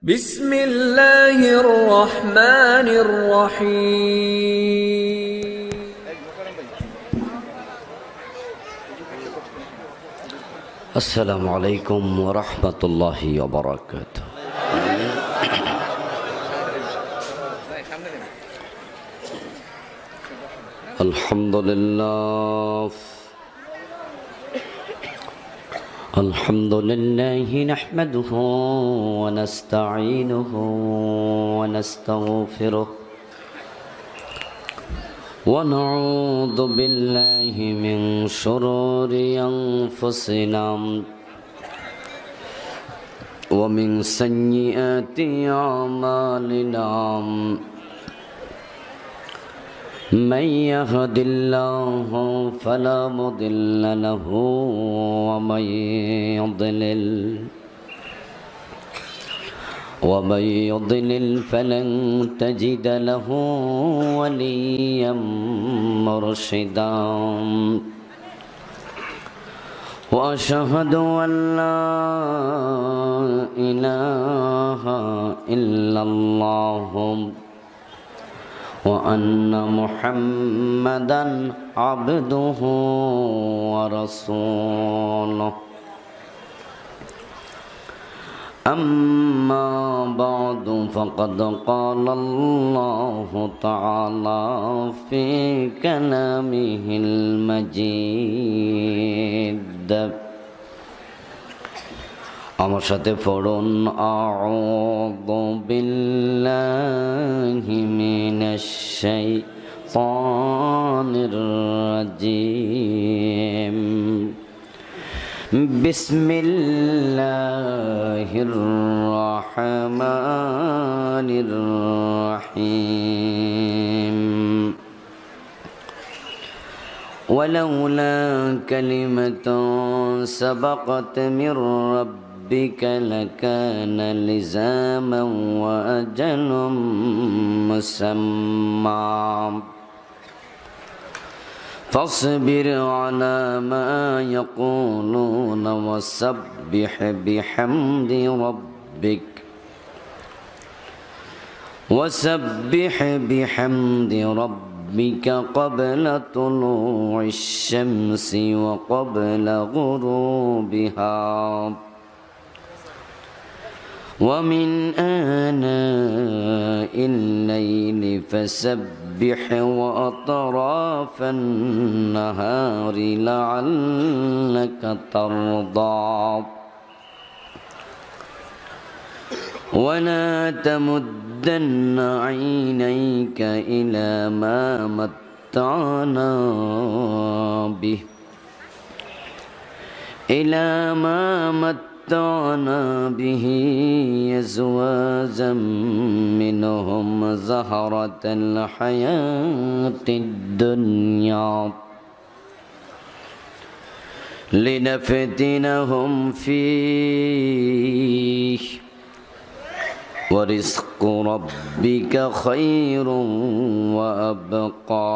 بسم الله الرحمن الرحيم السلام عليكم ورحمة الله وبركاته. الحمد لله نحمده ونستعينه ونستغفره ونعوذ بالله من شرور أنفسنا ومن سيئات أعمالنا من يهد الله فلا مضل له ومن يضلل فلن تجد له وليا مرشدا وأشهد أن لا إله إلا الله وأن محمدا عبده ورسوله أما بعد فقد قال الله تعالى في كلامه المجيد আমার সাথে পড়ুন আউযু বিল্লাহি মিনাশ শাইতানির রাজিম বিসমিল্লাহির রহমানির রহিম ولولا كلمة سبقت من ربك لكان لزاما وأجل مسمى فاصبر على ما يقولون وسبح بحمد ربك قبل طلوع الشمس وقبل غروبها ومن آناء الليل فسبح وأطراف النهار لعلك ترضى ولا تمدن عينيك إلى ما متعنا به أزواجا منهم زهرة الحياة الدنيا لنفتنهم فيه ورزق ربك خير وأبقى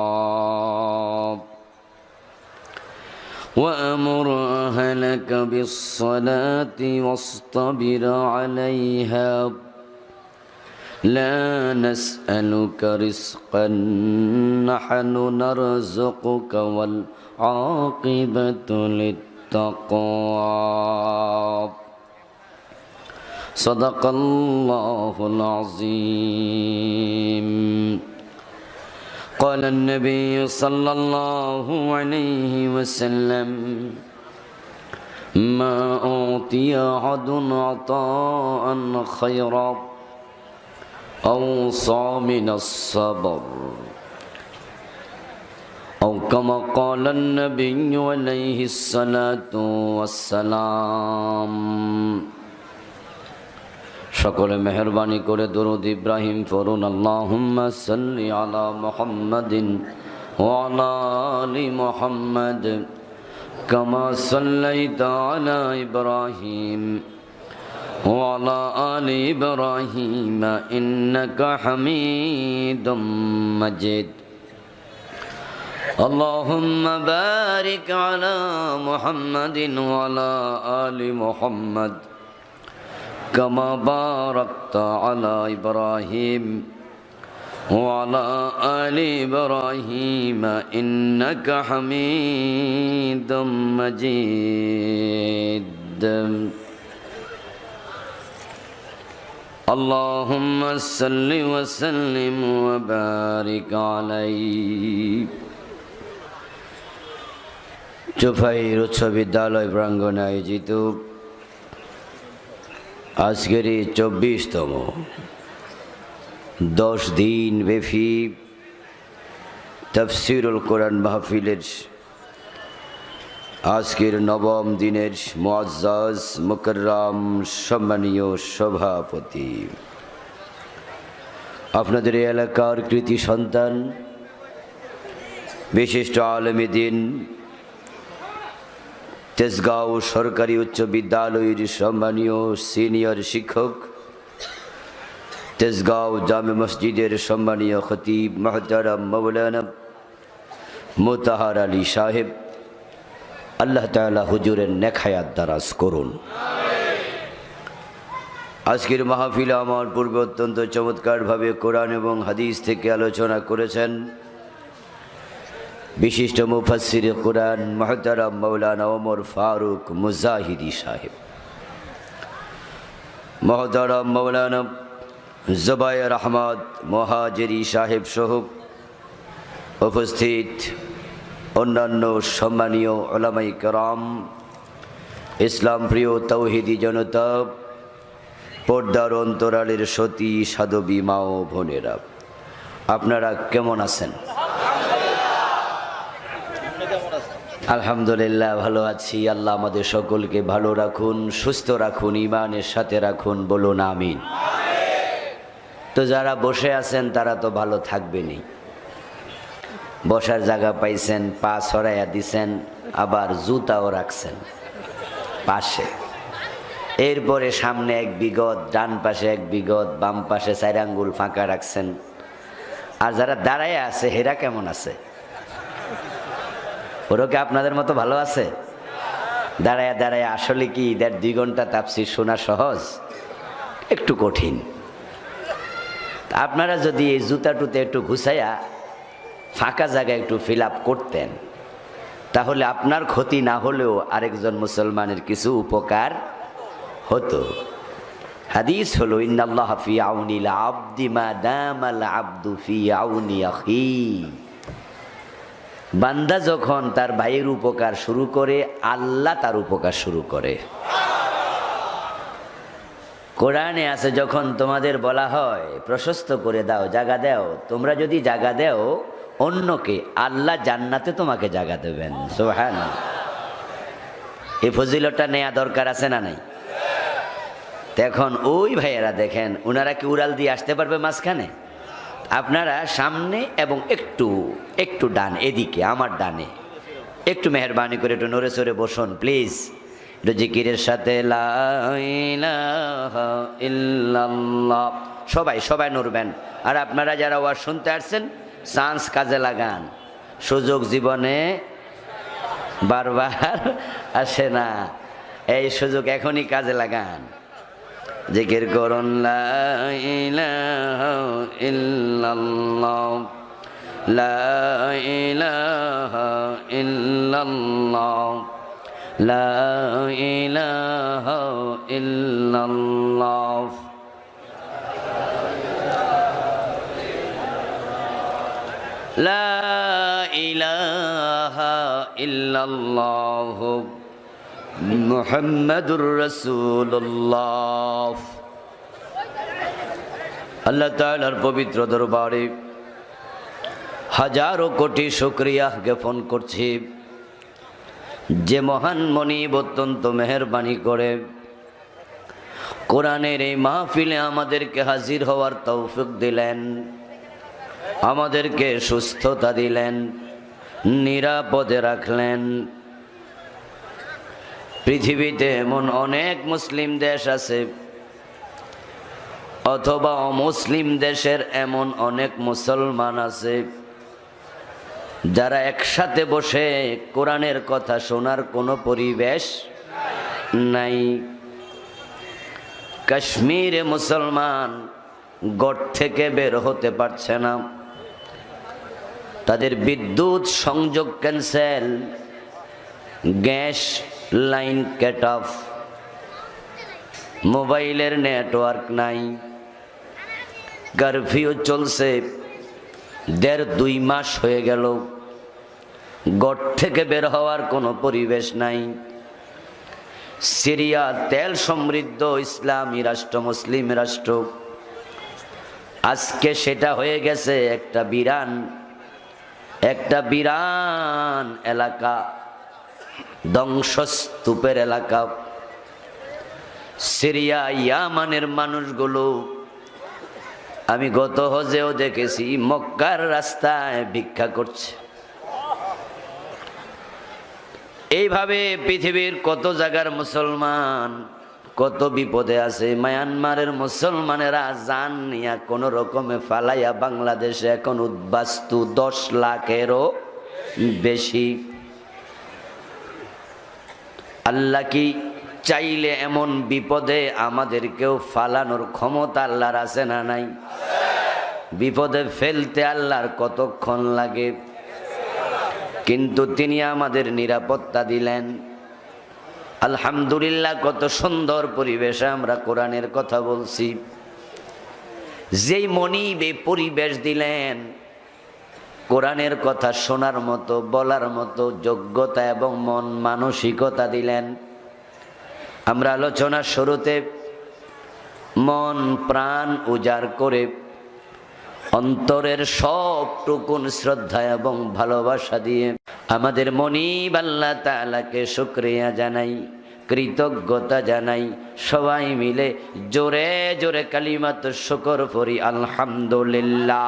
وأمر أهلك بالصلاة واصطبر عليها لا نسألك رزقا نحن نرزقك والعاقبة للتقوى صدق الله العظيم. قال النبي صلى الله عليه وسلم ما أعطي أحد عطاء خيرا أوصى من الصبر أو كما قال النبي عليه الصلاة والسلام. সকলে মেহেরবানি করে দরুদ ইব্রাহিম পড়ুন। আল্লাহুম্মা সাল্লি আলা মুহাম্মাদিন ওয়া আলা আলি মুহাম্মাদ কামা সাল্লাইতা আলা ইব্রাহিম ওয়া আলা আলি ইব্রাহিম ইন্নাকা হামিদুম মাজিদ। আল্লাহুম্মা বারিক আলা মুহাম্মাদিন ওয়া আলা আলি মুহাম্মাদ كما باركت على إبراهيم وعلى آل إبراهيم إنك حميد مجيد اللهم صل وسلم وبارك عليه চোফাইর উচ্চ বিদ্যালয় প্রাঙ্গণে আয়োজিত আজকের 24তম 10 দিন ব্যাপী তাফসীরুল কোরআন মাহফিলের আজকের নবম দিনের মুআজ্জাজ মুকাররম সম্মানীয় সভাপতি, আপনাদের এলাকার কৃতি সন্তান, বিশিষ্ট আলেমে দ্বীন, তেজগাঁও সরকারি উচ্চ বিদ্যালয়ের সম্মানীয় সিনিয়র শিক্ষক, তেজগাঁও জামে মসজিদের সম্মানীয় খতিব মুহতারাম মাওলানা মোতাহার আলী সাহেব, আল্লাহ তাআলা হুজুরের নেক হায়াত দারাজ করুন। আজকের মাহফিলে আমার পূর্বে অত্যন্ত চমৎকারভাবে কোরআন এবং হাদিস থেকে আলোচনা করেছেন বিশিষ্ট মুফাসসির কোরআন মুহতারাম মাওলানা ওমর ফারুক মুজাহিদি সাহেব, মুহতারাম মাওলানা জুবায়ের আহমদ মুহাজিরি সাহেব সহ উপস্থিত অন্যান্য সম্মানীয় উলামায়ে কেরাম, ইসলাম প্রিয় তাওহীদি জনতা, পর্দার অন্তরালের সতী সাধবী মা ও বোনেরা, আপনারা কেমন আছেন? আলহামদুলিল্লাহ ভালো আছি। আল্লাহ আমাদের সকলকে ভালো রাখুন, সুস্থ রাখুন, ঈমানের সাথে রাখুন, বলুন আমিন। তো যারা বসে আছেন তারা তো ভালো থাকবেনই, বসার জায়গা পাইছেন, পা ছড়াইয়া দিছেন, আবার জুতাও রাখছেন পাশে, এরপরে সামনে এক বিগত, ডান পাশে এক বিগত, বাম পাশে 4 আঙ্গুল ফাঁকা রাখছেন। আর যারা দাঁড়ায় আছে হেরা কেমন আছে? ওরা কি আপনাদের মতো ভালো আছে? দাঁড়ায় দাঁড়ায় আসলে কি 1.5-2 ঘন্টা তাফসীর শোনা সহজ? একটু কঠিন। আপনারা যদি এই জুতা টুতে একটু ঘুষাইয়া ফাঁকা জায়গায় একটু ফিল আপ করতেন, তাহলে আপনার ক্ষতি না হলেও আরেকজন মুসলমানের কিছু উপকার হতো। হাদিস হলো, ইন্নাল্লাহা ফি আউনিল আবদি মা দামাল আবদু ফি আউনি আখি। বান্দা যখন তার ভাইয়ের উপকার শুরু করে, আল্লাহ তার উপকার শুরু করে। কোরআনে আছে, যখন তোমাদের বলা হয় প্রশস্ত করে দাও, জায়গা দাও, তোমরা যদি জায়গা দাও অন্যকে, আল্লাহ জান্নাতে তোমাকে জায়গা দেবেন। সুবহানাল্লাহ। এই ফজিলতটা নেওয়া দরকার আছে না নাই? এখন ওই ভাইয়েরা দেখেন, ওনারা কি উড়াল দিয়ে আসতে পারবে মাঝখানে? আপনারা সামনে এবং একটু একটু ডান, এদিকে আমার ডানে একটু মেহরবানি করে একটু নড়ে চড়ে বসুন প্লিজ। একটু জিকিরের সাথে লা ইলাহা ইল্লাল্লাহ, সবাই সবাই নড়বেন। আর আপনারা যারা ওয়াজ শুনতে আসছেন, চান্স কাজে লাগান, সুযোগ জীবনে বারবার আসে না, এই সুযোগ এখনই কাজে লাগান। জিকির করুন লা ইলাহা ইল্লাল্লাহ, লা ইলাহা ইল্লাল্লাহ, লা ইলাহা ইল্লাল্লাহ। লা ইলাহা ইল্লাল্লাহ মুহাম্মাদুর রাসূলুল্লাহ। আল্লাহ তাআলার পবিত্র দরবারে হাজারো কোটি শুকরিয়া জ্ঞাপন করছি, যে মহান মনিব অত্যন্ত মেহেরবানি করে কোরআনের এই মাহফিলে আমাদেরকে হাজির হওয়ার তৌফিক দিলেন, আমাদেরকে সুস্থতা দিলেন, নিরাপদে রাখলেন। পৃথিবীতে এমন অনেক মুসলিম দেশ আছে, অথবা অমুসলিম দেশের এমন অনেক মুসলমান আছে যারা একসাথে বসে কোরআনের কথা শোনার কোনো পরিবেশ নাই। কাশ্মীরে মুসলমান ঘর থেকে বের হতে পারছে না, তাদের বিদ্যুৎ সংযোগ cancel, gas line cut off, মোবাইলের নেটওয়ার্ক নাই, কারফিউ চলছে, 1.5-2 মাস হয়ে গেল, ঘর থেকে বের হওয়ার কোনো পরিবেশ নাই। সিরিয়া তেল সমৃদ্ধ ইসলামী রাষ্ট্র, মুসলিম রাষ্ট্র, আজকে সেটা হয়ে গেছে একটা বিরান এলাকা, ধ্বংসস্তূপের এলাকা। সিরিয়া ইয়ামানের মানুষগুলো আমি গত হজেও দেখেছি মক্কার রাস্তায় ভিক্ষা করছে। এইভাবে পৃথিবীর কত জায়গার মুসলমান কত বিপদে আছে। মায়ানমারের মুসলমানেরা জান নিয়া কোন রকমে ফালাইয়া বাংলাদেশে এখন উদ্বাস্তু 10 লাখেরও বেশি। আল্লাহ কি চাইলে এমন বিপদে আমাদেরকেও ফালানোর ক্ষমতা আল্লাহর আছে না নাই? বিপদে ফেলতে আল্লাহর কতক্ষণ লাগে, কিন্তু তিনি আমাদের নিরাপত্তা দিলেন। আলহামদুলিল্লাহ, কত সুন্দর পরিবেশে আমরা কোরআনের কথা বলছি। যেই মনিবে পরিবেশ দিলেন, কোরআনের কথা শোনার মতো বলার মতো যোগ্যতা এবং মন মানসিকতা দিলেন। আমরা আলোচনার শুরুতে মন প্রাণ উজাড় করে অন্তরের সবটুকুন শ্রদ্ধা এবং ভালোবাসা দিয়ে আমাদের মনিব আল্লাহ তাআলাকে শুকরিয়া জানাই, কৃতজ্ঞতা জানাই। সবাই মিলে জোরে জোরে কালিমাত শুকর পড়ি, আলহামদুলিল্লাহ।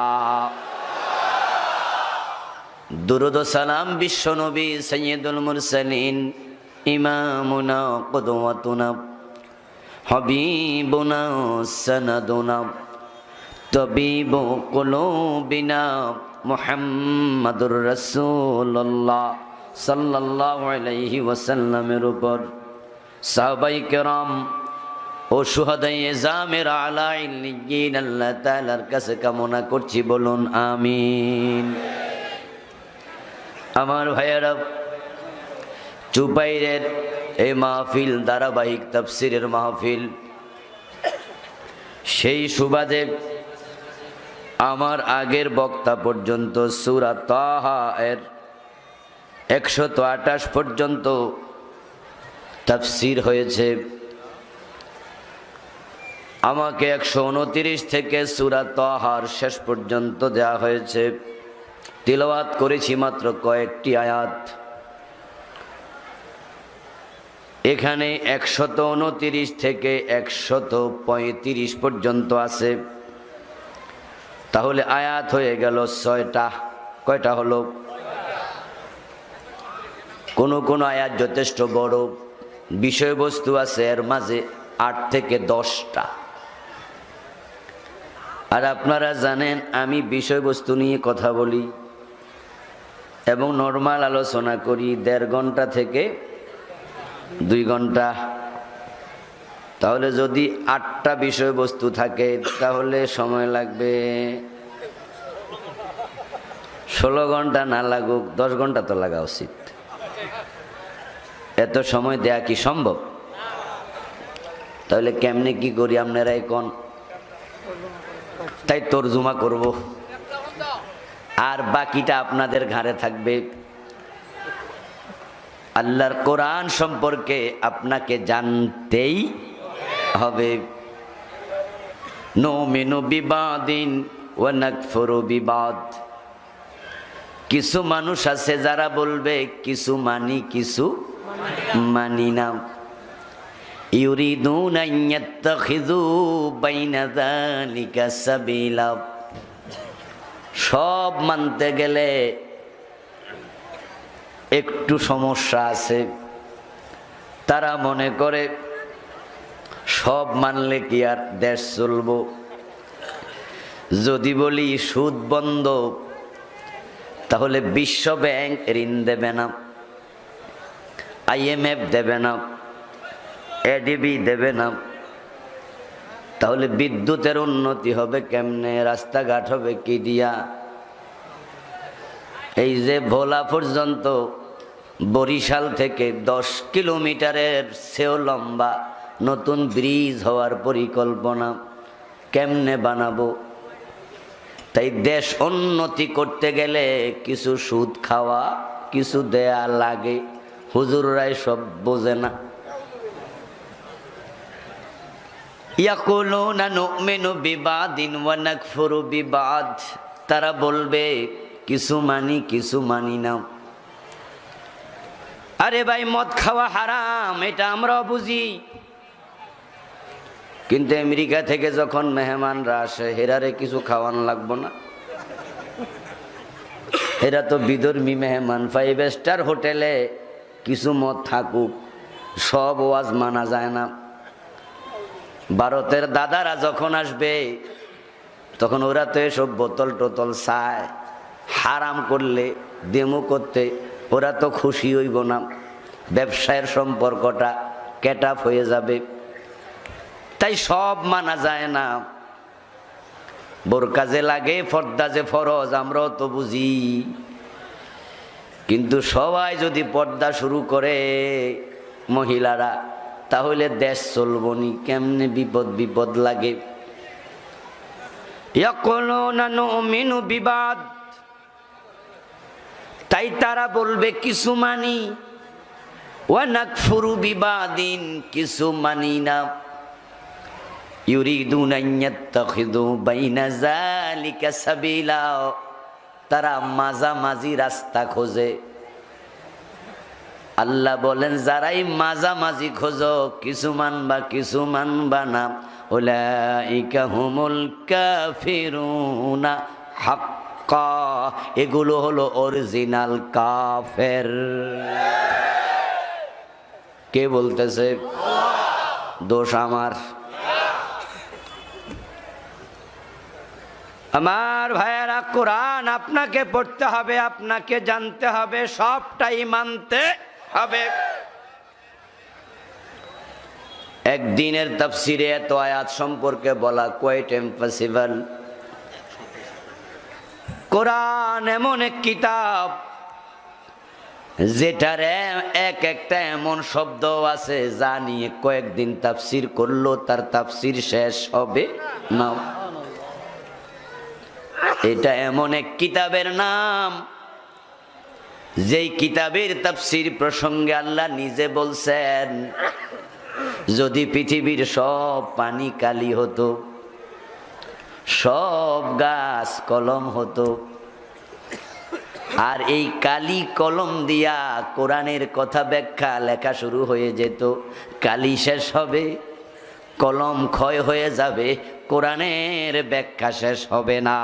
দুরুদ ও সালাম বিশ্ব নবী সাইয়্যিদুল মুরসালিন, ইমামুনা কুদওয়াতুনা, হাবিবুনা সানাদুনা, তবিবু কুলুবিনা, মুহাম্মাদুর রাসূলুল্লাহ সাল্লাল্লাহু আলাইহি ওয়াসাল্লামের উপর সাহাবায়ে কেরাম ও শুহাদায়ে জামের আলা ইল্লিয়িন আল্লাহ তাআলার কাছে কামনা করছি, বলুন আমিন। আমার ভাইয়েরা, চুপাইরের এই মাহফিল ধারাবাহিক তাফসিরের মাহফিল, সেই সুবাদে আমার আগের বক্তা পর্যন্ত সূরা তাহা এর 128 পর্যন্ত তাফসির হয়েছে। আমাকে 129 থেকে সূরা তাহার শেষ পর্যন্ত দেয়া হয়েছে। তিলাওয়াত করেছি মাত্র কয়েকটি আয়াত। এখানে 129 থেকে 135 পর্যন্ত আছে, তাহলে আয়াত হয়ে গেল 6টা। কয়টা হলো? কোন আয়াত যথেষ্ট বড়, বিষয়বস্তু আছে এর মাঝে 8 থেকে 10টা। আর আপনারা জানেন আমি বিষয়বস্তু নিয়ে কথা বলি এবং নরমাল আলোচনা করি 1.5 ঘন্টা থেকে 2 ঘন্টা। তাহলে যদি 8টা বিষয়বস্তু থাকে তাহলে সময় লাগবে 16 ঘন্টা, না লাগুক 10 ঘন্টা তো লাগা উচিত। এত সময় দেয়া কি সম্ভব? তাহলে কেমনে কি করি আপনারাই কোন? তাই তরজমা করব, আর বাকিটা আপনাদের ঘাড়ে থাকবে। আল্লাহর কোরআন সম্পর্কে আপনাকে জানতেই হবে। নুমিনু বিবাদিন ওয়া নাকফুরু বিবাদ। কিছু মানুষ আছে যারা বলবে কিছু মানি কিছু মানি না। ইউরিদুনা আন ইয়াত্তাখিযু বাইনা যালিকা সাবিলা। সব মানতে গেলে একটু সমস্যা আছে। তারা মনে করে সব মানলে কি আর দেশ চলব? যদি বলি সুদ বন্ধ, তাহলে বিশ্ব ব্যাংক ঋণ দেবে না, IMF দেবে না, ADB দেবে না, তাহলে বিদ্যুতের উন্নতি হবে কেমনে, রাস্তাঘাট হবে কি দিয়া? এই যে ভোলা পর্যন্ত বরিশাল থেকে 10 কিলোমিটারের চেয়েও লম্বা নতুন ব্রিজ হওয়ার পরিকল্পনা, কেমনে বানাবো? তাই দেশ উন্নতি করতে গেলে কিছু সুদ খাওয়া, কিছু দেয়া লাগে। হুজুররাই সব বোঝে না। ইয়াকুলুনা নুমিনু বিবাদিন ওয়া নাকফুরু বিবাদ, তারা বলবে কিছু মানি কিছু মানি না। আরে ভাই, মদ খাওয়া হারাম, এটা আমরাও বুঝি, কিন্তু আমেরিকা থেকে যখন মেহমানরা আসে হেরারে কিছু খাওয়ান লাগবো না? এরা তো বিধর্মী মেহমান। 5 স্টার হোটেলে কিছু মদ থাকুক, সব ওয়াজ মানা যায় না। ভারতের দাদারা যখন আসবে তখন ওরা তো এসব বোতল টোতল চায়, হারাম করলে দেমো করতে ওরা তো খুশি হইব না, ব্যবসায়ের সম্পর্কটা ক্যাটাপ হয়ে যাবে। তাই সব মানা যায় না। বোরকা যে লাগে, পর্দা যে ফরজ, আমরাও তো বুঝি, কিন্তু সবাই যদি পর্দা শুরু করে মহিলারা, তাহলে দেশ চলবনি কেমনে? বিপদ বিপদ লাগে। ইয়াকুলুনা নুমিনু বিবাদ, তাই তারা বলবে কিছু মানি, ওয়া নাকফুরু বিবাদিন, কিছু মানি না। ইউরিদুনা আন ইয়াত্তাখিযু বাইনা যালিকা সাবিলা, তারা মাঝামাঝি রাস্তা খোঁজে। আল্লাহ বলেন, যারাই মাঝামাঝি খোঁজো, কিছু মানবা কিছু মানবা না, উলাইকা হুমুল কাফিরুনা হাক্কা, এগুলো হলো অরিজিনাল কাফের। কে বলতেছে? দোষ আমার? আমার ভাইয়েরা, কোরআন আপনাকে পড়তে হবে, আপনাকে জানতে হবে, সবটাই মানতে হবে। একদিনের তাফসিরে এত আয়াত সম্পর্কে বলা কোয়াইট ইম্পসিবল। কোরআন এমন এক কিতাব যেটার এক একটা এমন শব্দ আছে যা নিয়ে কয়েকদিন তাফসির করলো তার তাফসির শেষ হবে না। এটা এমন এক কিতাবের নাম যেই কিতাবের তাফসির প্রসঙ্গে আল্লাহ নিজে বলছেন, যদি পৃথিবীর সব পানি কালি হতো, সব গাছ কলম হতো, আর এই কালি কলম দিয়া কোরআনের কথা ব্যাখ্যা লেখা শুরু হয়ে যেত, কালি শেষ হবে, কলম ক্ষয় হয়ে যাবে, কোরআনের ব্যাখ্যা শেষ হবে না।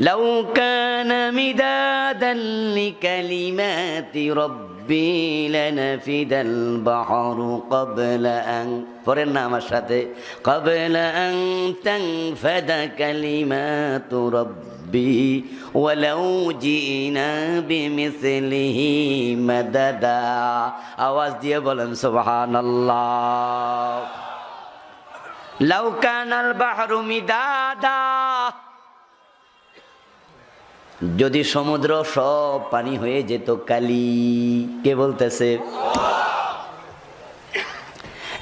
লাউ কানা মিদাদান লিকালিমাতি রাব্বি লানাফিদাল বাহরু ক্বাবলা আন, পড়েন না আমার সাথে, ক্বাবলা আন তানফাদা কালিমাতু রাব্বি ওয়ালাউ জিনা বিমিসলিহি মাদাদা। আওয়াজ দিয়ে বলেন সুবহানাল্লাহ। লাউ কানাল বাহরু মিদাদা, যদি সমুদ্র সব পানি হয়ে যেত কালি। কে বলতেছে?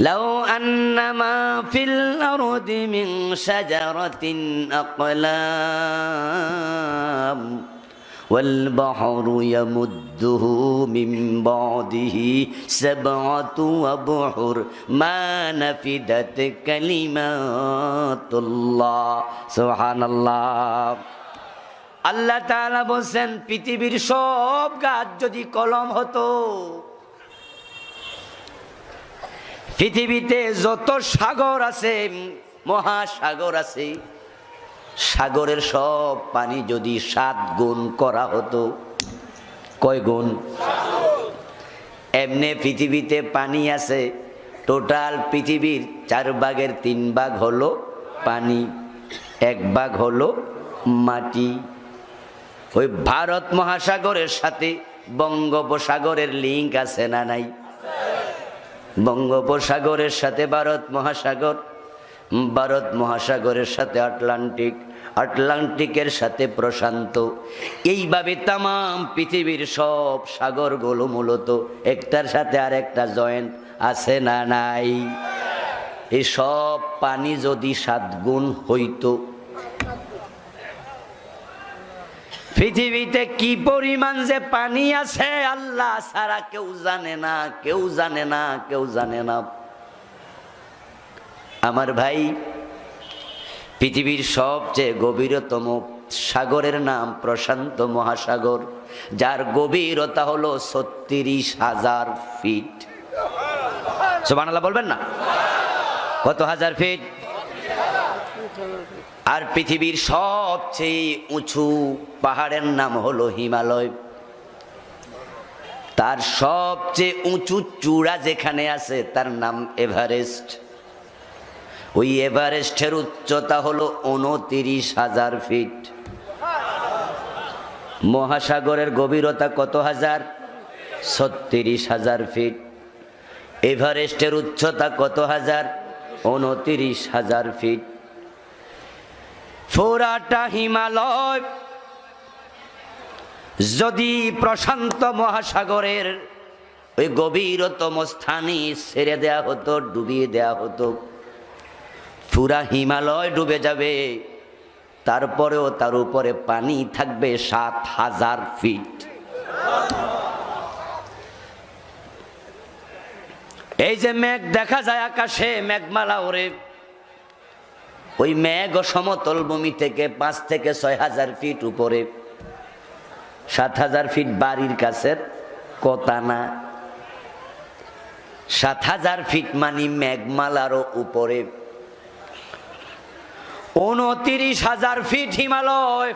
লাউ আন্নামা ফিল আরদি মিন শাজারাতিন আকলাম ওয়াল বাহরু ইয়ামুদ্দুহু মিন বাদিহি সাবআতু আবহুর মা নাফিদাত কালিমাতুল্লাহ। সুবহানাল্লাহ। আল্লাহ তাআলা বলছেন, পৃথিবীর সব গাছ যদি কলম হতো, পৃথিবীতে যত সাগর আছে, মহাসাগর আছে, সাগরের সব পানি যদি 7 গুণ করা হতো। কয় গুণ? এমনি পৃথিবীতে পানি আছে, টোটাল পৃথিবীর 4 ভাগের 3 ভাগ হলো পানি, 1 ভাগ হলো মাটি। ওই ভারত মহাসাগরের সাথে বঙ্গোপসাগরের লিঙ্ক আছে না নাই? বঙ্গোপসাগরের সাথে ভারত মহাসাগর, ভারত মহাসাগরের সাথে আটলান্টিক, আটলান্টিকের সাথে প্রশান্ত। এইভাবে তাম পৃথিবীর সব সাগরগুলো মূলত একটার সাথে আর একটা জয়েন্ট আছে না নাই? এই সব পানি যদি 7 গুণ হইতো, পৃথিবীতে কি পরিমাণ যে পানি আছে আল্লাহ ছাড়া কেউ জানে না, কেউ জানে না, কেউ জানে না। আমার ভাই, পৃথিবীর সবচেয়ে গভীরতম সাগরের নাম প্রশান্ত মহাসাগর, যার গভীরতা হলো 36,000 ফিট। সুবহানাল্লাহ বলবেন না? কত হাজার ফিট? আর পৃথিবীর সবচেয়ে উঁচু পাহাড়ের নাম হলো হিমালয়। তার সবচেয়ে উঁচু চূড়া যেখানে আছে তার নাম এভারেস্ট। ওই এভারেস্টের উচ্চতা হলো 29,000 ফিট। মহাসাগরের গভীরতা কত হাজার? 36,000 ফিট। এভারেস্টের উচ্চতা কত হাজার? 29,000 ফিট। পুরাটা হিমালয় যদি প্রশান্ত মহাসাগরের ওই গভীরতম স্থানে ছেড়ে দেয়া হতো, ডুবিয়ে দেয়া হতো, পুরা হিমালয় ডুবে যাবে। তারপরেও তার উপরে পানি থাকবে 7,000 ফিট। এই যে মেঘ দেখা যায় আকাশে, মেঘমালা ওরে, ওই মেঘ সমতল ভূমি থেকে 5 থেকে 6,000 ফিট উপরে। 7,000 ফিট বাড়ির কাছের কথা না, 7,000 ফিট মানে মেঘমালারও উপরে। 29,000 ফিট হিমালয়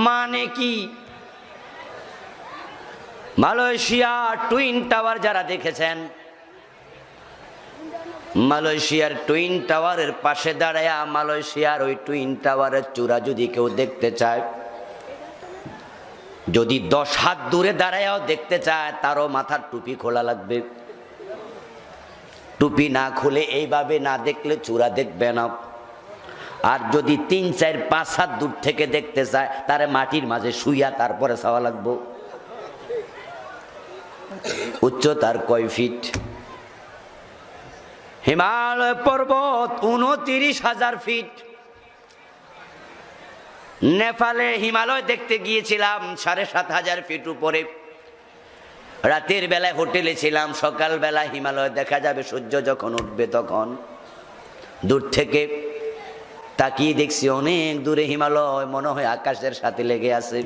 মানে কি? মালয়েশিয়া টুইন টাওয়ার যারা দেখেছেন, মালয়েশিয়ার টুইন টাওয়ারের পাশে দাঁড়ায় মালয়েশিয়ার ওই টুইন টাওয়ারের চূড়া যদি কেউ দেখতে চায়, যদি 10 হাত দূরে দাঁড়ায়ও দেখতে চায়, তারও মাথার টুপি খোলা লাগবে। টুপি না খুলে এইভাবে না দেখলে চূড়া দেখবে না। আর যদি 3, 4, 5 হাত দূর থেকে দেখতে চায়, তারে মাটির মাঝে শুইয়া তারপরে চাওয়া লাগবো। উচ্চতার কয় ফিট? হিমালয় পর্বত 29,000 ফিট। নেপালে হিমালয় দেখতে গিয়েছিলাম 7,500 ফিট উপরে। রাতের বেলায় হোটেলে ছিলাম, সকাল বেলা হিমালয় দেখা যাবে সূর্য যখন উঠবে তখন। দূর থেকে তাকিয়ে দেখছি অনেক দূরে হিমালয়, মনে হয় আকাশের সাথে লেগে আছে,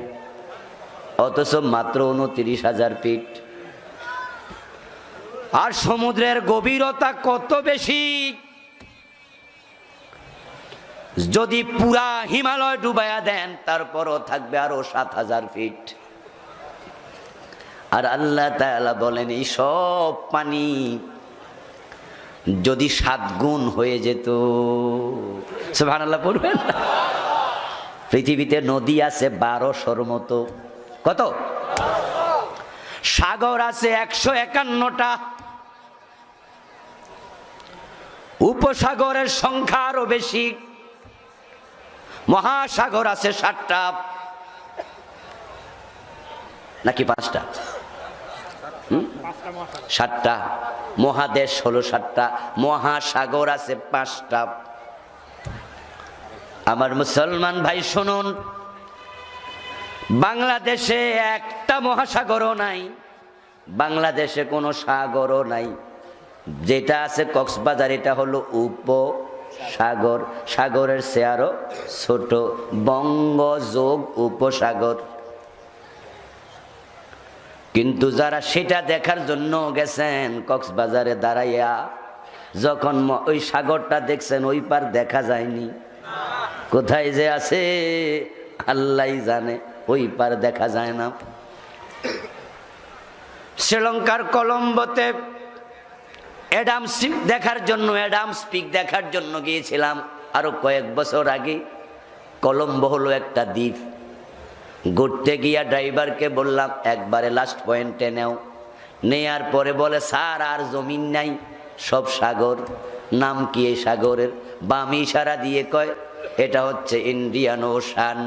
অথচ মাত্র 29,000 ফিট। আর সমুদ্রের গভীরতা কত বেশি! যদি পুরা হিমালয় ডুবাইয়া দেন তারপরও থাকবে আরো 7,000 ফিট। আর আল্লাহ তাআলা বলেন এই সব পানি যদি 7 গুণ হয়ে যেত, সুবহানাল্লাহ পড়বেন। পৃথিবীতে নদী আছে 1200-র মতো। কত? সাগর আছে 151টা। উপসাগরের সংখ্যা আরো বেশি। মহাসাগর আছে 7টা নাকি 5টা? 7টা। মহাদেশ হলো 7টা, মহাসাগর আছে 5টা। আমার মুসলমান ভাই শুনুন, বাংলাদেশে একটা মহাসাগরও নাই, বাংলাদেশে কোনো সাগরও নাই। যেটা আছে কক্সবাজার, এটা হলো উপসাগর, সাগরের চেয়ে আরো ছোট, বঙ্গযোগ উপসাগর। কিন্তু যারা সেটা দেখার জন্য গেছেন কক্সবাজারে দাঁড়াইয়া, যখন ওই সাগরটা দেখছেন ওই পার দেখা যায়নি। কোথায় যে আছে আল্লাহ জানে, ওই পার দেখা যায় না। শ্রীলঙ্কার কলম্বোতে অ্যাডামস পিক দেখার জন্য গিয়েছিলাম আরো কয়েক বছর আগে। কলম্বো হলো একটা দ্বীপ, ঘুরতে গিয়া ড্রাইভারকে বললাম একবারে লাস্ট পয়েন্টে নেও। নেয়ার পরে বলে স্যার আর জমিন নাই, সব সাগর। নাম কি এই সাগরের? বাম ইশারা দিয়ে কয় এটা হচ্ছে ইন্ডিয়ান ওশান,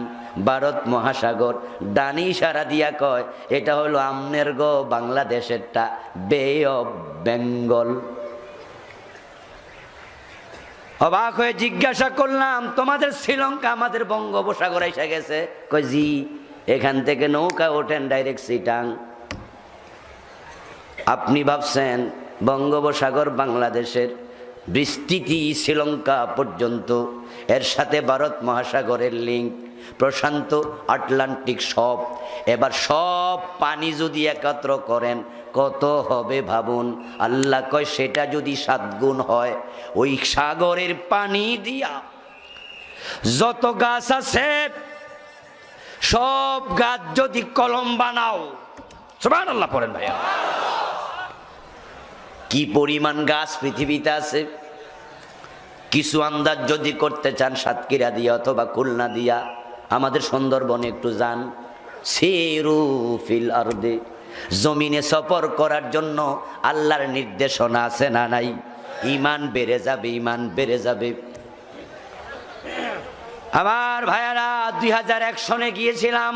ভারত মহাসাগর। ডান ইশারা দিয়া কয় এটা হলো আমনের গো বাংলাদেশেরটা, বে অফ বেঙ্গল। অবাক হয়ে জিজ্ঞাসা করলাম তোমাদের শ্রীলঙ্কা আমাদের বঙ্গোপসাগর এসে গেছে? কই জি, এখান থেকে নৌকা ওঠেন ডাইরেক্ট চিটাং। আপনি ভাবছেন বঙ্গোপসাগর বাংলাদেশের, বিস্তৃতি শ্রীলঙ্কা পর্যন্ত, এর সাথে ভারত মহাসাগরের লিঙ্ক, প্রশান্ত আটলান্টিক সব। এবার সব পানি যদি একত্র করেন কত হবে ভাবুন। আল্লাহ কয় সেটা যদি 7 গুণ হয়, ওই সাগরের পানি দিয়া যত গাছ আছে সব গাছ যদি কলম বানাও, সুবহানাল্লাহ পড়েন ভাইয়া, কি পরিমাণ গাছ পৃথিবীতে আছে। কিছু আন্দাজ যদি করতে চান সাতক্ষীরা দিয়া অথবা খুলনা দিয়া আমাদের সুন্দরবনে একটু যান। সিরু ফিল আরদে, জমিনে সফর করার জন্য আল্লাহর নির্দেশনা আছে না নাই? ঈমান বেড়ে যাবে, ঈমান বেড়ে যাবে। আমার ভাইয়ারা 2001 সনে গিয়েছিলাম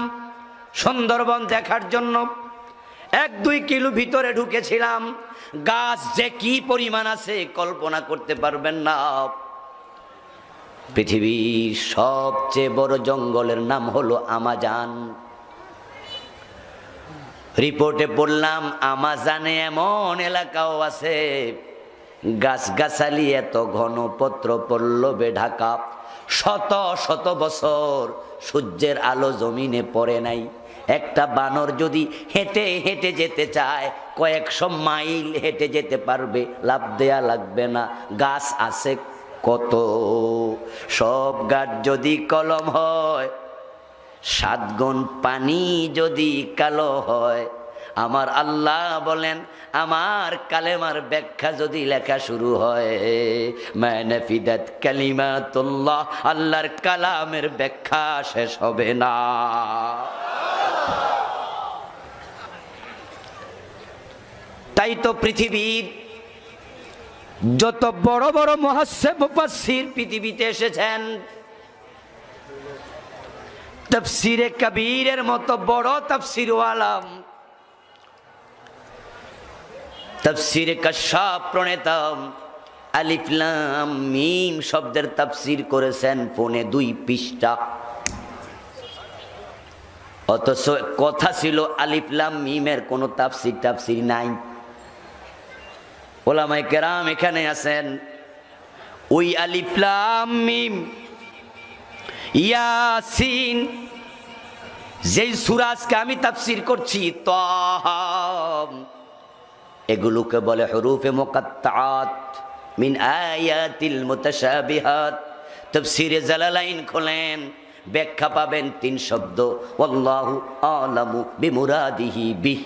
সুন্দরবন দেখার জন্য। 1-2 কিলো ভিতরে ঢুকেছিলাম। গাছ যে কি পরিমাণ আছে কল্পনা করতে পারবেন না। পৃথিবীর সবচেয়ে বড় জঙ্গলের নাম হলো আমাজন। রিপোর্টে পড়লাম আমাজনে এমন এলাকাও আছে গাছগাছালি এত ঘন, পত্র পল্লবে ঢাকা, শত শত বছর সূর্যের আলো জমিনে পড়ে নাই। একটা বানর যদি হেঁটে হেঁটে যেতে চায় কয়েকশো মাইল হেঁটে যেতে পারবে, লাফ দেয়া লাগবে না। গাছ আছে কত, সব গাছ যদি কলম হয়, 7 গুণ পানি যদি কালো হয়, আমার আল্লাহ বলেন আমার কালেমার ব্যাখ্যা যদি লেখা শুরু হয়, মানাফিদাত কালিমাতুল্লাহ, আল্লাহর কালামের ব্যাখ্যা শেষ হবে না। তাই তো পৃথিবীর যত বড় বড় মুহাসসিব মুফাসসির পৃথিবীতে এসেছেন, তাফসীরে কবীরের মতো বড় তাফসীর ওয়ালাম, তাফসীরে কাশফ প্রণেতা আলিফ লাম মিম শব্দের তাফসীর করেছেন 2.25 পৃষ্ঠা। অথচ কথা ছিল আলিফ লাম মিমের কোনো তাফসীর নাই। ওলামায়ে কেরাম এখানে আছেন, ওই আলিফ লাম মিম ইয়াসিন যেই সূরা আজকে আমি তাফসীর করছি, তাহা, এগুলোকে বলে হুরুফে মুকাত্তাআত মিন আয়াতিল মুতাশাবিহাত। তাফসীরে জালালাইন খোলেন, ব্যাখ্যা পাবেন 3 শব্দ, আল্লাহু আলামু বিমুরাদিহি বিহ।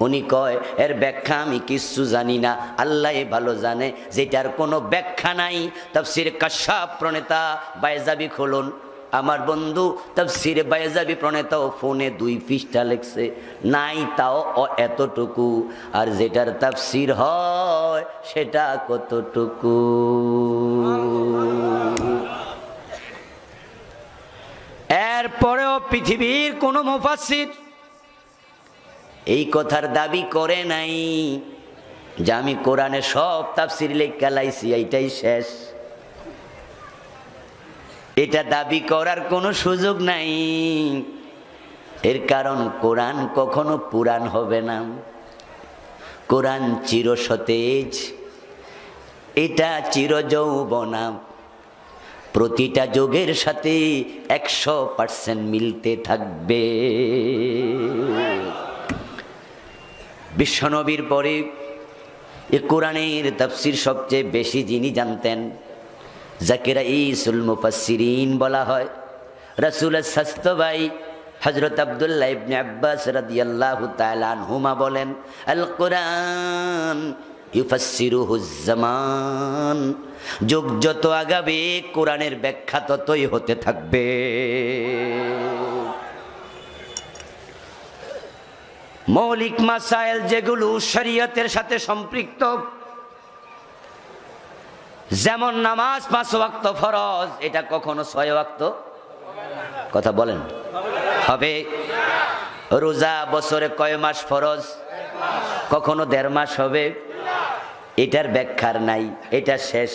উনি কয় এর ব্যাখ্যা আমি কিচ্ছু জানি না, আল্লাহ ভালো জানে, যেটার কোনো ব্যাখ্যা নাই। তাফসীরে কাশফ প্রণেতা বাইজাবি খুলুন, আমার বন্ধু তাফসীরে বাইজাবি প্রণেতাও 2 পৃষ্ঠা লিখছে, নাই তাও এতটুকু। আর যেটার তাফসীর হয় সেটা কতটুকু? এরপরেও পৃথিবীর কোনো মুফাসসির এই কথার দাবি করে নাই যে আমি কোরআনে সব তাফসীর লেখা লাইছি, এইটাই শেষ। এটা দাবি করার কোনো সুযোগ নাই। এর কারণ কোরআন কখনো পুরান হবে না, কোরআন চিরসতেজ, এটা চিরযৌবনা, প্রতিটা যুগের সাথে 100% মিলতে থাকবে। বিশ্বনবীর পরে এ কোরআনের তাফসীর সবচেয়ে বেশি যিনি জানতেন, যাকে রাইসুল মুফাসসিরিন বলা হয়, রাসূলের স্বাস্থ্য ভাই হযরত আব্দুল্লাহ ইবনে আব্বাস রাদিয়াল্লাহু তাআলা আনহুমা বলেন, আল কোরআন ইউফাসসিরুহুজ জামান, যুগ যত আগাবে কোরআনের ব্যাখ্যা ততই হতে থাকবে। মৌলিক মাসাইল যেগুলো শরীয়তের সাথে সম্পৃক্ত, যেমন নামাজ 5 ওয়াক্ত ফরজ, এটা কখনো 6 ওয়াক্ত কথা বলেন হবে। রোজা বছরে কয় মাস ফরজ? কখনো 1.5 মাস হবে। এটার ব্যাখ্যার নাই, এটা শেষ।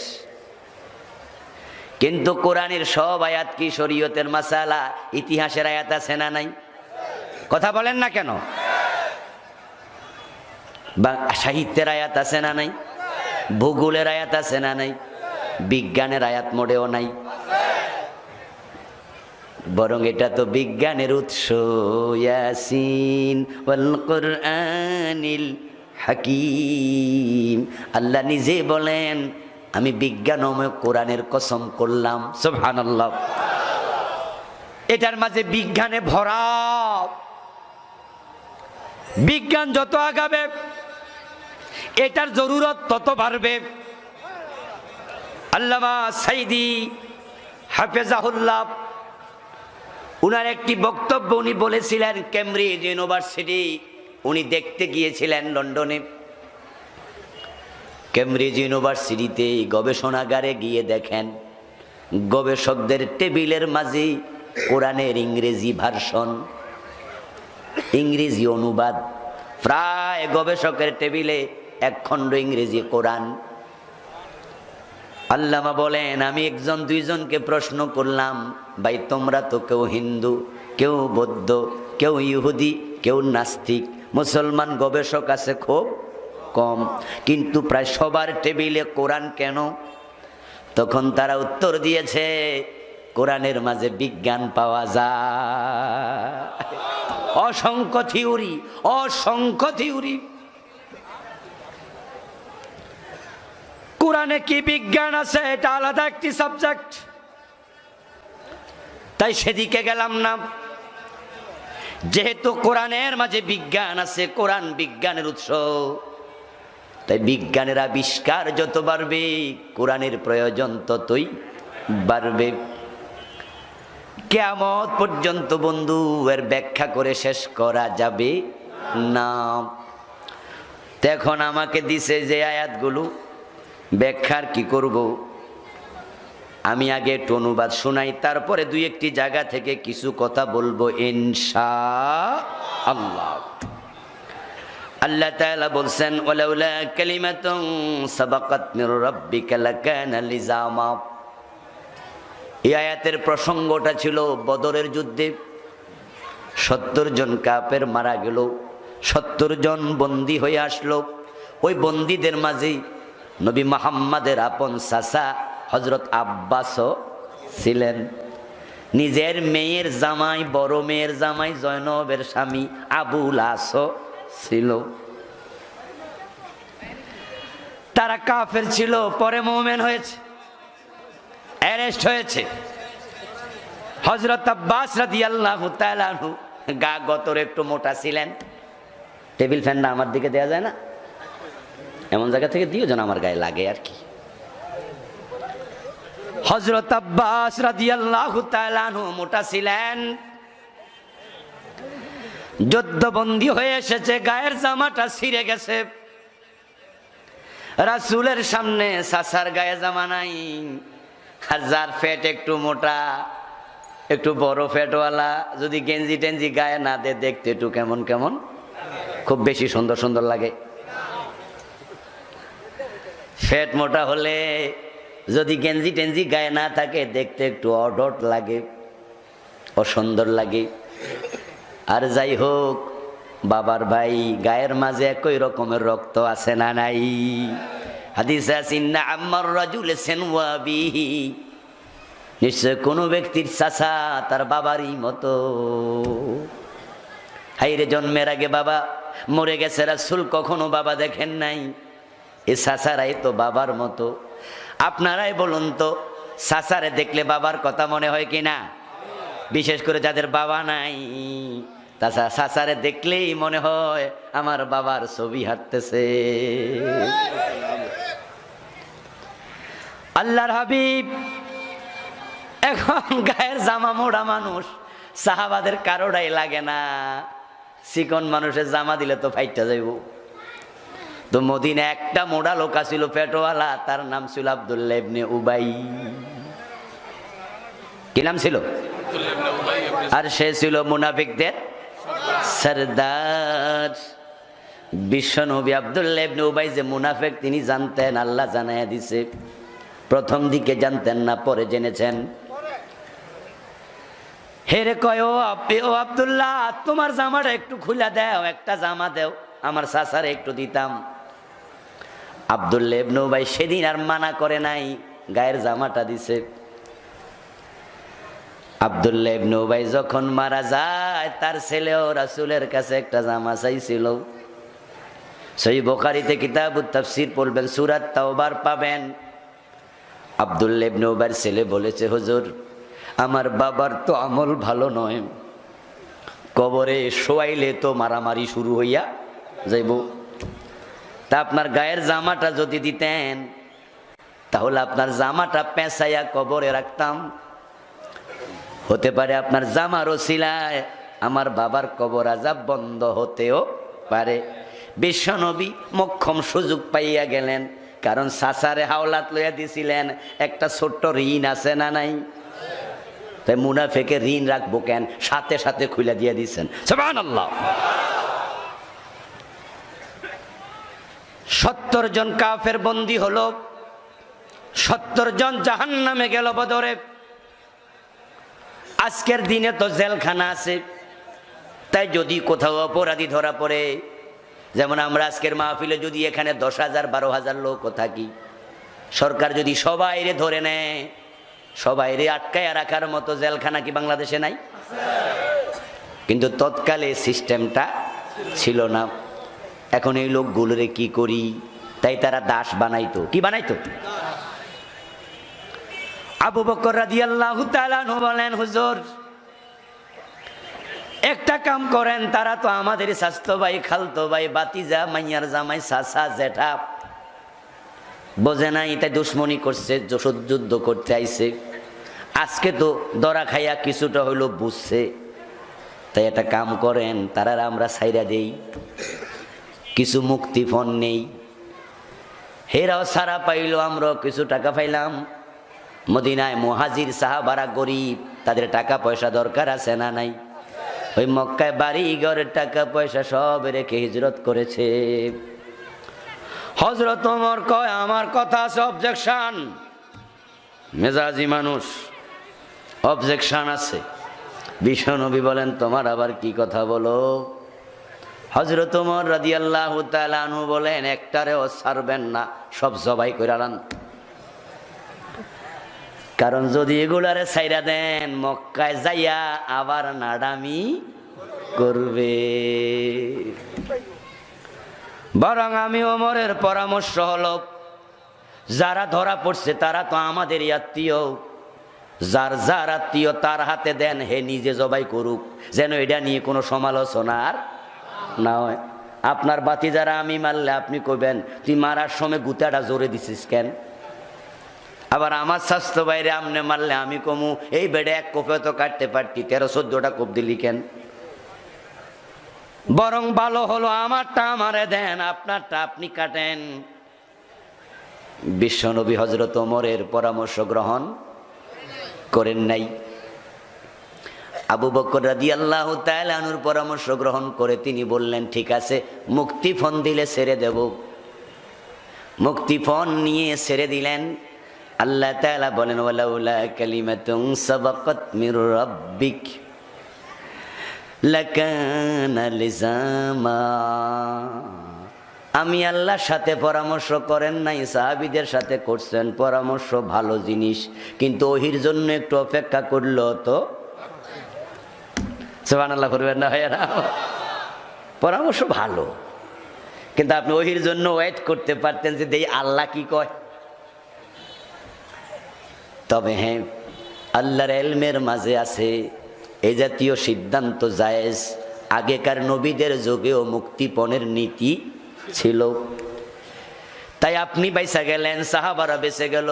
কিন্তু কোরআনের সব আয়াত কি শরীয়তের মাসালা? ইতিহাসের আয়াত আছে না নাই? কথা বলেন না কেন? বা সাহিত্যের আয়াত আছে না নাই? ভূগোলের আয়াত আছে না নাই? বিজ্ঞানের আয়াত মোটেও নাই। বরং এটা তো বিজ্ঞানের উৎস। ইয়াসিন ওয়াল কুরআনিল হাকিম, আল্লাহ নিজে বলেন আমি বিজ্ঞানময় কোরআনের কসম করলাম। সুবহানাল্লাহ। এটার মাঝে বিজ্ঞানে ভরা। বিজ্ঞান যত আগাবে এটার জরুরত তত বাড়বে। আল্লামা সাইদি হাফেজাহুল্লাহ উনার একটি বক্তব্য উনি বলেছিলেন, কেমব্রিজ ইউনিভার্সিটি উনি দেখতে গিয়েছিলেন লন্ডনে। কেমব্রিজ ইউনিভার্সিটিতে গবেষণাগারে গিয়ে দেখেন গবেষকদের টেবিলের মাঝে কোরআনের ইংরেজি ভার্সন, ইংরেজি অনুবাদ। প্রায় গবেষকের টেবিলে 1 খণ্ড ইংরেজি কোরআন। আল্লামা বলেন আমি 1-2জনকে প্রশ্ন করলাম, ভাই তোমরা তো কেউ হিন্দু, কেউ বৌদ্ধ, কেউ ইহুদি, কেউ নাস্তিক, মুসলমান গবেষক আছে খুব কম, কিন্তু প্রায় সবার টেবিলে কোরআন কেন? তখন তারা উত্তর দিয়েছে কোরআনের মাঝে বিজ্ঞান পাওয়া যায়। অসংখ্য থিওরি, অসংখ্য থিওরি। কোরআনে কি বিজ্ঞান আছে এটা আলাদা একটি সাবজেক্ট, তাই সেদিকে গেলাম না। যেহেতু কোরআনের মাঝে বিজ্ঞান আছে, কোরআন বিজ্ঞানের উৎস, তাই বিজ্ঞানের আবিষ্কার যত বাড়বে কোরআনের প্রয়োজন ততই বাড়বে। কিয়ামত পর্যন্ত বন্ধু এর ব্যাখ্যা করে শেষ করা যাবে না। এখন আমাকে দিছে যে আয়াতগুলো, ব্যাখ্যার কি করব? আমি আগে একটু অনুবাদ শোনাই, তারপরে 2-1টি জায়গা থেকে কিছু কথা বলবো ইনশাআল্লাহ। আল্লাহ তাআলা বলছেন ওয়ালাউলা কালিমাতুন সাবাকাত মির রাব্বিকা লাকানা লিজামা। এই আয়াতের প্রসঙ্গটা ছিল বদরের যুদ্ধে। 70 জন কাফের মারা গেল, 70 জন বন্দী হয়ে আসলো। ওই বন্দীদের মাঝে নবী মুহাম্মাদের আপন চাচা হযরত আব্বাসও ছিলেন। নিজের মেয়ের জামাই, বড় মেয়ের জামাই জয়নবের স্বামী আবুল আসও ছিল। তারা কাফের ছিল, পরে মুমিন হয়েছে, অ্যারেস্ট হয়েছে। হযরত আব্বাস রাদিয়াল্লাহু তাআলা আনহু গা গতরে একটু মোটা ছিলেন। টেবিল ফ্যানটা আমার দিকে দেয়া যায় না? এমন জায়গা থেকে দিও যেন আমার গায়ে লাগে আর কি। হযরত আব্বাস রাদিয়াল্লাহু তাআলা আনহু মোটা ছিলেন, যুদ্ধবন্দী হয়ে এসেছে, গায়ের জামাটা ছিঁড়ে গেছে। রাসূলের সামনে চাচার গায়ে জামা নাই, আর যার ফ্যাট একটু মোটা, একটু বড় ফ্যাটওয়ালা, যদি গেঞ্জি টেঞ্জি গায়ে না দে দেখতে একটু কেমন কেমন, খুব বেশি সুন্দর সুন্দর লাগে। ফ্যাট মোটা হলে যদি গেঞ্জি টেঞ্জি গায়ে না থাকে দেখতে একটু অডট লাগে, অসুন্দর লাগে। আর যাই হোক, বাবার ভাই, গায়ের মাঝে একই রকমের রক্ত আছে না নাই? হাদিসে আছে ইন্না আম্মার রাজুল সিনওয়াবিহি, নিশ্চয় কোন ব্যক্তির চাচা তার বাবারই মতো। হাইরে, জন্মের আগে বাবা মরে গেছে, রাসূল কখনো বাবা দেখেন নাই, এ চাচারাই তো বাবার মতো। আপনারাই বলুন তো, চাচারে দেখলে বাবার কথা মনে হয় কি না? বিশেষ করে যাদের বাবা নাই, তাছাড়া চাচারে দেখলেই মনে হয় আমার বাবার ছবি হাঁটতেছে। আল্লাহর হাবিব এখন গায়ের জামা মোড়া মানুষ, সাহাবাদের কারোটাই লাগে না। চিকন মানুষের জামা দিলে তো ফাইটটা যাইব। তো মদিনা একটা মোড়া লোক ছিল পেটওয়ালা, তার নাম ছিল আব্দুল্লাহ ইবনে উবাই। কি নাম ছিল? আর সে ছিল মুনাফিকদের সরদার। বিশ্বনবী আব্দুল্লাহ ইবনে উবাই যে মুনাফিক তিনি জানতেন, আল্লাহ জানাইয়া দিছে। প্রথম দিকে জানতেন না, পরে জেনেছেন। হেরে কয়, ও আব্দুল্লাহ, তোমার জামাটা একটু খুলে দাও, একটা জামা দাও, আমার চাচারে একটু দিতাম। আব্দুল্লাহ ইবনে উবাই সেদিন আর মানা করে নাই, গায়ের জামাটা দিছে। আব্দুল্লাহ ইবনে উবাই যখন মারা যায়, তার ছেলেও রাসূলের কাছে একটা জামা চাইছিল। সহিহ বুখারীতে কিতাবুত তাফসীর পড়বেন, সূরা তাওবার পাবেন। আব্দুল্লাহ ইবনে উবাইর ছেলে বলেছে, হুজুর, আমার বাবার তো আমল ভালো নয়, কবরে শোয়াইলে তো মারামারি শুরু হইয়া যাইব। তা আপনার গায়ের জামাটা যদি দিতেন, তাহলে আপনার জামাটা পেঁচাইয়া কবরে রাখতাম। হতে পারে আপনার জামার ওসিলায় আমার বাবার কবর আযাব বন্ধ হতেও পারে। বিশ্বনবী মোক্ষম সুযোগ পাইয়া গেলেন, কারণ চাচারে হাওলাত লইয়া দিছিলেন, একটা ছোট্ট ঋণ আছে না নাই? তাই মুনাফিকের ঋণ রাখবো কেন, সাথে সাথে খুলে দিয়ে দিচ্ছেন। সুবহানাল্লাহ। 70 জন কাফের বন্দী হলো, 70 জন জাহান্নামে গেল বদরে। আজকের দিনে তো জেলখানা আছে, তাই যদি কোথাও অপরাধী ধরা পড়ে, যেমন আমরা আজকের মাহফিলে যদি এখানে 10,000 12,000 লোক থাকি, সরকার যদি সবাইরে ধরে নেয়, সবাইরে আটকায়া রাখার মতো জেলখানা কি বাংলাদেশে নাই? কিন্তু তৎকালে সিস্টেমটা ছিল না। এখন এই লোকগুলোরে কি করি, তাই তারা দাস বানাইতো। কি বানাইতো? আবু বকর রাদিয়াল্লাহু তাআলা আনহু বলেন, হুজুর একটা কাম করেন, তারা তো আমাদের স্বাস্থ্য ভাই, খালতো ভাই, বাতিজা, মাইয়ার জামাই, চাচা, জেঠা, বোঝে নাই, তাই দুশ্মনী করছে, যুদ্ধ করতে আইছে। আজকে তো দরা খাইয়া কিছুটা হইলো বুঝছে, তাই একটা কাম করেন, তারা আমরা ছাইরা দেই, কিছু মুক্তিপণ নেই। হেরাও সারা পাইলো, আমরাও কিছু টাকা পাইলাম। মদিনায় মুহাজির সাহাবারা গরিব, তাদের টাকা পয়সা দরকার আছে না নাই? ওই মক্কায় বাড়ি ঘরের টাকা পয়সা সব রেখে হিজরত করেছে। হযরত ওমর কয়, আমার কথা আছে, অবজেকশন। মেজাজি মানুষ, অবজেকশন আছে। বিশ্বনবী বলেন, তোমার আবার কি কথা বলো? হযরত ওমর রাদিয়াল্লাহু তাআলা আনহু বলেন, একটারেও ছাড়বেন না, সব জবাই করে আনান। কারণ যদি এগুলারে ছাইরা দেন, মক্কায় যাইয়া আবার নাডামি করবে। বরং আমি ওমরের পরামর্শ হলো, যারা ধরা পড়ছে তারা তো আমাদের আত্মীয়, যার যার আত্মীয় তার হাতে দেন, হে নিজে জবাই করুক, যেন এটা নিয়ে কোনো সমালোচনার না হয়। আপনার বাতি যারা আমি মারলে আপনি কইবেন, তুই মারার সময় গুতাটা জোরে দিছিস কেন? আবার আমার স্বাস্থ্য বাইরে আমনে মারলে আমি কমু, এই বেডে এক কোপে তো কাটতে পারতি, 13-14টা কোপ দিলি কেন? বরং ভালো হলো আমারটা আমারে দেন, আপনারটা আপনি কাটেন। বিশ্বনবী হযরত ওমরের পরামর্শ গ্রহণ করেন নাই। আবু বকর রাদিয়াল্লাহু তাআলা আনহুর পরামর্শ গ্রহণ করে তিনি বললেন, ঠিক আছে, মুক্তিপণ দিলে ছেড়ে দেব। মুক্তিপণ নিয়ে ছেড়ে দিলেন। আল্লাহ তাআলা বলেন, ওয়ালাউলা কালিমাতুন সাবাকাত মির রাব্বিক লাকানা লিজামা। আমি আল্লাহর সাথে পরামর্শ করেন নাই, সাহাবীদের সাথে করছেন। পরামর্শ ভালো জিনিস, কিন্তু ওহির জন্য একটু অপেক্ষা করলো তো। সুবহানাল্লাহ করবেন না ভাইয়ারা? পরামর্শ ভালো, কিন্তু আপনি ওহির জন্য ওয়েট করতে পারতেন যে দেই আল্লাহ কি কয়। তবে হ্যাঁ, আল্লাহর ইলমের মাঝে আছে এই জাতীয় সিদ্ধান্ত জায়েজ। আগেকার নবীদের যুগেও মুক্তিপণের নীতি ছিল, তাই আপনি বাইসা গেলেন, সাহাবারা বেঁচে গেল।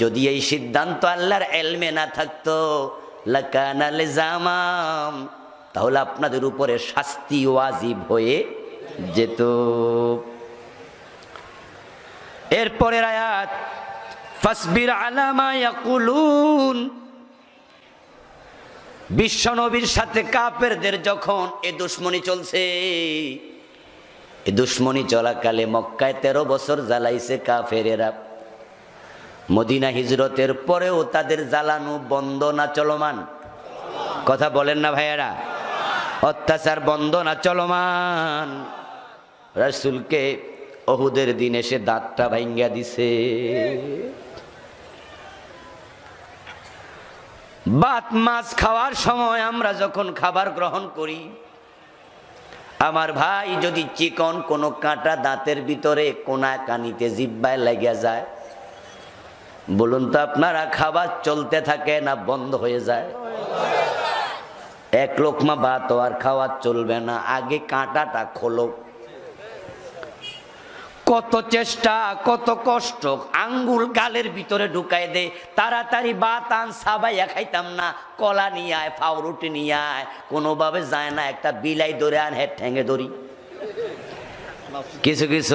যদি এই সিদ্ধান্ত আল্লাহর ইলমে না থাকতো, লাকানা লিজামাম, তাহলে আপনাদের উপরে শাস্তি ওয়াজিব হয়ে যেত। এরপরের আয়াত, ফাসবির আলা মা ইয়াকুলুন। বিশ্বনবীর সাথে কাফেরদের যখন এ দুশমনি চলছে, এ দুশমনি চলাকালে মক্কায় 13 বছর জ্বালাইছে কাফেরেরা। মদিনা হিজরতের পরেও তাদের জ্বালানো বন্ধ না চলমান? কথা বলেন না ভাইয়েরা? অত্যাচার বন্ধ না চলমান? রাসূলকে ওহুদের দিন এসে দাঁতটা ভাঙ্গা দিছে। ভাত মাছ খাওয়ার সময় আমরা যখন খাবার গ্রহণ করি, আমার ভাই যদি চিকন কোনো কাঁটা দাঁতের ভিতরে কোনা কানিতে জিহ্বায় লেগে যায়, বলুন তো আপনারা খাবার চলতে থাকে না বন্ধ হয়ে যায়? এক লোকমা ভাত আর খাওয়া চলবে না, আগে কাঁটাটা খোলো। কত চেষ্টা, কত কষ্ট, আঙ্গুল গালের ভিতরে ঢুকাই দে, তাড়াতাড়ি ভাত আন, সাবাইয়া খাইতাম না, কলা নিয়ে আয়, ফাউরুটি নিয়ে আয়, কোনোভাবে যায় না, একটা বিলাই ধরে আন, হেড ঠেঙে ধরি। কিছু কিছু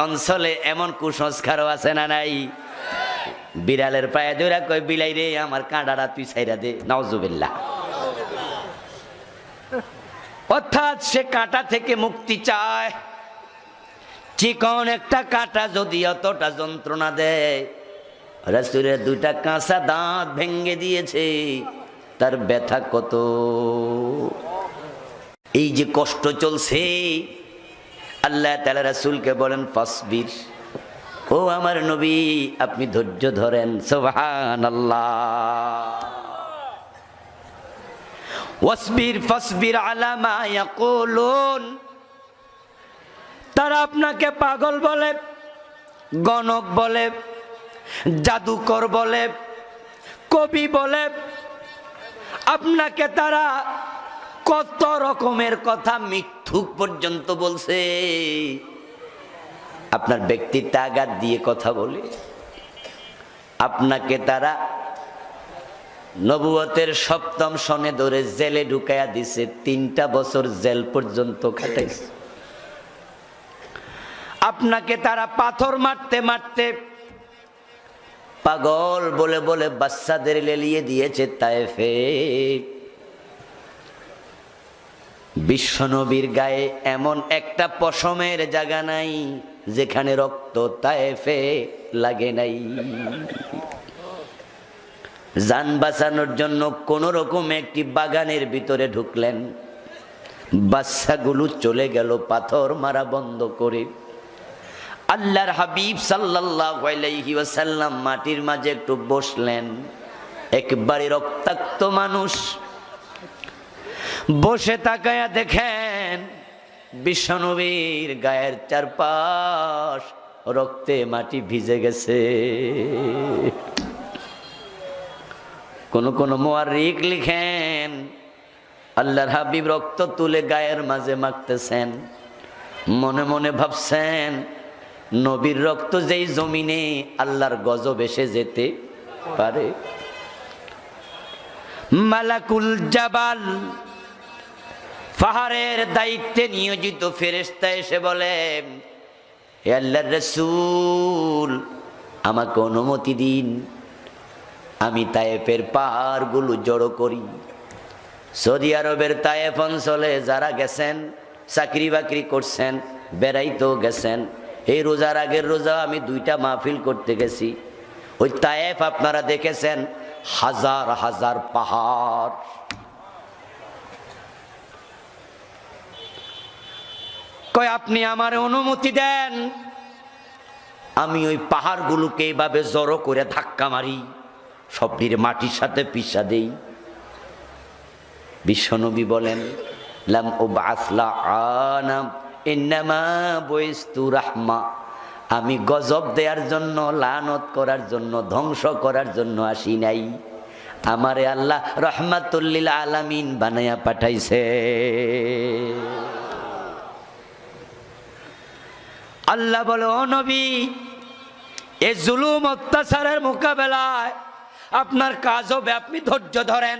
অঞ্চলে এমন কুসংস্কারও আছে না নাই? বিড়ালের পায়ে ধরে কয়, বিলাই রে আমার কাঁটাটা তুই ছাইরা দে, নাউজুবিল্লাহ। অর্থাৎ সে কাঁটা থেকে মুক্তি চায়। চিকন একটা কাঁটা যদি অতটা যন্ত্রণা দেয়, রাসূলের 2টা কাঁচা দাঁত ভেঙে দিয়েছে, তার ব্যথা কত। এই যে কষ্ট চলছে, আল্লাহ তাআলা রাসূলকে বলেন ফাসবির, ও আমার নবী আপনি ধৈর্য ধরেন। সুবহানাল্লাহ। ওয়াসবির ফাসবির আলা মা ইয়াকুলুন। তারা আপনাকে পাগল বলে, গণক বলে, জাদুকর বলে, কবি বলে, আপনাকে তারা কত রকমের কথা মিথ্যুক পর্যন্ত বলছে। আপনার ব্যক্তিত্বে আঘাত দিয়ে কথা বলে, আপনাকে তারা নবুয়তের 7ম সনে ধরে জেলে ঢুকাইয়া দিছে, 3টা বছর জেল পর্যন্ত কাটাইছে। আপনাকে তারা পাথর মারতে মারতে পাগল বলে বলে বাচ্চাদের লেলিয়ে দিয়েছে তায়েফে। বিশ্বনবীর গায়ে এমন একটা পশমের জায়গা নাই যেখানে রক্ত তায়েফে লাগে নাই। জান বাঁচানোর জন্য কোন রকম একটি বাগানের ভিতরে ঢুকলেন, বাচ্চাগুলো চলে গেল পাথর মারা বন্ধ করে। আল্লাহর হাবিব সাল্লাল্লাহু আলাইহি ওয়াসাল্লাম মাটির মাঝে একটু বসলেন। একবারে রক্তাক্ত মানুষ, বসে তাকায়া দেখেন বিশ্বনবীর গায়ের চারপাশ রক্তে মাটি ভিজে গেছে। কোন কোন মুআররিখ লিখেন আল্লাহর হাবিব রক্ত তুলে গায়ের মাঝে মাখতেছেন, মনে মনে ভাবছেন নবীর রক্ত যেই জমিনে আল্লাহর গজব এসে যেতে পারে। মালাকুল জাবাল, পাহাড়ের দায়িত্বে নিয়োজিত ফেরেশতা এসে বলে, হে আল্লাহর রাসূল আমাকে অনুমতি দিন, আমি তায়েফের পাহাড়গুলো জড়ো করি। সৌদি আরবের তায়েফ অঞ্চলে যারা গেছেন, চাকরি বাকরি করছেন, বেড়াইতেও গেছেন, এই রোজার আগের রোজা আমি 2টা মাহফিল করতে গেছি। ওই তায়েফ আপনারা দেখেছেন, হাজার হাজার পাহাড়। কয় আপনি আমার অনুমতি দেন, আমি ওই পাহাড়গুলোকে এইভাবে জড়ো করে ধাক্কা মারি, সবটির মাটির সাথে পিষা দেই। বিশ্বনবী বলেন, লাম উবআস লাআনা ইন্নামা বুইস্তু রাহমা, আমি গজব দেওয়ার জন্য, লানত করার জন্য, ধ্বংস করার জন্য আসি নাই, আমারে আল্লাহ রহমাতুল লিল আলামিন বানায়া পাঠাইছে। আল্লাহ বলে, ও নবী এই জুলুম অত্যাচারের মোকাবেলায় আপনার কাজ হবে আপনি ধৈর্য ধরেন।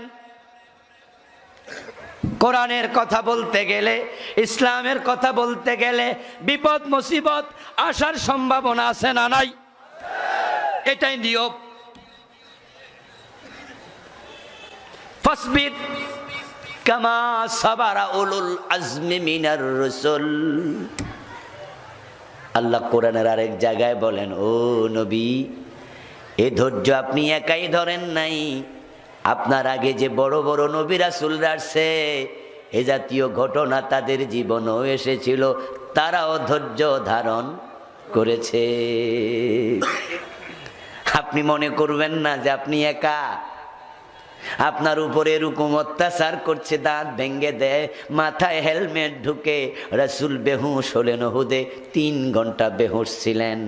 কোরআনের কথা বলতে গেলে, ইসলামের কথা বলতে গেলে বিপদ মুসিবত আসার সম্ভাবনা আছে না নাই? এটাই নিয়ম। ফাসবির কামা সাবারা উলুল আজমি মিনার রাসূল। আল্লাহ কোরআনের আরেক জায়গায় বলেন, ও নবী, এ ধৈর্য আপনি একাই ধরেন নাই, আপনার আগে যে বড় বড় নবী রাসূলরা আসছে, এ জাতীয় ঘটনা তাদের জীবনেও এসেছিল, তারাও ধৈর্য ধারণ করেছে। আপনি মনে করবেন না যে আপনি একা। আপনার উপরে এরকম অত্যাচার করছে, দাঁত ভেঙ্গে দেয়, মাথায় হেলমেট ঢুকে রাসূল বেহুশ হলেন উহুদে, 3 ঘন্টা বেহুশ ছিলেন।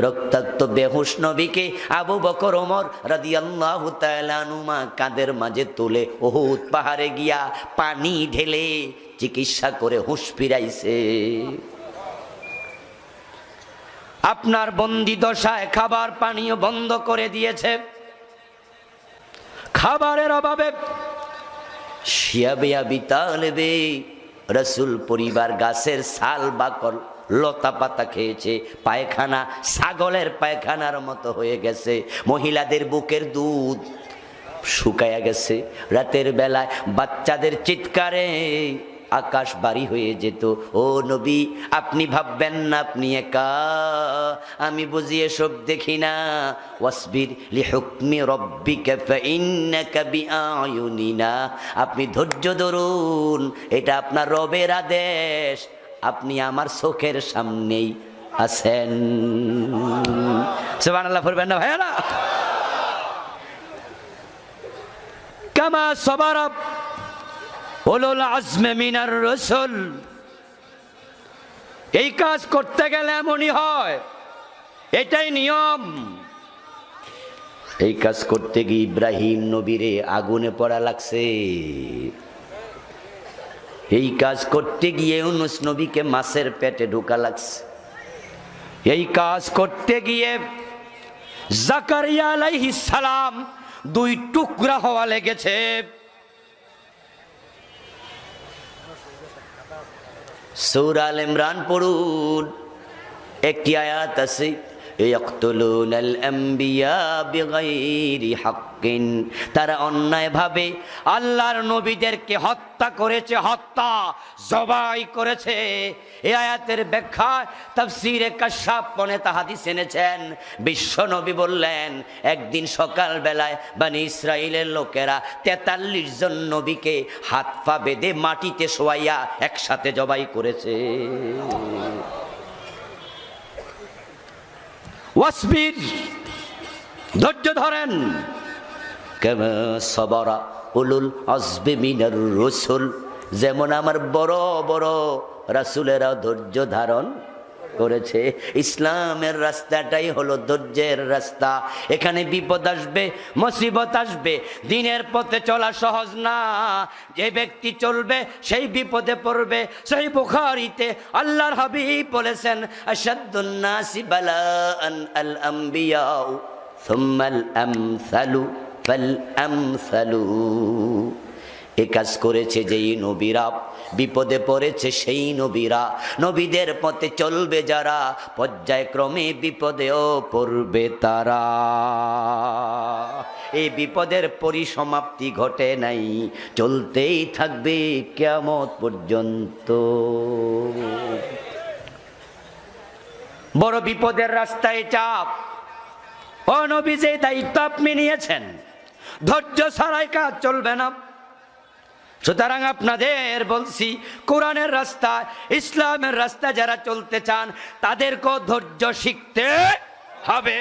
রক্তাক্ত বেহুশ নবীকে আবু বকর ওমর রাদিয়াল্লাহু তাআলা আনহুমা কাঁধের মাঝে তুলে উহুদ পাহাড়ে গিয়া পানি ঢেলে চিকিৎসা করে হুঁশ ফিরাইছে। আপনার বন্দি দশায় খাবার পানিও বন্ধ করে দিয়েছে। খাবারের অভাবে শিয়াবে আবি তালেবে রাসূল পরিবার গাছের ছাল বাকল লতা পাতা খেয়েছে, পায়খানা ছাগলের পায়খানার মতো হয়ে গেছে, মহিলাদের বুকের দুধ শুকায়া গেছে। রাতের বেলায় বাচ্চাদের চিৎকারে আকাশ বাড়ি হয়ে যেত। ও নবী, আপনি ভাববেন না আপনি একা, আমি বুঝি এসব দেখি না। ওয়াসবির লিহুকমি রাব্বিকা ফাইন্নাকা বিআয়ুনিনা। আপনি ধৈর্য ধরুন, এটা আপনার রবের আদেশ, আপনি আমার চোখের সামনেই আছেন। সুবহানাল্লাহ পড়বেন না ভাইরা? কামা সাবারা উলুল আজমি মিনার রাসূল। এই কাজ করতে গেলে এমনই হয়, এটাই নিয়ম। এই কাজ করতে গিয়ে ইব্রাহিম নবীরে আগুনে পড়া লাগছে। এই কাজ করতে গিয়ে ইউনূস নবীকে মাছের পেটে ঢোকা লাগছে। এই কাজ করতে গিয়ে জাকারিয়া আলাইহিস সালাম 2 টুকরা হওয়া লেগেছে। সূরা আল ইমরান পড়ুন, একটি আয়াত আছে, ইয়াকতুলুনাল আম্বিয়া বিগাইরি হাক্কিন। তারা অন্যায়ভাবে আল্লাহর নবীদেরকে হত্যা করেছে, হত্যা জবাই করেছে। এই আয়াতের ব্যাখ্যা তাফসীরে কাশফ পনেতা হাদিস এনেছেন। বিশ্ব নবী বললেন, একদিন সকাল বেলায় বনি ইসরাইলের লোকেরা 43 জন নবীকে হাত পা বেঁধে মাটিতে শোয়াইয়া একসাথে জবাই করেছে। ওয়াসবির, ধৈর্য ধরেন, কামা সাবারা উলুল আজমি মিনার রাসূল। যেমন আমার বড় বড় রাসূলেরা ধৈর্য ধারণ করেছে। ইসলামের রাস্তাটাই হলো ধৈর্যের রাস্তা। এখানে বিপদ আসবে, মুসিবত আসবে, দিনের পথে চলা সহজ না। যে ব্যক্তি চলবে সেই বিপদে পড়বে। সহিহ বুখারীতে আল্লাহর হাবিব বলেছেন, আশাদ্দুন নাসি বালাআন আল আম্বিয়া সুম্মাল আমসালু ফাল আমসালু। এ কাজ করেছে যেই নবীরা, বিপদে পড়েছে সেই নবীরা। নবীদের পথে চলবে যারা, পর্যায়ক্রমে বিপদেও পড়বে তারা। এই বিপদের পরিসমাপ্তি ঘটে নাই, চলতেই থাকবে কিয়ামত পর্যন্ত। বড় বিপদের রাস্তায় চাপ। ও নবী, যে দায়িত্ব আপনি নিয়েছেন, ধৈর্য ছাড়াই কাজ চলবে না। সুতরাং আপনাদের বলছি, কোরআনের রাস্তা, ইসলামের রাস্তা যারা চলতে চান, তাদেরকেও ধৈর্য শিখতে হবে।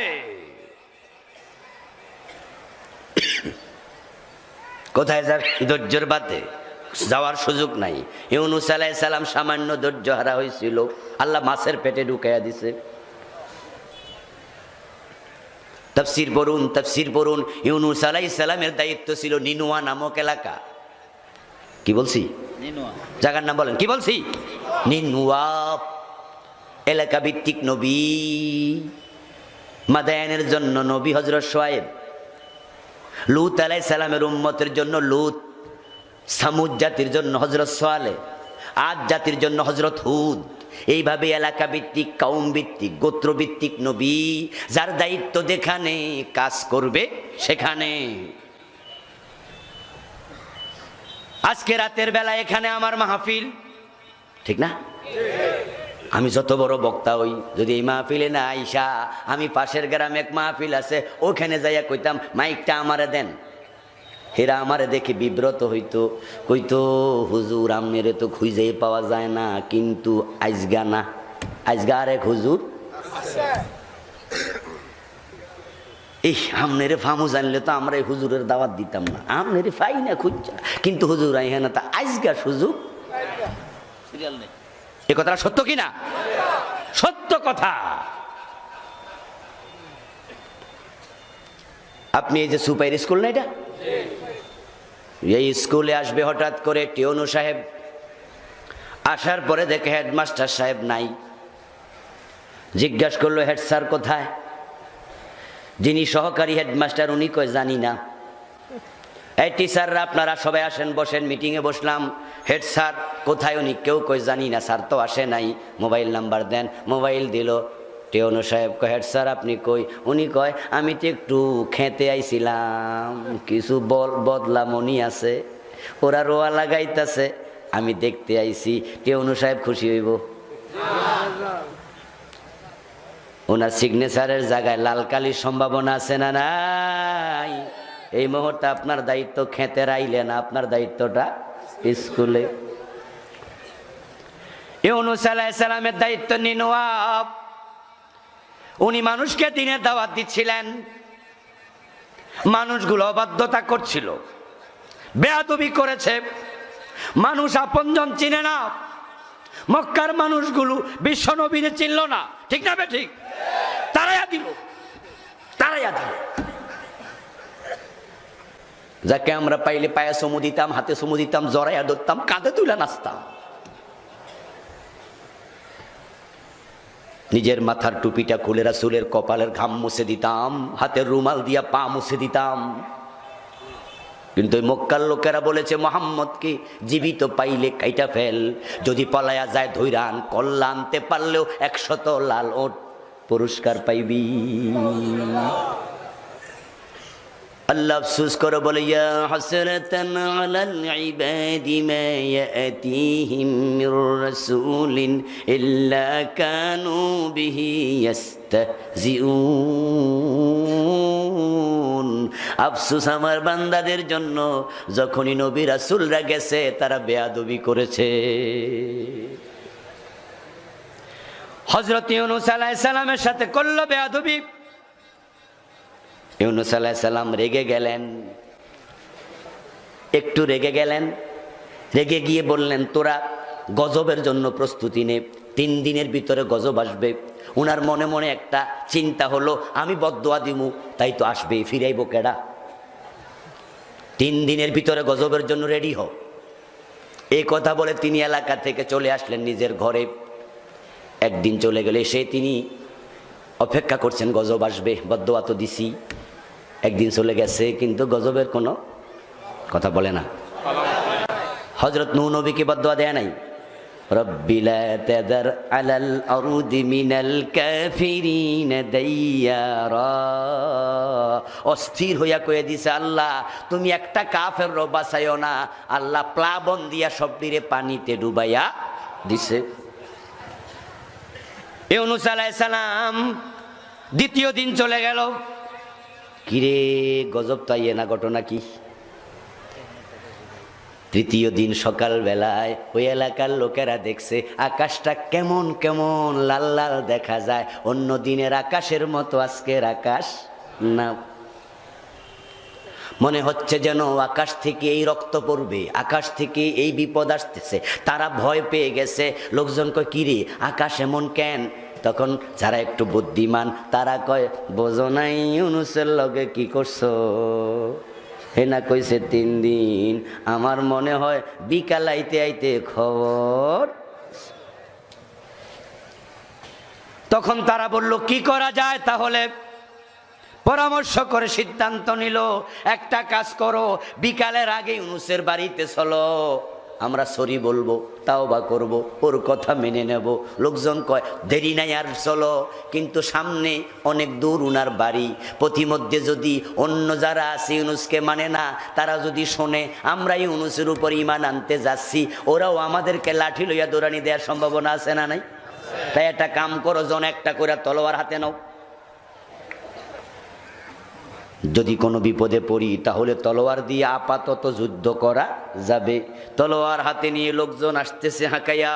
কোথায় যাবে? ধৈর্যের বাদে যাওয়ার সুযোগ নাই। ইউনূস আলাইহিস সালাম সামান্য ধৈর্য হারা হয়েছিল, আল্লাহ মাছের পেটে ঢুকাইয়া দিছে। তাফসীর পড়ুন, তাফসীর পড়ুন। ইউনূস আলাইহিস সালামের দায়িত্ব ছিল নিনুয়া নামক এলাকা। কি বলছি? জায়গার নাম বলেন। কি বলছি? নিনুয়া। এলাকা ভিত্তিক নবী। মাদায়ানের জন্য নবী হযরত শুআয়ব, লূত আলাইহিস সালামের উম্মতের জন্য লূত, সামুদ জাতির জন্য হযরত সালেহ, আদ জাতির জন্য হযরত হুদ। এইভাবে এলাকা ভিত্তিক, কওম ভিত্তিক, গোত্র ভিত্তিক নবী, যার দায়িত্ব যেখানে কাজ করবে সেখানে। আজকে রাতের বেলা এখানে আমার মাহফিল, ঠিক না? আমি যত বড় বক্তা হই, যদি এই মাহফিলে না আইসা আমি পাশের গ্রামে এক মাহফিল আছে ওখানে যাইয়া কইতাম মাইকটা আমারে দেন, হেরা আমারে দেখে বিব্রত হইতো, কইতো হুজুর আমনেরে তো খুঁজেই পাওয়া যায় না, কিন্তু আজগা না, আজগা আরেক হুজুর এই আমনেরে ফামু জানলে তো আমরা এই হুজুরের দাওয়াত দিতাম না, আমনেরে পাই না খুঁজা, কিন্তু হুজুর আইহা না, তা আজগা সুযোগ। এ কথাটা সত্য কিনা? সত্য কথা। আপনি এই যে সুপার স্কুল না, এটা এই স্কুলে আসবে হঠাৎ করে টিউনু সাহেব, আসার পরে দেখে হেডমাস্টার সাহেব নাই। জিজ্ঞাসা করলো হেড স্যার কোথায়? যিনি সহকারী হেডমাস্টার উনি কয় জানি না। এই টিচাররা আপনারা সবাই আসেন, বসেন, মিটিংয়ে বসলাম। হেড স্যার কোথায়? উনি কেউ কয় জানি না, স্যার তো আসে নাই, মোবাইল নাম্বার দেন। মোবাইল দিল। টিউনু সাহেব কয় হেড স্যার আপনি কই? উনি কয় আমি তো একটু খেতে আইছিলাম, কিছু বদলা মনি আছে, ওরা রোয়া লাগাইতেছে, আমি দেখতে আইছি। টিউনু সাহেব খুশি হইব? ওনার সিগনেচারের জায়গায় লাল কালির সম্ভাবনা আছে না নাই? এই মুহূর্তে আপনার দায়িত্ব খেতে রাইলে না, আপনার দায়িত্বটা স্কুলে। ইউনূস আলাইহিস সালামের দায়িত্ব নিনওয়াব, উনি মানুষকে দিনের দাওয়াত দিচ্ছিলেন, মানুষগুলো অবাধ্যতা করছিল, বেয়াদবি করেছে, মানুষ আপনজন চিনে না। মক্কার মানুষগুলো বিশ্ব নবীরে চিনল না, ঠিক না? ঠিক, তারাইয়া দিল। যাকে আমরা পাইলে পায়ে চুমু দিতাম, হাতে চুমু দিতাম, জড়াইয়া ধরতাম, কাঁধে তুলে নাচতাম। নিজের মাথার টুপিটা খুলে রাসূলের কপালের ঘাম মুছে দিতাম, হাতের রুমাল দিয়া পা মুছে দিতাম। কিন্তু ওই মক্কার লোকেরা বলেছে মুহাম্মদকে জীবিত পাইলে কাইটা ফেল, যদি পলায়া যায় ধৈরান, কল্লা আনতে পারলেও 100 লাল ওট পুরস্কার পাইবি। আল্লাহ আফসোস করে বলে ইয়া হাসরাতান আলাল ইবাদি মা ইয়াতিহিম মির রাসূলিন ইল্লা কানু বিহি ইস্তাহজিউন। আফসোস আমার বান্দাদের জন্য, যখনই নবী রাসূলরা গেছে তারা বেয়াদবি করেছে। হযরত ইউনূস আলাইহিস সালামের সাথে করলো বেয়াদবি। ইউনূস আলাইহিস সালাম রেগে গেলেন, একটু রেগে গেলেন। রেগে গিয়ে বললেন তোরা গজবের জন্য প্রস্তুতি নে, 3 দিনের ভিতরে গজব আসবে। উনার মনে মনে একটা চিন্তা হলো আমি বদদোয়া দিমু, তাই তো আসবে, ফিরাইব কেডা? 3 দিনের ভিতরে গজবের জন্য রেডি হও। এই কথা বলে তিনি এলাকা থেকে চলে আসলেন নিজের ঘরে। একদিন চলে গেলে সে তিনি অপেক্ষা করছেন গজব আসবে, বদদোয়া তো দিছি। একদিন চলে গেছে কিন্তু গজবের কোনো কথা বলে না। হযরত নূহ নবীকে বদদোয়া দেয় নাই, রব্বি লা তাযার আলাল আরদি মিনাল কাফিরিন দাইয়ারা। অস্থির হইয়া কয়ে দিছে আল্লাহ তুমি একটা কাফের বাঁচাইও না। আল্লাহ প্লাবন দিয়া সবটিরে পানিতে ডুবাইয়া দিছে। ইউনূস আলাইহিস সালাম দ্বিতীয় দিন চলে গেল। কিরে গজব তাইয়ে না, ঘটনা কি? তৃতীয় দিন সকাল বেলায় ওই এলাকার লোকেরা দেখছে আকাশটা কেমন কেমন লাল লাল দেখা যায়, অন্য দিনের আকাশের মতো আজকের আকাশ না। মনে হচ্ছে যেন আকাশ থেকে এই রক্ত পড়বে, আকাশ থেকে এই বিপদ আসতেছে। তারা ভয় পেয়ে গেছে। লোকজন কয় কিরে আকাশ এমন কেন? তখন যারা একটু বুদ্ধিমান তারা কয় বোঝো নাই ইউনূসের লগে কি করছো? হেনা কইছে 3 দিন, আমার মনে হয় বিকাল আইতে আইতে খবর। তখন তারা বলল কি করা যায় তাহলে? পরামর্শ করে সিদ্ধান্ত নিল, একটা কাজ করো, বিকালের আগে ইউনুসের বাড়িতে চলো, আমরা সরি বলবো, তাওবা করব, ওর কথা মেনে নেব। লোকজন কয় দেরি নাই আর চলো, কিন্তু সামনে অনেক দূর উনার বাড়ি, পথিমধ্যে যদি অন্য যারা আছে ইউনুসকে মানে না, তারা যদি শোনে আমরা ইউনুসের উপর ঈমান আনতে যাচ্ছি, ওরাও আমাদেরকে লাঠি লইয়া দৌড়ানি দেওয়ার সম্ভাবনা আছে না নাই? তাই একটা কাম করো, জন একটা করে তলোয়ার হাতে নাও, যদি কোনো বিপদে পড়ি তাহলে তলোয়ার দিয়ে আপাতত যুদ্ধ করা যাবে। তলোয়ার হাতে নিয়ে লোকজন আসতেছে হাঁকাইয়া।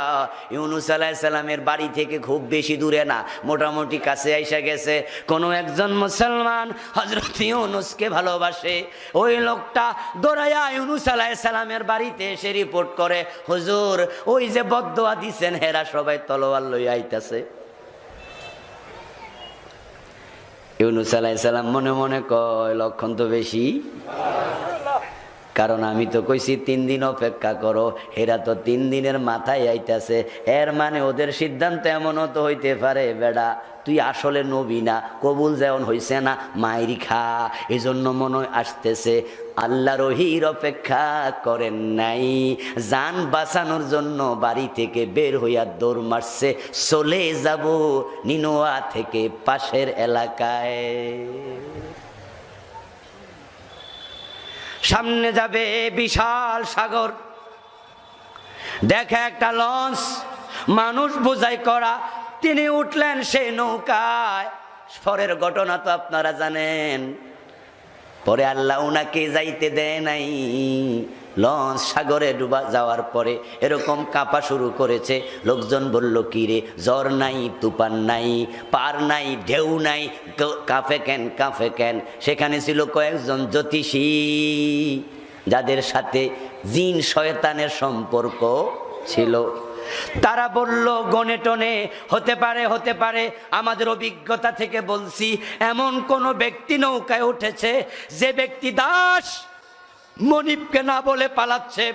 ইউনুস আলাইহিস সালামের বাড়ি থেকে খুব বেশি দূরে না, মোটামুটি কাছে আইসা গেছে। কোনো একজন মুসলমান হযরত ইউনুসকে ভালোবাসে, ওই লোকটা দৌড়াইয়া ইউনুস আলাইহিস সালামের বাড়িতে এসে রিপোর্ট করে, হুজুর ওই যে বদদোয়া দিছেন হেরা সবাই তলোয়ার লইয়া আইতাছে। ইউনুস আলাইহিস সালাম মনে মনে কয় লক্ষণ তো বেশি, কারণ আমি তো কইছি 3 দিন অপেক্ষা করো, এরা তো 3 দিনের মাথায় আইতাছে, এর মানে ওদের সিদ্ধান্ত এমনও তো হইতে পারে বেডা তুই আসলে নবী না, কবুল যেমন হইছে না মাইরি খা, এজন্য মনে আসতেছে। আল্লাহর ওহীর অপেক্ষা করেন নাই, জান বাঁচানোর জন্য বাড়ি থেকে বের হইয়া দৌড় মারছে, চলে যাব নিনোয়া থেকে পাশের এলাকায়। সামনে যাবে বিশাল সাগর, দেখে একটা লঞ্চ মানুষ বোঝাই করা, তিনি উঠলেন সেই নৌকায়। পরের ঘটনা তো আপনারা জানেন, পরে আল্লাহ উনাকে যাইতে দেয় নাই। লঞ্চ সাগরে ডুবা যাওয়ার পরে এরকম কাঁপা শুরু করেছে। লোকজন বলল কি রে, জ্বর নাই, তুফান নাই, পার নাই, ঢেউ নাই, কাঁপে কেন কাঁপে কেন? সেখানে ছিল কয়েকজন জ্যোতিষী, যাদের সাথে জিন শয়তানের সম্পর্ক ছিল। তারা বলল গনে টনে হতে পারে, হতে পারে, আমাদের অভিজ্ঞতা থেকে বলছি, এমন কোন ব্যক্তি নৌকায় উঠেছে যে ব্যক্তি দাস মনিবকে না বলে পালাচ্ছে,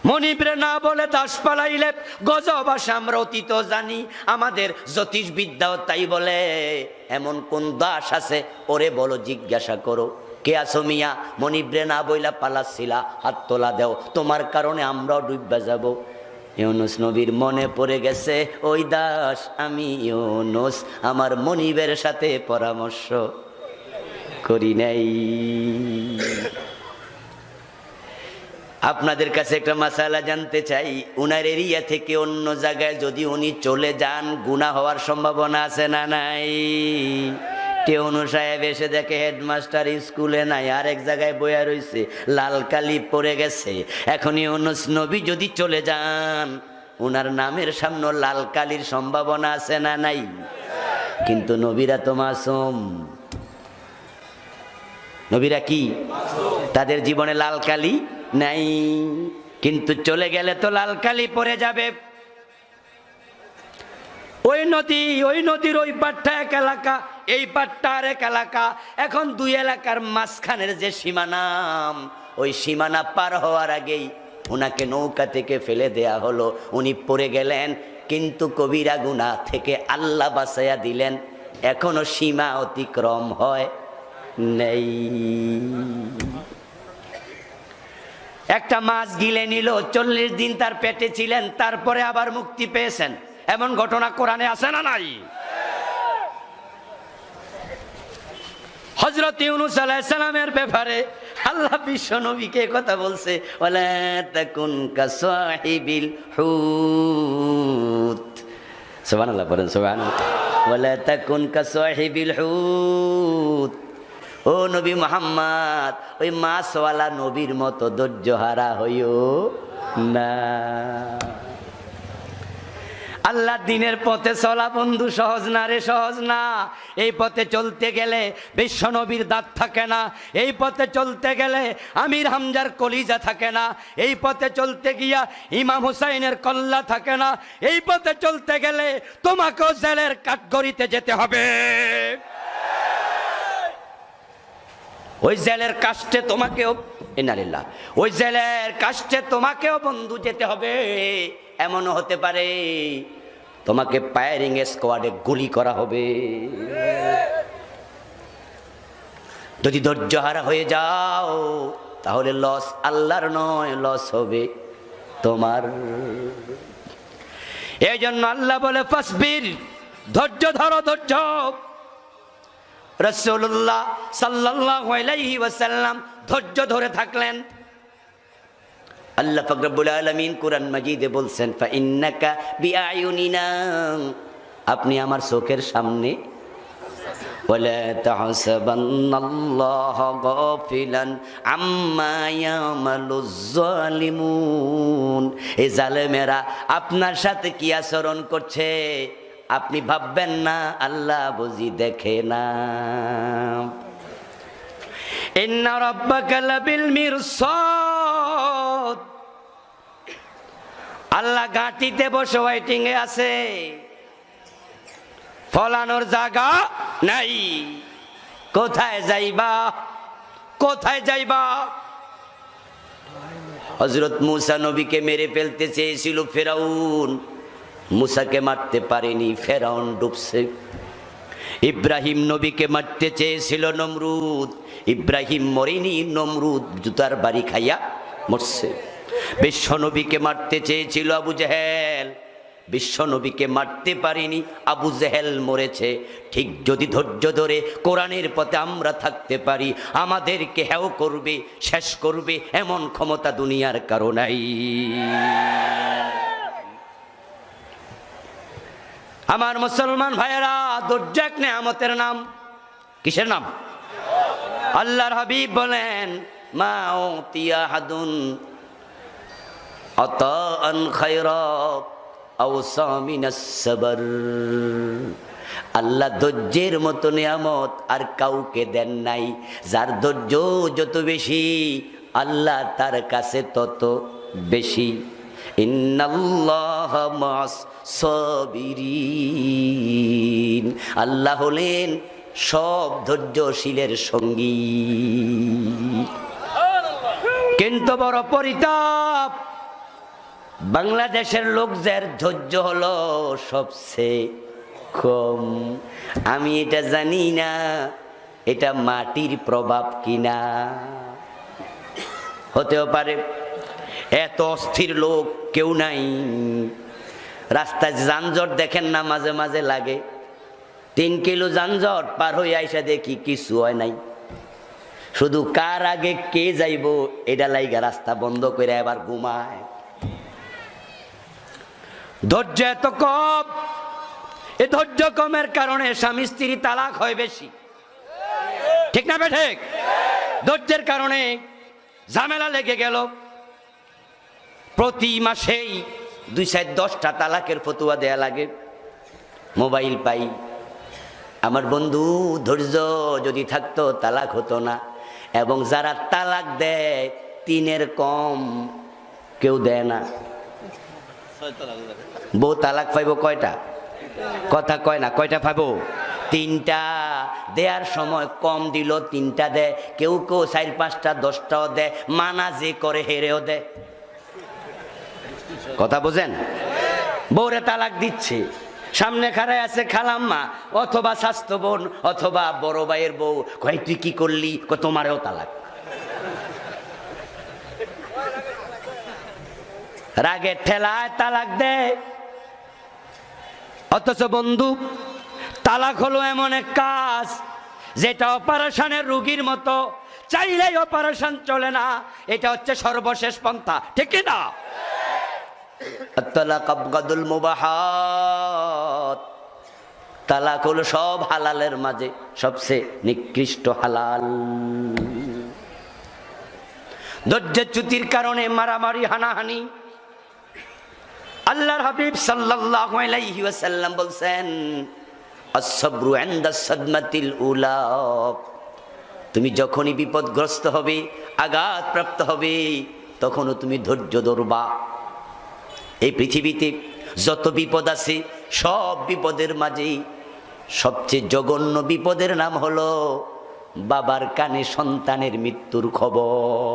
মনিবরে না বলে দাস পালাইলে গজব আসে, আমরা অতীত জানি, আমাদের জ্যোতিষ বিদ্যাও তাই বলে। এমন কোন দাস আছে, ওরে বলো, জিজ্ঞাসা করো, কে আছো মিয়া, মনিবরে না বইলা পালাচ্ছিলা, হাত তোলা দেও, তোমার কারণে আমরাও ডুববা যাব। ইউনুস নবীর মনে পড়ে গেছে, ওই দাস আমি ইউনুস, আমার মনিবের সাথে পরামর্শ করি নাই। আপনাদের কাছে একটা মাসালা জানতে চাই, উনার এরিয়া থেকে অন্য জায়গায় যদি উনি চলে যান, গুনাহ হওয়ার সম্ভাবনা আছে না নাই? টেউনু সাহেব এসে দেখে হেডমাস্টার স্কুলে নাই, আরেক জায়গায় বইয়া রইছে, লাল কালি পড়ে গেছে। এখন ইউনুস নবী যদি চলে যান, উনার নামের সামনে লাল কালির সম্ভাবনা আছে না নাই? কিন্তু নবীরা তো মাসুম, নবীরা কি, তাদের জীবনে লাল কালি নাই, কিন্তু চলে গেলে তো লাল কালি পড়ে যাবে। ওই নদীর ওই পাটটা এক এলাকা, এই পাটটা আর এক এলাকা। এখন দুই এলাকার মাঝখানের যে সীমানাম, ওই সীমানা পার হওয়ার আগেই উনাকে নৌকা থেকে ফেলে দেয়া হলো, উনি পড়ে গেলেন, কিন্তু কবিরা গুনাহ থেকে আল্লাহ বাঁচাইয়া দিলেন। এখনো সীমা অতিক্রম হয় নেই। একটা মাছ গিলে নিল, 40 দিন তার পেটে ছিলেন, তারপরে আবার মুক্তি পেয়েছেন, এমন ঘটনা কোরআনে আছে না নাই? হযরত ইউনুস আলাইহিস সালামের ব্যাপারে আল্লাহ বিশ্ব নবীকে কথা বলছে, ওয়ালা তাকুন কাসাহিবিল হুত। সুবহানাল্লাহ, পড়েন সুবহানাল্লাহ। ওয়ালা তাকুন কাসাহিবিল হুত। ও নবী মুহাম্মদ, ওই মাছওয়ালা নবীর মতো ধৈর্যহারা হইও না। আল্লাহ দিনের পথে চলা বন্ধু সহজ না রে, সহজ না। এই পথে চলতে গেলে বিশ্ব নবীর দাঁত থাকে না, এই পথে চলতে গেলে আমির হামজার কলিজা থাকে না, এই পথে চলতে গিয়া ইমাম হুসাইনের কল্লা থাকে না, এই পথে চলতে গেলে তোমাকেও জেলের কাঠগড়িতে যেতে হবে। ওই জেলের কাষ্টে তোমাকেও, ইন্নালিল্লাহ, ওই জেলের কাষ্টে তোমাকেও বন্ধু যেতে হবে। এমনও হতে পারে তোমাকে ফায়ারিং স্কোয়াডে গুলি করা হবে। যদি ধৈর্যহারা হয়ে যাও তাহলে লস আল্লাহর নয়, লস হবে তোমার। এই জন্য আল্লাহ বলে ফাসবির, ধৈর্য ধরো, ধৈর্য। রাসূলুল্লাহ সাল্লাল্লাহু আলাইহি ওয়াসাল্লাম ধৈর্য ধরে থাকলেন। আল্লাহ পাক রব্বুল আলামিন কুরআন মাজিদে বলছেন ফাইন্নাকা বিআয়ুনিনা, আপনি আমার চোখের সামনে। ওয়ালা তাহসাবান্নাল্লাহা গাফিলান আম্মা ইয়ামালুজ জালিমুন, এই জালেমেরা আপনার সাথে কি আচরণ করছে আপনি ভাববেন না আল্লাহ বুঝি দেখে না। ইন্না রাব্বাকা লাবিল মিরসাদ, আল্লাহ ঘাটিতে বসে ওয়েটিং এ আছে, ফলানোর জায়গা নাই। কোথায় যাইবা, কোথায় যাইবা? হযরত মূসা নবীকে মেরে ফেলতে চেয়েছিল ফেরাউন, মূসাকে মারতে পারেনি, ফেরাউন ডুবছে। ইব্রাহিম নবীকে মারতে চেয়েছিল নমরুদ, ইব্রাহিম মরেনি, নমরুদ জুতার বাড়ি খাইয়া মরছে। বিশ্ব নবীকে মারতে চেয়েছিল আবু জেহেল, বিশ্ব নবীকে মারতে পারেনি, আবু জেহেল মরেছে। ঠিক যদি ধৈর্য ধরে কোরআনের পথে আমরা থাকতে পারি, আমাদেরকে হেও করবে, শেষ করবে এমন ক্ষমতা দুনিয়ার কারো নাই। আমার মুসলমান ভাইয়েরা, ধৈর্য এক নেয়ামতের নাম। কিসের নাম? আল্লাহর হাবিব বলেন মা উতিয়া হাদুন আতাআন খায়রা আওসা মিনাস সাবর, আল্লাহ ধৈর্যের মতো নিয়ামত আর কাউকে দেন নাই। যার ধৈর্য যত বেশি আল্লাহ তার কাছে তত বেশি। ইন্নাল্লাহা মা'আস সাবিরিন, আল্লাহ হলেন সব ধৈর্যশীলের সঙ্গী। কিন্তু বড় পরিতাপ, বাংলাদেশের লোকদের ধৈর্য হলো সবচেয়ে কম। আমি এটা জানি না এটা মাটির প্রভাব কিনা, হতেও পারে। এত অস্থির লোক কেউ নাই। রাস্তায় যানজট দেখেন না, মাঝে মাঝে লাগে 3 কিলো যানজট পার হয়ে আইসা দেখি কিছু হয় নাই, শুধু কার আগে কে যাইব এটা লাইগা রাস্তা বন্ধ করে এবার ঘুমায়। ধৈর্য এত কম, এই ধৈর্য কমের কারণে স্বামী স্ত্রী তালাক হয় বেশি, ঠিক না ঠিক? ধৈর্যের কারণে ঝামেলা লেগে গেল। প্রতি মাসেই 2-10টা তালাকের ফতুয়া দেয়া লাগে। মোবাইল পাই। আমার বন্ধু, ধৈর্য যদি থাকতো তালাক হতো না। এবং যারা তালাক দেয় 3-এর কম কেউ দেয় না। বউ তালাক পাইব কয়টা? কথা কয় না, কয়টা পাইব? 3টা। দেয়ার সময় কম দিল 3টা দেয়, কেউ কেউ 4-5টা 10টাও দেয়, মানা যে করে হেরেও দেয়। কথা বোঝেন? বউরে তালাক দিচ্ছে, সামনে খাড়ায় আছে খালাম্মা অথবা স্বাস্থ্য বোন অথবা বড় ভাইয়ের বউ, কয় তুই কি করলি? তোমারও তালাক। রাগের ঠেলায় তালাক দেয়। অথচ বন্ধু, তালাক হলো এমন এক কাজ যেটা অপারেশনের রোগীর মতো, চাইলেই অপারেশন চলে না। এটা হচ্ছে সর্বশেষ পন্থা, ঠিক না? তালাক আবগাদুল মুবাহাত, তালাক হলো সব হালালের মাঝে সবচেয়ে নিকৃষ্ট হালাল। ধৈর্যচ্যুতির কারণে মারামারি, হানাহানি। আল্লাহর হাবিব সাল্লাল্লাহু আলাইহি ওয়াসাল্লাম বলছেন আস-সাবরু ইনদা সাদমাতিল উলা, তুমি যখনই বিপদগ্রস্ত হবে, আঘাতপ্রাপ্ত হবে, তখনও তুমি ধৈর্য ধরবা। এই পৃথিবীতে যত বিপদ আছে সব বিপদের মাঝেই সবচেয়ে জঘন্য বিপদের নাম হলো বাবার কানে সন্তানের মৃত্যুর খবর।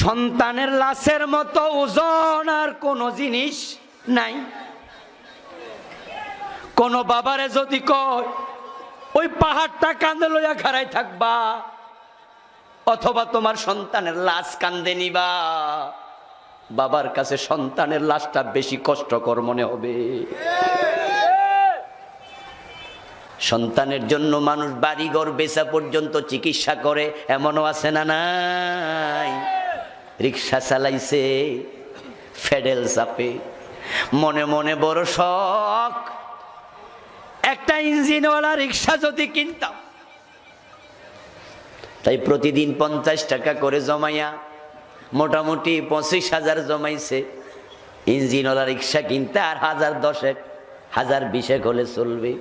সন্তানের লাশের মতো ওজন আর কোনো জিনিস নাই। কোন বাবারে যদি কয় ওই পাহাড়টা কান্দে লইয়া খাড়াই থাকবা, অথবা তোমার সন্তানের লাশ কান্দে নিবা, বাবার কাছে সন্তানের লাশটা বেশি কষ্টকর মনে হবে। সন্তানের জন্য মানুষ বাড়িঘর বেচা পর্যন্ত চিকিৎসা করে, এমনও আছে না নাই? রিক্সা চালাইছে, ফেডেল চাপে, মনে মনে বড় শখ, একটা ইঞ্জিনওয়ালা রিক্সা যদি কিনতাম। তাই প্রতিদিন 50 টাকা করে জমাইয়া মোটামুটি 25,000 জমাইছে ইঞ্জিনওয়ালা রিক্সা কিনতে। আর 1010 1020 হলে চলবে,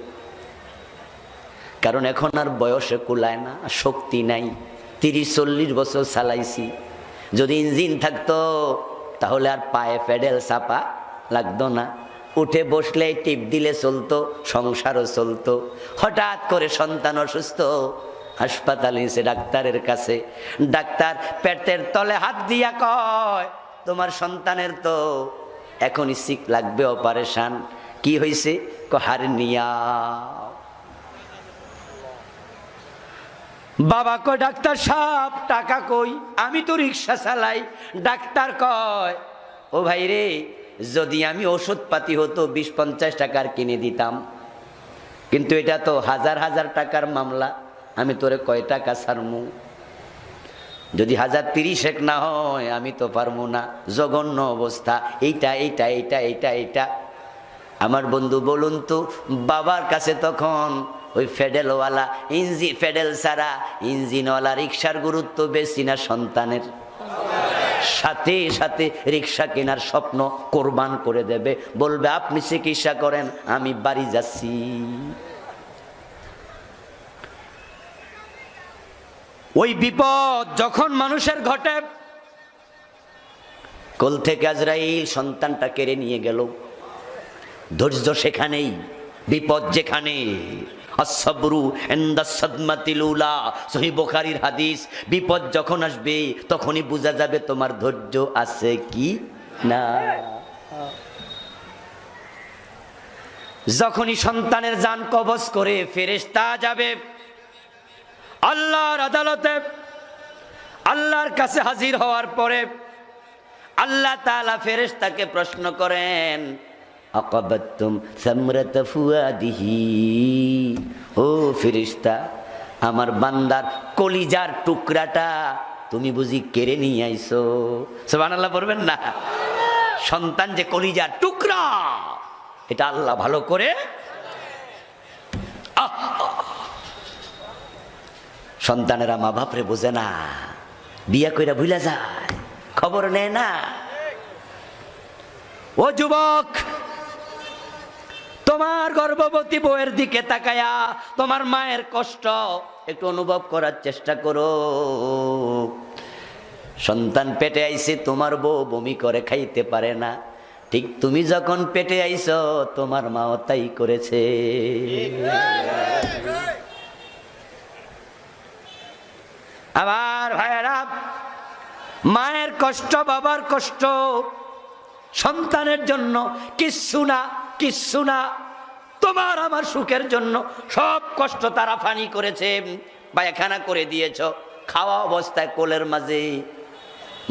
কারণ এখন আর বয়সে কুলায় না, শক্তি নাই। 30-40 বছর চালাইছি, যদি ইঞ্জিন থাকতো তাহলে আর পায়ে পেডেল চাপা লাগতো না, উঠে বসলে টিপ দিলে চলতো, সংসারও চলতো। হঠাৎ করে সন্তান অসুস্থ, হাসপাতালে এসে ডাক্তারের কাছে, ডাক্তার পেটের তলে হাত দিয়া কয় তোমার সন্তানের তো এখনই সিক লাগবে, অপারেশন। কি হয়েছে? হার্নিয়া। বাবা কয় ডাক্তার সাহেব টাকা কই? আমি তো রিক্সা চালাই। ডাক্তার কয় ও ভাই রে, যদি আমি ওষুধপাতি হতো 20-50 টাকার কিনে দিতাম, কিন্তু এটা তো 1000 টাকার মামলা, আমি তোরে কয় টাকা ছাড়মু? যদি 1030 না হয় আমি তো পারবো না, জঘন্য অবস্থা, এইটা এইটা এইটা এইটা এইটা। আমার বন্ধু বলুন তো, বাবার কাছে তখন ওই ফেডেলওয়ালা ফেডেল ছাড়া ইঞ্জিনওয়ালা রিক্সার গুরুত্ব বেশি না সন্তানের? সাথে সাথে রিক্সা কেনার স্বপ্ন কোরবান করে দেবে, বলবে আপনি চিকিৎসা করেন, আমি বাড়ি যাচ্ছি। ওই বিপদ যখন মানুষের ঘটে, কোল থেকে আজরাইল সন্তানটা কেড়ে নিয়ে গেল, ধৈর্য সেখানেই, বিপদ যেখানে। আসসাবরু ইনদা সাদমাতিল উলা, সহিহ বুখারীর হাদিস। বিপদ যখন আসবে তখনই বোঝা যাবে তোমার ধৈর্য আছে কি না। যখনই সন্তানের জান কবজ করে ফেরেশতা যাবে আল্লাহর আদালতে, আল্লাহর কাছে হাজির হওয়ার পরে আল্লাহ তাআলা ফেরেশতাকে প্রশ্ন করেন, আকাবাতুম সামরাত ফুয়াদিহি, ও ফেরেশতা, আমার বান্দার কলিজার টুকরাটা তুমি বুঝি কেড়ে নিয়ে আইছো? সুবহানাল্লাহ পড়বেন না? সন্তান যে কলিজার টুকরা, এটা আল্লাহ ভালো করে। সন্তানেরা মা বাপরে বোঝে না, বিয়া কইরা ভুলা যায়, খবর নেয় না। ও যুবক, তোমার গর্ভবতী বউয়ের দিকে তাকায়া তোমার মায়ের কষ্ট একটু অনুভব করার চেষ্টা করো। সন্তান পেটে আইছে, তোমার বউ বমি করে খাইতে পারে না, ঠিক তুমি যখন পেটে আইছো তোমার মাও তাই করেছে। আমার ভাইয়েরা, মায়ের কষ্ট, বাবার কষ্ট সন্তানের জন্য কিচ্ছু না, কিচ্ছু না। তোমার আমার সুখের জন্য সব কষ্ট তারা ফানি করেছে, পায়খানা করে দিয়েছ। খাওয়া অবস্থায় কোলের মাঝে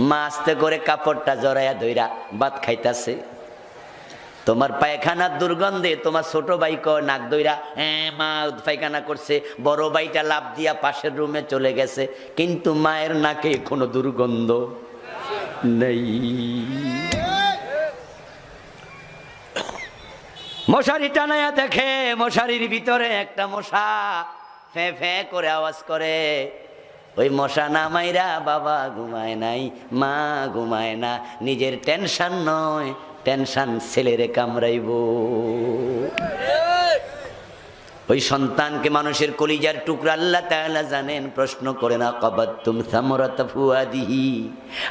মা আস্তে করে কাপড়টা জড়াইয়া ধইরা ভাত খাইতাছে। তোমার পায়খানার দুর্গন্ধে তোমার ছোট ভাই কয় নাক ধইরা, হ্যাঁ মা পায়খানা করছে। বড় ভাইটা লাফ দিয়া পাশের রুমে চলে গেছে, কিন্তু মায়ের নাকে কোনো দুর্গন্ধ নেই। মশারি টানায়া দেখে, মশারির ভিতরে একটা মশা ফে ফে করে আওয়াজ করে। ওই মশা না মাইরা বাবা ঘুমায় নাই, মা ঘুমায় না, নিজের টেনশন নয়, টেনশন ছেলেরে কামড়াইব। ওই সন্তানকে মানুষের কলিজার টুকরা আল্লাহ তাআলা জানেন। প্রশ্ন করেন, আকাবাতুম সামরাত ফুয়াদিহি,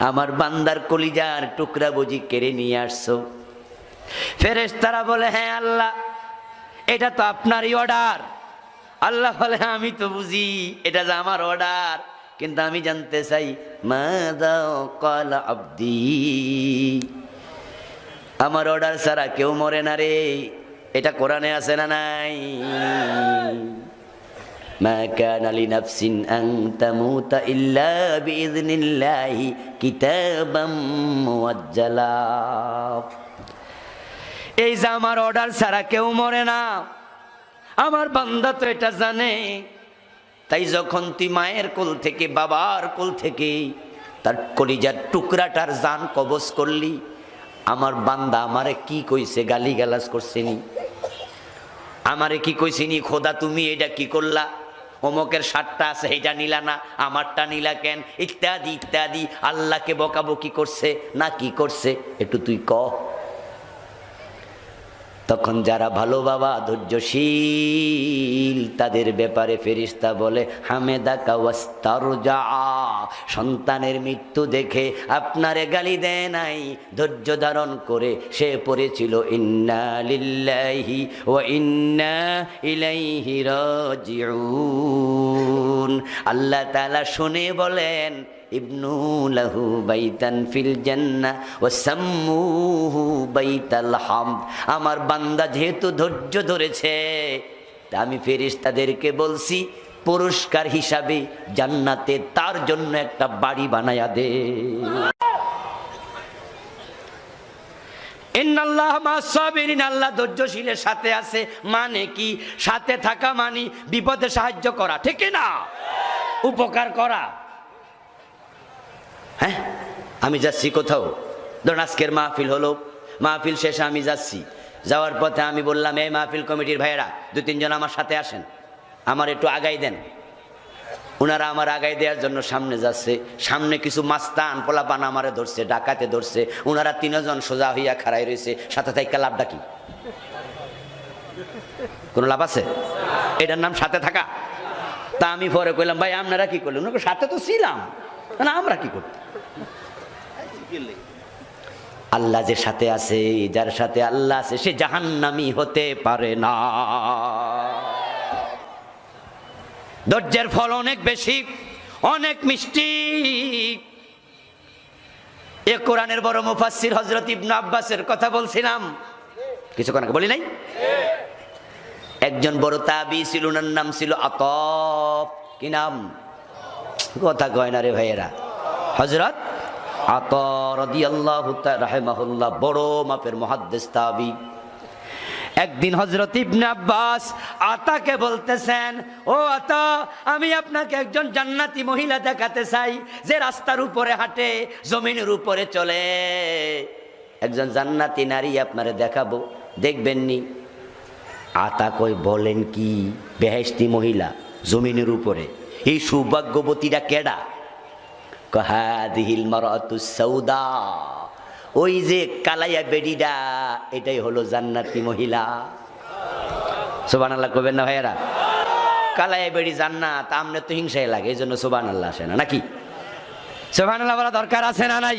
আমার বান্দার কলিজার টুকরা বুঝি কেড়ে নিয়ে আসছো? ফেরেশতারা বলে, হ্যাঁ আল্লাহ, এটা তো আপনারই অর্ডার। আল্লাহ বলে, আমি তো বুঝি এটা যে আমার অর্ডার, কিন্তু আমি জানতে চাই মাযা ক্বালা আবদি, আমার অর্ডার ছাড়া কেউ মরে না রে। এটা কোরআনে আছে না নাই? মা কানা লিনাফসিন আন তামুতা ইল্লা বিইذনিল্লাহি কিতাবাম মুআজ্জালা। এই যে আমার অর্ডার ছাড়া কেউ মরে না, আমার বান্দা তো এটা জানে। তাই যখন তুই মায়ের কোল থেকে, বাবার কোল থেকে তার কলিজার টুকরাটার জান কবজ করলি, আমার বান্দা আমারে কি কইছে? গালি গালাজ করছেনি? আমারে কি কইছেনি? খোদা তুমি এটা কি করলা? অমকের শার্টটা আছে এটা নিলা না, আমারটা নিলা কেন? ইত্যাদি ইত্যাদি। আল্লাহকে বকাবকি করছে না কি করছে একটু তুই ক। তখন যারা ভালো বাবা, ধৈর্যশীল, তাদের ব্যাপারে ফেরেশতা বলে হামেদাকা ওয়াস্তারজা। সন্তানের মৃত্যু দেখে আপনারে গালি দেয় নাই, ধৈর্য ধারণ করে সে পড়েছিল ইন্না লিল্লাহি ওয়া ইন্না ইলাইহি রাজিউন। আল্লাহ তাআলা শুনে বলেন ইবনু লাহু বাইতান ফিল জান্নাহ ওয়া সাম্মুহু বাইতাল হামদ। আমার বান্দা যেহেতু ধৈর্য ধরেছে, আমি ফেরেশতাদেরকে বলছি পুরস্কার হিসাবে জান্নাতে তার জন্য একটা বাড়ি বানায়া দে। ইন্নাল্লাহ মা'আস সাবিরিন, আল্লাহ ধৈর্যশীলের সাথে আছে। মানে কি? সাথে থাকা মানে বিপদে সাহায্য করা, ঠিক না? উপকার করা। হ্যাঁ, আমি যাচ্ছি কোথাও, ধরুন আজকের মাহফিল হলো, মাহফিল শেষে আমি যাচ্ছি, যাওয়ার পথে আমি বললাম এই মাহফিল কমিটির ভাইয়েরা 2-3 জন আমার সাথে আসেন, আমার একটু আগাই দেন। ওনারা আমার আগাই দেওয়ার জন্য সামনে যাচ্ছে, সামনে কিছু মাস্তান পোলাপান আমারে ধরছে, ডাকাতে ধরছে। ওনারা 3 জন সোজা হইয়া খাড়াই রয়েছে, সাথে থাকা লাভটা কি? কোনো লাভ আছে? এটার নাম সাথে থাকা? তা আমি পরে কইলাম ভাই আপনারা কি করলেন? ওনাকে সাথে তো ছিলাম না, আমরা কি করতাম? আল্লাহ যে সাথে আছে, যার সাথে আল্লাহ আছে, সে জাহান্নামী হতে পারে না। ধৈর্যের ফল অনেক বেশি, অনেক মিষ্টি। এ কোরআনের বড় মুফাসসির হযরত ইবনে আব্বাসের কথা বলছিলাম কিছুক্ষণ আগে, বলি নাই? একজন বড় তাবী ছিল, ওনার নাম ছিল আতফ। কি নাম? কথা কয় না রে ভাইয়েরা। হযরত আতা রাদিয়াল্লাহু তাআলা রাহিমাহুল্লাহ, বড় মাপের মুহাদ্দিস তাবী। একদিন হযরত ইবনে আব্বাস আতাকে বলতেছেন, ও আতা, আমি আপনাকে একজন জান্নাতি মহিলা দেখাতে চাই, যে রাস্তার উপরে হাঁটে, জমিনের উপরে চলে। একজন জান্নাতি নারী আপনারে দেখাবো, দেখবেন নি? আতা কই, বলেন কি? বেহেশতি মহিলা জমিনের উপরে? এই সৌভাগ্যবতীরা কেডা? হাদিহিল মারাতুস সাউদা, ওই যে কালাইয়া বেডিডা, এটাই হলো জান্নাতি মহিলা। সুবহানাল্লাহ কইবেন না ভাইয়েরা? কালাইয়া বেডি জান্নাত, আমনে তো হিংসাই লাগে, এই জন্য সুবহানাল্লাহ আসে না নাকি? সুবহানাল্লাহ বলা দরকার আছে না নাই?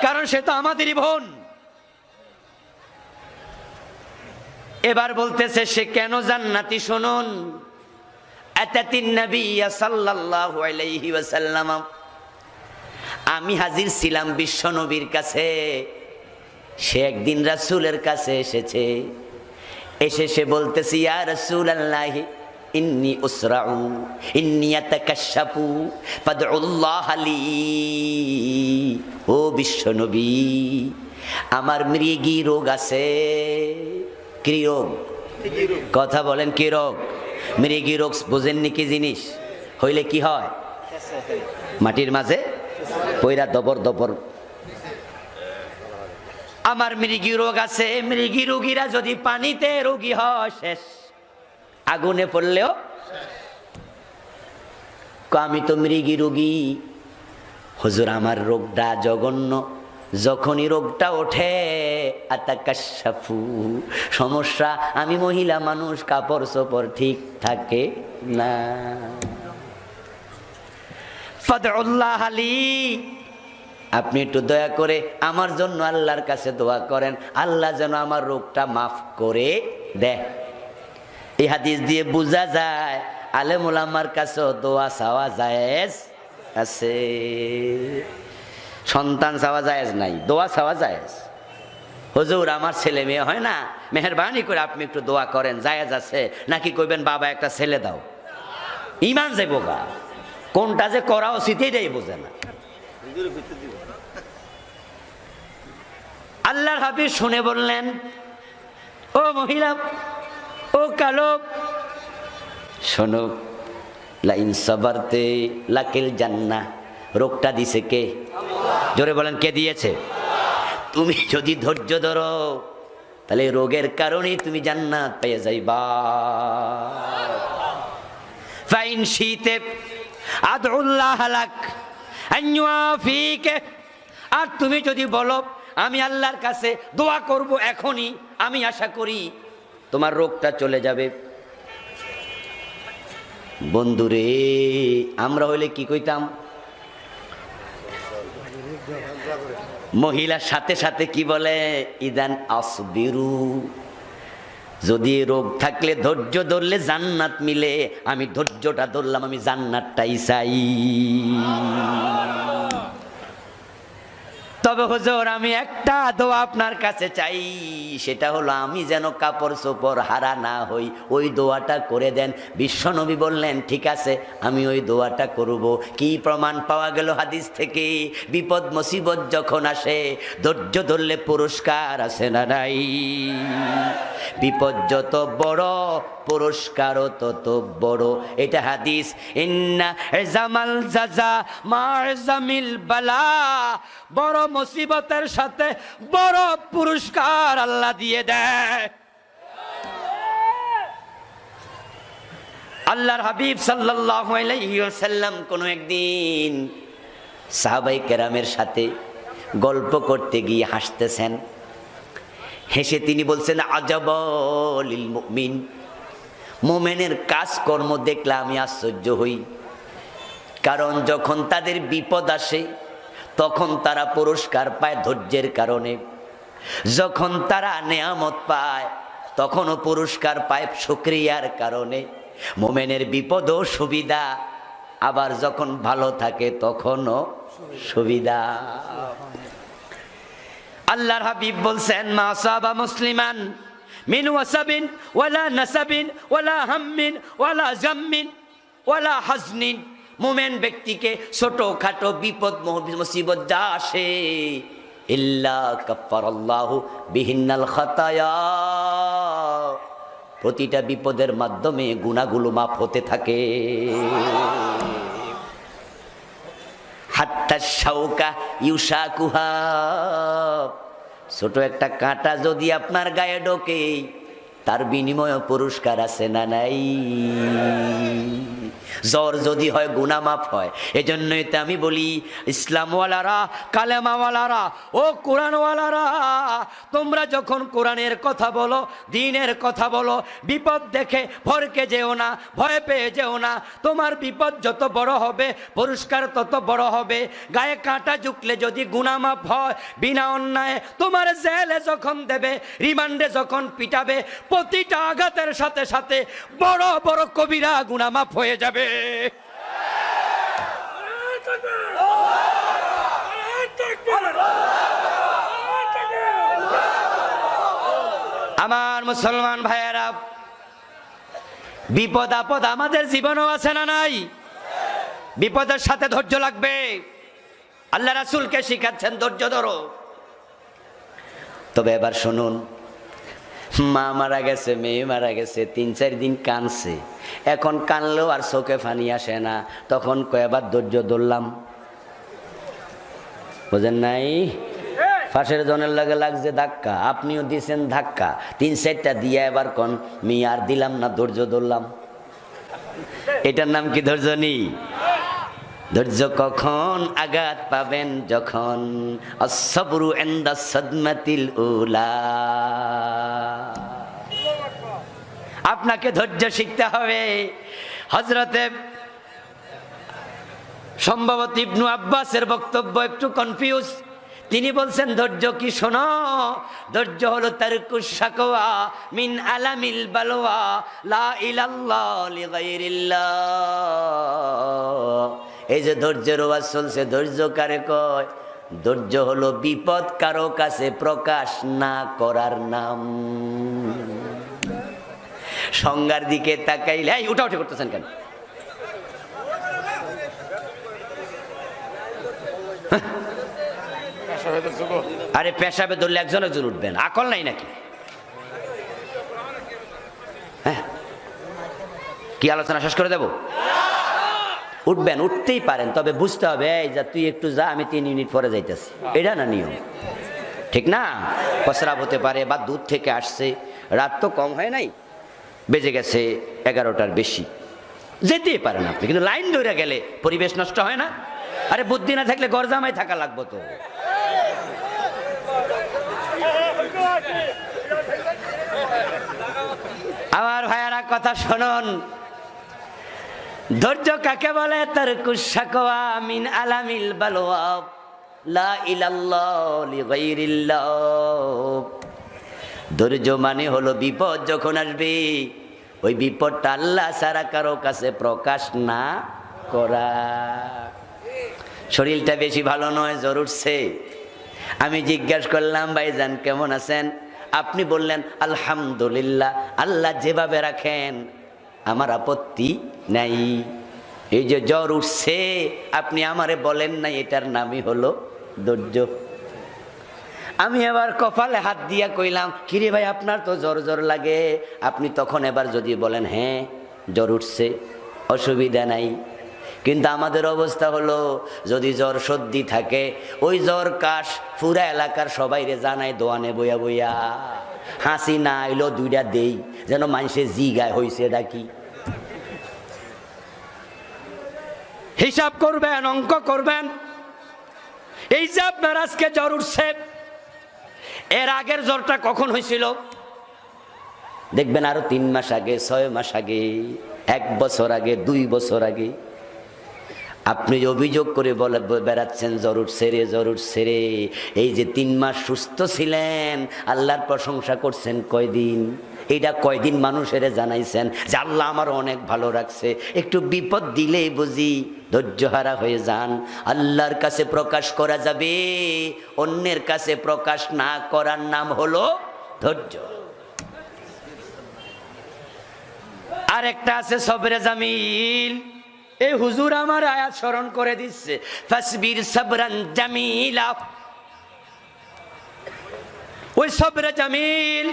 কারণ সে তো আমাদেরই বোন। এবার বলতেছে সে কেন জান্নাতি শুনুন। আতাতিন নবী সাল্লাল্লাহু আলাইহি ওয়াসাল্লাম, আমি হাজির ছিলাম বিশ্ব নবীর কাছে। সে একদিন রাসূলের কাছে এসেছে, এসে সে বলতেছে ইয়া রাসূলুল্লাহ ইন্নী উসরাউ ইন্নী আতাকাশাফু ফাদউল্লাহ লি। ও বিশ্ব নবী, আমার মৃগী রোগ আছে। কি রোগ? কথা বলেন, কি রোগ? মৃগী রোগ বুঝেননি কি জিনিস? হইলে কি হয়? মাটির মাঝে পয়রা দবর দবর। আমার মৃগী রোগ আছে। মৃগী রোগীরা যদি পানিতে রোগী হয় শেষ, আগুনে পড়লেও। আমি তো মৃগী রোগী হুজুর, আমার রোগটা জঘন্য। যখনই রোগটা ওঠে আতাকাশাফু, সমস্যা, আমি মহিলা মানুষ, কাপড় চোপড় ঠিক থাকে না। ফাদউল্লাহ লি, আপনি একটু দয়া করে আমার জন্য আল্লাহর কাছে দোয়া করেন, আল্লাহ যেন আমার রোগটা মাফ করে দেয়। এই হাদিস দিয়ে বোঝা যায় আলেম ওলামার কাছে দোয়া চাওয়া জায়েজ আছে। সন্তান চাওয়া জায়েজ নাই, দোয়া চাওয়া জায়েজ। হুজুর আমার ছেলে মেয়ে হয় না, মেহেরবানি করে আপনি একটু দোয়া করেন, জায়েজ আছে। নাকি কইবেন বাবা একটা ছেলে দাও, ইমান যাইব গা। কোনটা যে করা উচিত এটাই বোঝে না। আল্লাহর হাবিব শুনে বললেন, ও মহিলা, ও কালো, শোনো, লাইন সাবারতে লাকিল জান্নাহ। রোগটা দিছে কে? জোরে বলেন, কে দিয়েছে? তুমি যদি ধৈর্য ধরো তাহলে রোগের কারণে তুমি জান্নাত পেয়ে যাইবা। ফাইন শীতে আদউল্লাহ লাক আন ইউআফিকা। আর তুমি যদি বলো আমি আল্লাহর কাছে দোয়া করব এখনই, আমি আশা করি তোমার রোগটা চলে যাবে। বন্ধুরে, আমরা হইলে কি কইতাম? মহিলার সাথে সাথে কি বলে? ইদান আসবিরু। যদি রোগ থাকলে ধৈর্য ধরলে জান্নাত মিলে, আমি ধৈর্যটা ধরলাম, আমি জান্নাতটাই চাই। তবে হুজুর আমি একটা দোয়া আপনার কাছে চাই, সেটা হলো আমি যেন কাপড় চোপড় হারা না হই, ওই দোয়াটা করে দেন। বিশ্বনবী বললেন ঠিক আছে, আমি ওই দোয়াটা করব। কি প্রমাণ পাওয়া গেল হাদিস থেকে? বিপদ মুসিবত যখন আসে ধৈর্য ধরলে পুরস্কার আছে না নাই? বিপদ যত বড় পুরস্কারও তত বড়, এটা হাদিস। ইন্না জামাল জাজা মা জামিল বালা। বড় মুসিবতের সাথে বড় পুরস্কার আল্লাহ দিয়ে দেয়। আল্লাহর হাবিব সাল্লাল্লাহু আলাইহি ওয়াসাল্লাম কোন একদিন সাহাবায়ে কেরামের সাথে গল্প করতে গিয়ে হাসতেছেন। হেসে তিনি বলছেন, আজাবা লিল মুমিন। মুমিনের কাজকর্ম দেখলে আমি আশ্চর্য হই, কারণ যখন তাদের বিপদ আসে তখন তারা পুরস্কার পায় ধৈর্যের কারণে, যখন তারা নেয়ামত পায় তখনও পুরস্কার পায় শুকরিয়ার কারণে। মুমিনের বিপদও সুবিধা, আবার যখন ভালো থাকে তখনও সুবিধা। আল্লাহর হাবিব বলছেন, মা সাবা মুসলিমান মিন ওয়াসাবিন ওয়ালা নাসাবিন ওয়ালা হাম্মিন ওয়ালা জাম্মিন ওয়ালা হাজনিন। মুমিন ব্যক্তিকে ছোটখাটো বিপদ মুসিবত যা আসে, ইল্লা কাফফারাল্লাহু বিহিন্নাল খাতায়া। প্রতিটা বিপদের মাধ্যমে গুনাহগুলো মাফ হতে থাকে। হাত্তা শাউকা ইউশাকুহা। ছোট একটা কাঁটা যদি আপনার গায়ে ঢোকে তার বিনিময়ে পুরস্কার আছে না নাই? জ্বর যদি হয় গুনাহ মাফ হয়। এজন্যই তো আমি বলি, ইসলামওয়ালারা, কালেমাওয়ালারা, ও কোরআনওয়ালারা, তোমরা যখন কোরআনের কথা বলো, দ্বীনের কথা বলো, বিপদ দেখে ভরকে যেও না, ভয় পেয়ে যেও না। তোমার বিপদ যত বড় হবে পুরস্কার তত বড় হবে। গায়ে কাঁটা ঝুঁকলে যদি গুনাহ মাফ হয় বিনা অন্যায়, তোমার জেলে যখন দেবে, রিমান্ডে যখন পিটাবে, প্রতিটা আঘাতের সাথে সাথে বড় বড় কবিরা গুনাহ মাফ হয়ে যাবে। আমার মুসলমান ভাইয়েরা, বিপদ আপদ আমাদের জীবনেও আছে না নাই? বিপদের সাথে ধৈর্য লাগবে। আল্লাহ রাসূলকে শিখাচ্ছেন ধৈর্য ধরো। তবে এবার শুনুন, মা মারা গেছে, মেয়ে মারা গেছে, 3-4 দিন কানছে, এখন কানলেও আর চোখে পানি আসে না, তখন কয়েকবার ধৈর্য ধরলাম। বুঝেন নাই? ফাঁসের জনের লাগে লাগছে ধাক্কা, আপনিও দিয়েছেন ধাক্কা, 3-4টা দিয়ে এবার কন মি আর দিলাম না, ধৈর্য ধরলাম। এটার নাম কি ধৈর্য নেই? ধৈর্য কখন আঘাত পাবেন? যখন আসসাবরু ইনদা সাদমাতিল উলা। আপনাকে ধৈর্য শিখতে হবে। হযরতে সম্ভবত ইবনু আব্বাসের বক্তব্য একটু কনফিউজ। তিনি বলছেন ধৈর্য কি? শোনো, ধৈর্য হলো তারকুশ শাকওয়া মিন আলামিল বালওয়া লা ইলাল্লাহ লিগাইরিল্লাহ। এই যে ধৈর্যের ওয়াজ চলছে, ধৈর্য কারে কয়? ধৈর্য হলো বিপদ কারো কাছে প্রকাশ না করার নাম। সংজ্ঞার দিকে তাকাইলে এই উঠাউঠি করতেছেন কেন? আরে পেশাবে ধরলে একজন একজন উঠবেন, আকল নাই নাকি? হ্যাঁ, কি আলোচনা শেষ করে দেব? উঠবেন, উঠতেই পারেন, তবে বুঝতে হবে এই যা তুই একটু যা, আমি 3 মিনিট পরে যাইতেছি, এটা না নিয়ম, ঠিক না? প্রস্রাব হতে পারে বা দুধ থেকে আসছে, রাত তো কম হয় নাই, বেজে গেছে 11টার বেশি, যেতেই পারেন আপনি, কিন্তু লাইন ধরে গেলে পরিবেশ নষ্ট হয় না? আরে বুদ্ধি না থাকলে গরজামাই থাকা লাগবো তো। আমার ভাইয়ারা কথা শুনুন, ধৈর্য কাকে বলে? তারকুশ শাকওয়া মিন আলামিল বালওয়া লা ইলাল্লাহ লিগাইরিল্লাহ। ধৈর্য মানে হলো বিপদ যখন আসবে, ওই বিপদটা আল্লাহ ছাড়া কারো কাছে প্রকাশ না করা। শরীরটা বেশি ভালো নয়, জ্বর উঠছে, আমি জিজ্ঞাসা করলাম ভাইজান কেমন আছেন? আপনি বললেন আলহামদুলিল্লাহ, আল্লাহ যেভাবে রাখেন আমার আপত্তি নাই। এই যে জ্বর উঠছে আপনি আমারে বলেন নাই, এটার নামই হলো ধৈর্য। আমি এবার কপালে হাত দিয়া কইলাম, কিরে ভাই আপনার তো জ্বর জ্বর লাগে। আপনি তখন এবার যদি বলেন হ্যাঁ জ্বর উঠছে, অসুবিধা নাই, কিন্তু আমাদের অবস্থা হলো যদি জ্বর সর্দি থাকে, ওই জ্বর কাশ পুরা এলাকার সবাইরে জানাই দোয়ানে বইয়া বইয়া, হাসি না এলো 2টা দেই যেন মানুষে জিগায় হইছে এটা কি। হিসাব করবেন, অঙ্ক করবেন। এই যে আপনার আজকে জ্বর উঠছে, এর আগের জ্বরটা কখন হয়েছিল? দেখবেন আরো 3 মাস আগে, 6 মাস আগে, 1 বছর আগে, 2 বছর আগে। আপনি অভিযোগ করে বলে বেড়াচ্ছেন জ্বর উঠছে রে, জ্বর উঠছে রে। এই যে 3 মাস সুস্থ ছিলেন, আল্লাহর প্রশংসা করছেন কয়দিন? এইটা কয়দিন মানুষের জানাইছেন যে আল্লাহ আমার অনেক ভালো রাখছে? একটু বিপদ দিলেই বুঝি ধৈর্যহারা হয়ে যান। আল্লাহর কাছে প্রকাশ করা যাবে, অন্যের কাছে প্রকাশ না করার নাম হলো ধৈর্য। আর একটা আছে সবরে জামিল। এই হুজুর আমার আয়াত স্মরণ করে দিচ্ছে, ফাসবির সাবরান জামিলা। ওই সবরে জামিল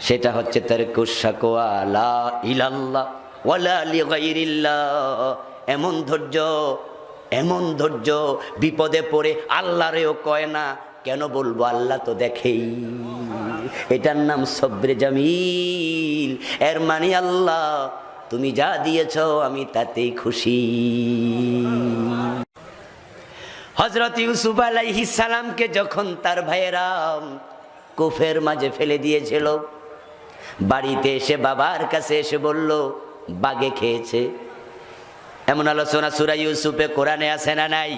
সেটা হচ্ছে তারকুশ শাকওয়া লা ইলাল্লাহ ওয়ালা লিগাইরিল্লাহ। এমন ধৈর্য, এমন ধৈর্য বিপদে পড়ে আল্লাহরেও কয় না, কেন বলবো আল্লাহ তো দেখেই। এটার নাম সবরে জামিল। এর মানে আল্লাহ তুমি যা দিয়েছ আমি তাতেই খুশি। হযরত ইউসুফ আলাইহিস সালামকে যখন তার ভাইয়েরা কুফের মাঝে ফেলে দিয়েছিল, বাড়িতে এসে বাবার কাছে এসে বলল বাঘে খেয়েছে। এমন আলোচনা সূরা ইউসুফে কোরআনে আছে না নাই?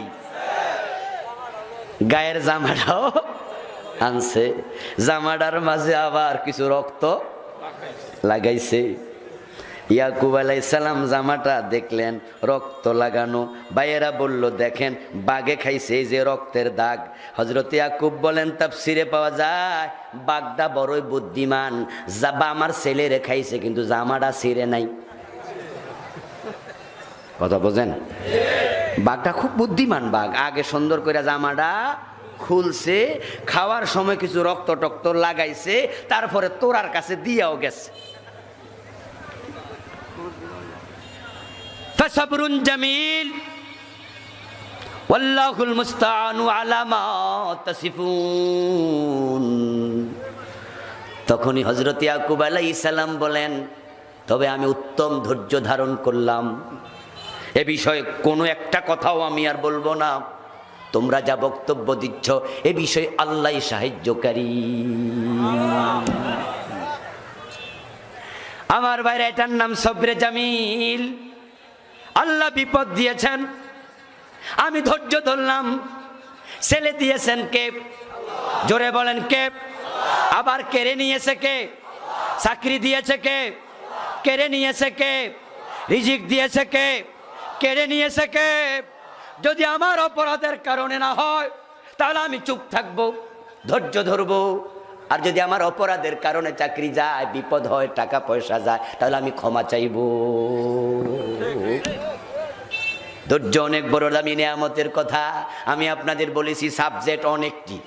গায়ের জামাটাও আনছে, জামাটার মাঝে আবার কিছু রক্ত লাগাইছে। ইয়াকুব আলাইহিস সালাম জামাটা দেখলেন রক্ত লাগানো, ভাইয়েরা বলল দেখেন বাঘে খাইছে, এই যে রক্তের দাগ। হযরত ইয়াকুব বলেন তাফসিরে পাওয়া যায় বাঘটা বড়ই বুদ্ধিমান, জাবা আমার ছেলেরে খাইছে কিন্তু জামাটা ছিঁড়ে নাই। কথা বোঝেন? বাঘটা খুব বুদ্ধিমান বাঘ, আগে সুন্দর করে জামাটা খুলছে, খাওয়ার সময় কিছু রক্ত টক্ত লাগাইছে, তারপরে তোরার কাছে দিয়াও গেছে। ফাসাবরুন জামিল ওয়াল্লাহুল মুস্তাআনু আলা মা তাসিফুন। তখনই হযরত ইয়াকুব আলাইহিস সালাম বলেন তবে আমি উত্তম ধৈর্য ধারণ করলাম, এ বিষয়ে কোনো একটা কথাও আমি আর বলবো না। তোমরা যা বক্তব্য দিচ্ছ এ বিষয়ে আল্লাহই সাহায্যকারী। আমার ভাইরা, এটার নাম সবরে জামিল। আল্লাহ বিপদ দিয়েছেন, আমি ধৈর্য ধরলাম। ছেলে দিয়েছেন কে? জোরে বলেন কে? আবার কেড়ে নিয়েছে কে? চাকরি দিয়েছে কে? কেড়ে নিয়েছে কে? রিজিক দিয়েছে কে? কেড়ে নিয়েছে কে? যদি আমার অপরাধের কারণে না হয় তাহলে আমি চুপ থাকবো, ধৈর্য ধরবো। আর যদি আমার অপরাধের কারণে চাকরি যায়, বিপদ হয়, টাকা পয়সা যায়, তাহলে আমি ক্ষমা চাইবো। ধৈর্য অনেক বড় দামি নিয়ামতের কথা। আমি আপনাদের বলেছি সাবজেক্ট অনেকটি,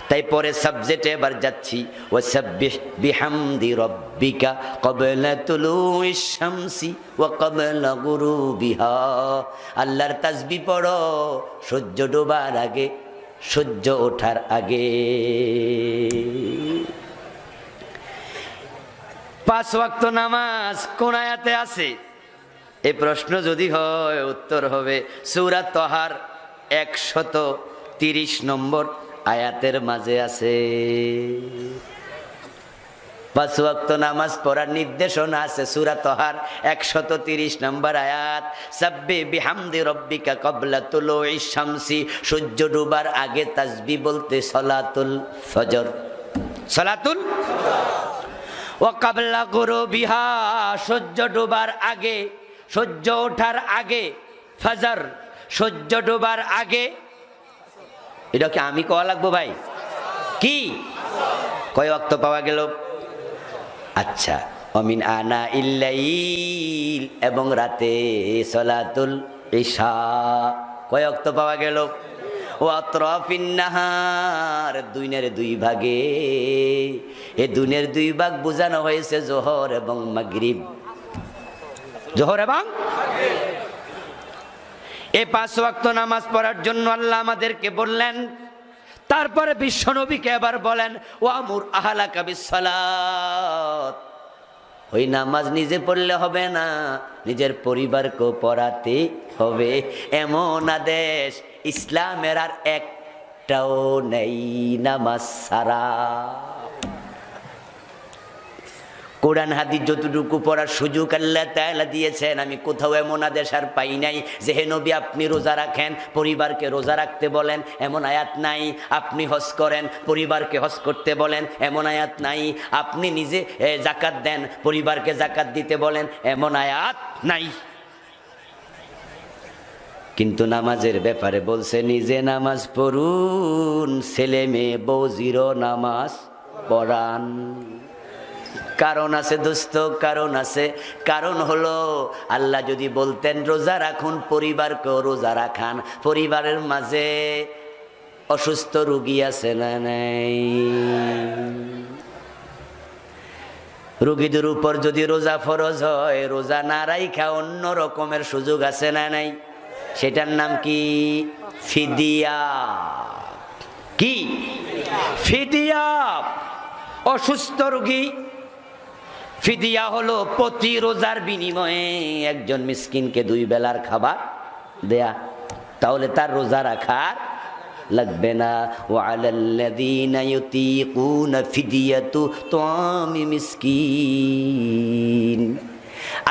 তাই পরে সাবজেক্টে এবার যাচ্ছি। ওয়াসাব্বিহ বিহামদি রাব্বিকা ক্বাবলা তুলুইশ শামসি ওয়া ক্বাবলা গুরুবিহা। আল্লাহর তাসবিহ পড়ো সূর্য ডোবার আগে, সূর্য ওঠার আগে। 5 ওয়াক্ত নামাজ কোন আয়াতে আছে? এই প্রশ্ন যদি হয়, উত্তর হবে সূরা তাহার 130 নম্বর আয়াতের মাঝে আছে। 5 ওয়াক্ত নামাজ পড়ার নির্দেশনা আছে সূরা তাহার 130 নম্বর আয়াত। সাব্বিহ বিহামদি রাব্বিকা ক্বাবলা তুলুইশ শামসি, সূর্য ডুবার আগে তাসবিহ বলতে সালাতুল ফজর, সালাতুল ওয়া ক্বাবলা গুরুবিহা, সূর্য ডুবার আগে, সূর্য ওঠার আগে ফজর, সূর্য ডুবার আগে। এটা কি আমি কোয়া লাগবো ভাই? কি কয় ওয়াক্ত পাওয়া গেল? আচ্ছা, অমিন আনা ইল্লাইল, এবং রাতে সালাতুল ইশা কয় ওয়াক্ত পাওয়া গেল? ও আতরাফিন নাহার, দিনের 2 ভাগে। এই দিনের 2 ভাগ বোঝানো হয়েছে জোহর এবং মাগরিব, জোহর এবং এই 5 ওয়াক্ত নামাজ পড়ার জন্য আল্লাহ আমাদেরকে বললেন। তারপরে বিশ্বনবীকে এবার বলেন ওয়ামুর আহলাকা বিসসালাত। ওই নামাজ নিজে পড়লে হবে না, নিজের পরিবারকে পড়াতে হবে। এমন আদেশ ইসলামের আর একটাও নেই নামাজ ছাড়া। কোরআন হাদিস যতটুকু পড়ার সুযোগ আল্লাহ তাআলা দিয়েছেন, আমি কোথাও এমন আদেশ আর পাই নাই যে হে নবী আপনি রোজা রাখেন, পরিবারকে রোজা রাখতে বলেন, এমন আয়াত নাই। আপনি হজ করেন, পরিবারকে হজ করতে বলেন, এমন আয়াত নাই। আপনি নিজে যাকাত দেন, পরিবারকে যাকাত দিতে বলেন, এমন আয়াত নাই। কিন্তু নামাজের ব্যাপারে বলছে নিজে নামাজ পড়ুন, ছেলে মেয়ে বউজিরও নামাজ পড়ান। কারণ আছে দোস্ত, কারণ আছে। কারণ হলো আল্লাহ যদি বলতেন রোজা রাখুন, পরিবারকেও রোজা রাখান, পরিবারের মাঝে অসুস্থ রোগী আছে না নাই? রোগীদের উপর যদি রোজা ফরজ হয়, রোজা না রাইখা অন্য রকমের সুযোগ আছে না নাই? সেটার নাম কি? ফিদিয়া। কি ফিদিয়া? অসুস্থ রোগী ফিদিয়া হলো প্রতি রোজার বিনিময়ে একজন মিসকিনকে 2 বেলার খাবার দেয়া, তাহলে তার রোজা রাখার লাগবে না। ওয়ালাল্লাযীনা ইউতীকুনা ফিদিয়াতু তুআমি মিসকিন।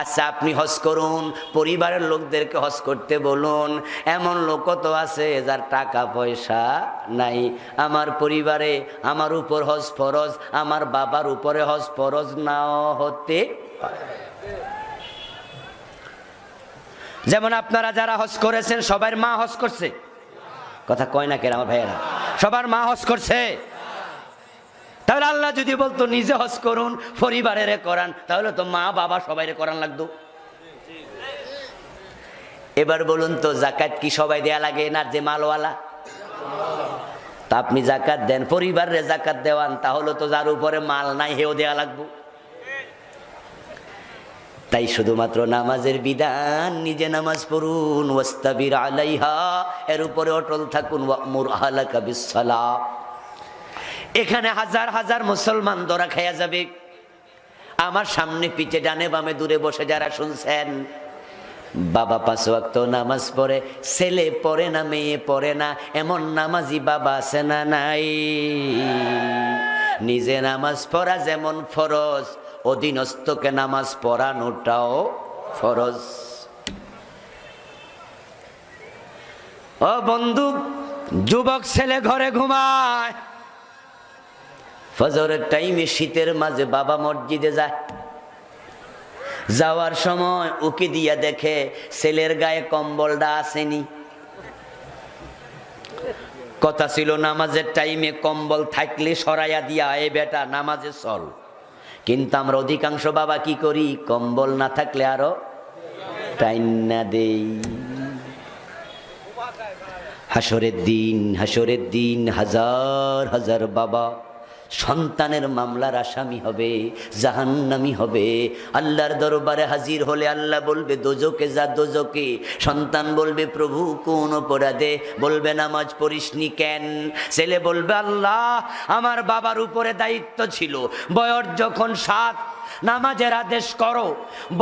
আচ্ছা, আপনি হজ করুন, পরিবারের লোকদেরকে হজ করতে বলুন। এমন লোক তো আছে যার টাকা পয়সা নাই। আমার পরিবারে আমার উপর হজ ফরজ, আমার বাবার উপরে হজ ফরজ নাও হতে পারে। যেমন আপনারা যারা হজ করেছেন সবার মা হজ করছে, কথা কয় না কেন আমার ভাইয়েরা? সবার মা হজ করছে। তাহলে আল্লাহ যদি বলতো নিজে হজ করুন, পরিবারের করান, তাহলে তো মা বাবা সবাইরে করান লাগতো। এবার বলুন তো, যাকাত কি সবাই দেয়া লাগে না যে মালওয়ালা? তা আপনি যাকাত দেন, পরিবারের যাকাত দেওয়ান, তাহলে তো যার উপরে মাল নাই হেও দেয়া লাগবো। তাই শুধুমাত্র নামাজের বিধান, নিজে নামাজ পড়ুন, ওয়াস্তাবির আলাইহা, এর উপরে অটল থাকুন, ওয়ামুর আহলাকা বিসসালাহ। এখানে হাজার হাজার মুসলমান ধরা খাইয়া যাবে। আমার সামনে পিছে ডানে বামে দূরে বসে যারা শুনছেন, বাবা 5 ওয়াক্ত নামাজ পড়ে, ছেলে পড়ে না, মেয়ে পড়ে না, এমন নামাজি বাবা আছে না নাই? নিজে নামাজ পড়া যেমন ফরজ, অধীনস্থকে নামাজ পড়ানোটাও ফরজ। ও বন্ধু, যুবক ছেলে ঘরে ঘুমায়, ফজরের টাইমে শীতের মাঝে বাবা মসজিদে যায়, যাওয়ার সময় উকি দিয়া দেখে ছেলের গায়ে কম্বলটা আসেনি। কথা ছিল নামাজের টাইমে কম্বল থাকলে সরাইয়া দিয়া এ বেটা নামাজে চল। কিন্তু আমরা অধিকাংশ বাবা কি করি, কম্বল না থাকলে আরো টাইম না দেই। হাসরের দিন হাজার হাজার বাবা সন্তানের মামলার আসামি হবে, জাহান্নামী হবে। আল্লাহর দরবারে হাজির হলে আল্লাহ বলবে দোজকে যা দোজকে। সন্তান বলবে প্রভু কোন অপরাধে? বলবে নামাজ পড়িসনি কেন? ছেলে বলবে আল্লাহ আমার বাবার উপরে দায়িত্ব ছিল, বয়স যখন 7 নামাজের আদেশ করো,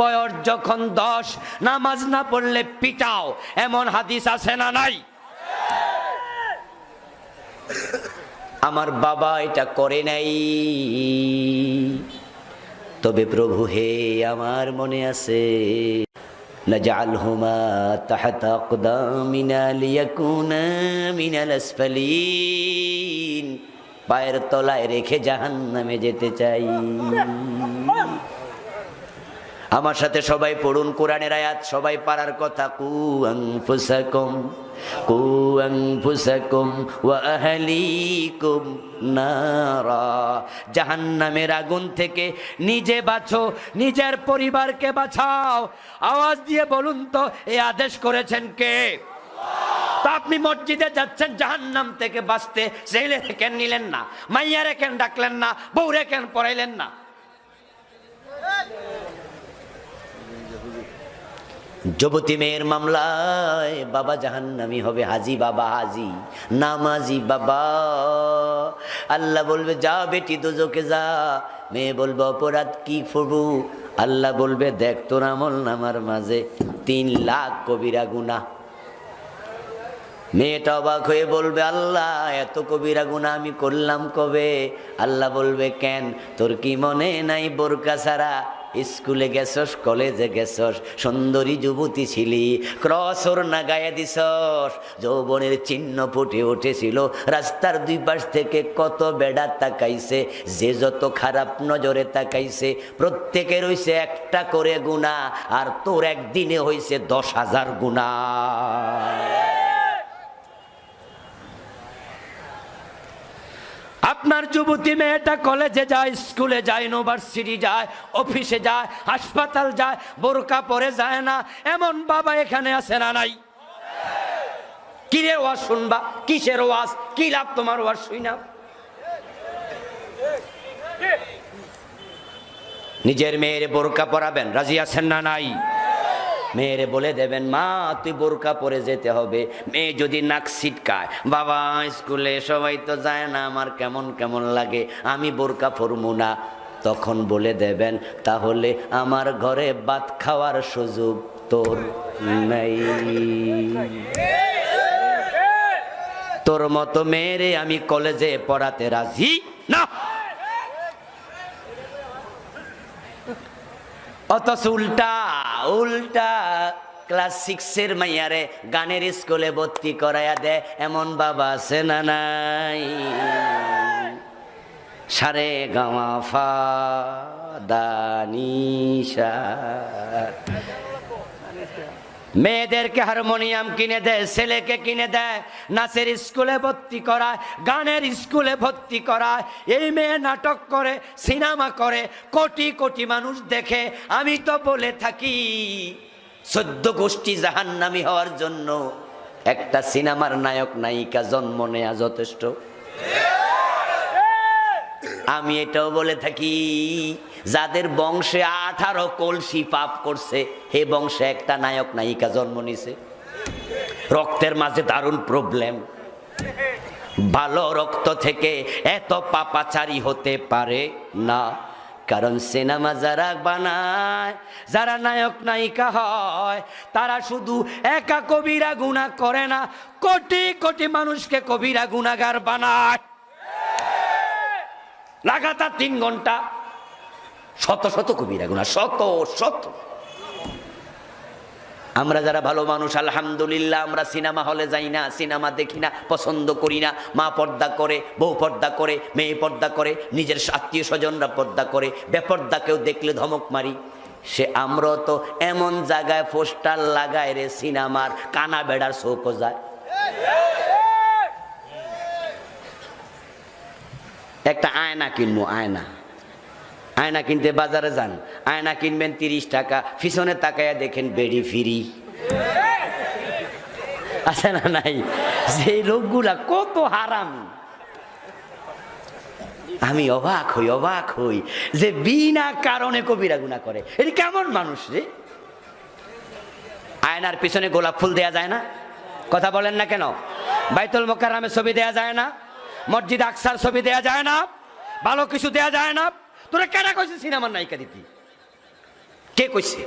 বয়স যখন 10 নামাজ না পড়লে পিটাও। এমন হাদিস আছে না নাই? আমার বাবা এটা করে নাই, তবে প্রভু হে আমার মনে আছে নাজআলহুমা তাহতা আকদামিনা লিয়াকুনা মিনাল আসফালিন। পায়ের তলায় রেখে জাহান্নামে যেতে চাই। আমার সাথে সবাই পড়ুন কোরআনের আয়াত, সবাই পারার কথা। কু আনফুসাকুম ওয়া আহলিকুম নারা। জাহান্নামের আগুন থেকে নিজে বাঁচো, নিজের পরিবারকে বাঁচাও। আওয়াজ দিয়ে বলুন তো এই আদেশ করেছেন কে? তা আপনি মসজিদে যাচ্ছেন জাহান্নাম থেকে বাঁচতে, ছেলে কেন নিলেন না? মাইয়ারে কেন ডাকলেন না? বউরে কেন পড়াইলেন না? যুবতী মেয়ের মামলায় বাবা জাহান্নামী হবে। হাজি বাবা, হাজি নামাজি বাবা। আল্লাহ বলবে যা বেটি দোজকে যা। মেয়ে বলবে অপরাধ কি করবো? আল্লাহ বলবে দেখ তোর আমল নামার মাঝে 3 লাখ কবিরা গুনাহ। মেয়েটা অবাক হয়ে বলবে আল্লাহ এত কবিরা গুনাহ আমি করলাম কবে? আল্লাহ বলবে কেন তোর কি মনে নাই বোরকা ছাড়া স্কুলে গেছস, কলেজে গেছস, সুন্দরী যুবতী ছিলি, ক্রস ওর না গায়ে দিছস, যৌবনের চিহ্ন ফুটে উঠেছিল। রাস্তার 2 পাশ থেকে কত বেড়া তাকাইছে, যে যত খারাপ নজরে তাকাইছে প্রত্যেকের হইছে একটা করে গুনাহ, আর তোর একদিনে হইছে 10,000 গুনাহ। আপনার যুবতী মেয়েটা কলেজে যায়, স্কুলে যায়, ইউনিভার্সিটি যায়, অফিসে যায়, হাসপাতাল যায়, বোরকা পরে যায় না। এমন বাবা এখানে আছে না নাই? কিরে ওয়াজ শুনবা? কিসের ওয়াজ? কি লাভ তোমার ওয়াজ শুইনা? নিজের মেয়ের বোরকা পরাবেন, রাজি আছেন না নাই? মেয়েরে বলে দেবেন মা তুই বোরকা পরে যেতে হবে। মেয়ে যদি নাক ছিটকায়, বাবা স্কুলে সবাই তো যায় না, আমার কেমন কেমন লাগে, আমি বোরকা পরবো না, তখন বলে দেবেন তাহলে আমার ঘরে ভাত খাওয়ার সুযোগ তোর নাই। তোর মতো মেয়েরে আমি কলেজে পড়াতে রাজি না। অথচ উল্টা উল্টা ক্লাস 6 মাইয়ারে গানের স্কুলে ভর্তি করাইয়া দেয়। এমন বাবা আছে না নাই? সারে গামা ফা দানিশা। মেয়েদেরকে হারমোনিয়াম কিনে দেয়, ছেলেকে কিনে দেয়, নাচের স্কুলে ভর্তি করায়, গানের স্কুলে ভর্তি করায়। এই মেয়ে নাটক করে, সিনেমা করে, কোটি কোটি মানুষ দেখে। আমি তো বলে থাকি 14 গোষ্ঠী জাহান্নামী হওয়ার জন্য একটা সিনেমার নায়ক নায়িকা জন্ম নেয়া যথেষ্ট। আমি এটাও বলে থাকি যাদের বংশে 18 কলসি পাপ করছে, হে বংশে একটা নায়ক নায়িকা জন্ম নিছে। রক্তের মাঝে দারুণ প্রবলেম। ভালো রক্ত থেকে এত পাপাচারী হতে পারে না। কারণ সিনেমা যারা বানায়, যারা নায়ক নায়িকা হয়, তারা শুধু একা কবিরা গুনাহ করে না, কোটি কোটি মানুষকে কবিরা গুনাহগার বানায়। লাগাতার 3 ঘন্টা শত শত কবিরা গুনাহ, শত শত। আমরা যারা ভালো মানুষ আলহামদুলিল্লাহ, আমরা সিনেমা হলে যাই না, সিনেমা দেখি না, পছন্দ করি না। মা পর্দা করে, বউ পর্দা করে, মেয়ে পর্দা করে, নিজের আত্মীয় স্বজনরা পর্দা করে, বেপর্দা কেউ দেখলে ধমক মারি। সে আমরা তো এমন জায়গায় পোস্টার লাগায় রে সিনেমার কানা বেড়ার শোকও যায়। একটা আয়না কিনবো, আয়না কিনতে বাজারে যান, আয়না কিনবেন 30 টাকা, পিছনে তাকায়া দেখেন বেড়ি ফিরি। আছে না নাই? সেই লোকগুলা কত হারাম। আমি অবাক হই যে বিনা কারণে কবিরা গুনাহ করে। এটি কেমন মানুষ রে? আয়নার পিছনে গোলাপ ফুল দেয়া যায় না? কথা বলেন না কেন? বাইতুল মোকাররমের ছবি দেয়া যায় না? মসজিদ আকসার ছবি দেয়া যায় না? ভালো কিছু দেয়া যায় না? তোরা কেনা কইছিস সিনেমার নায়িকা দিতি? কে কইছে?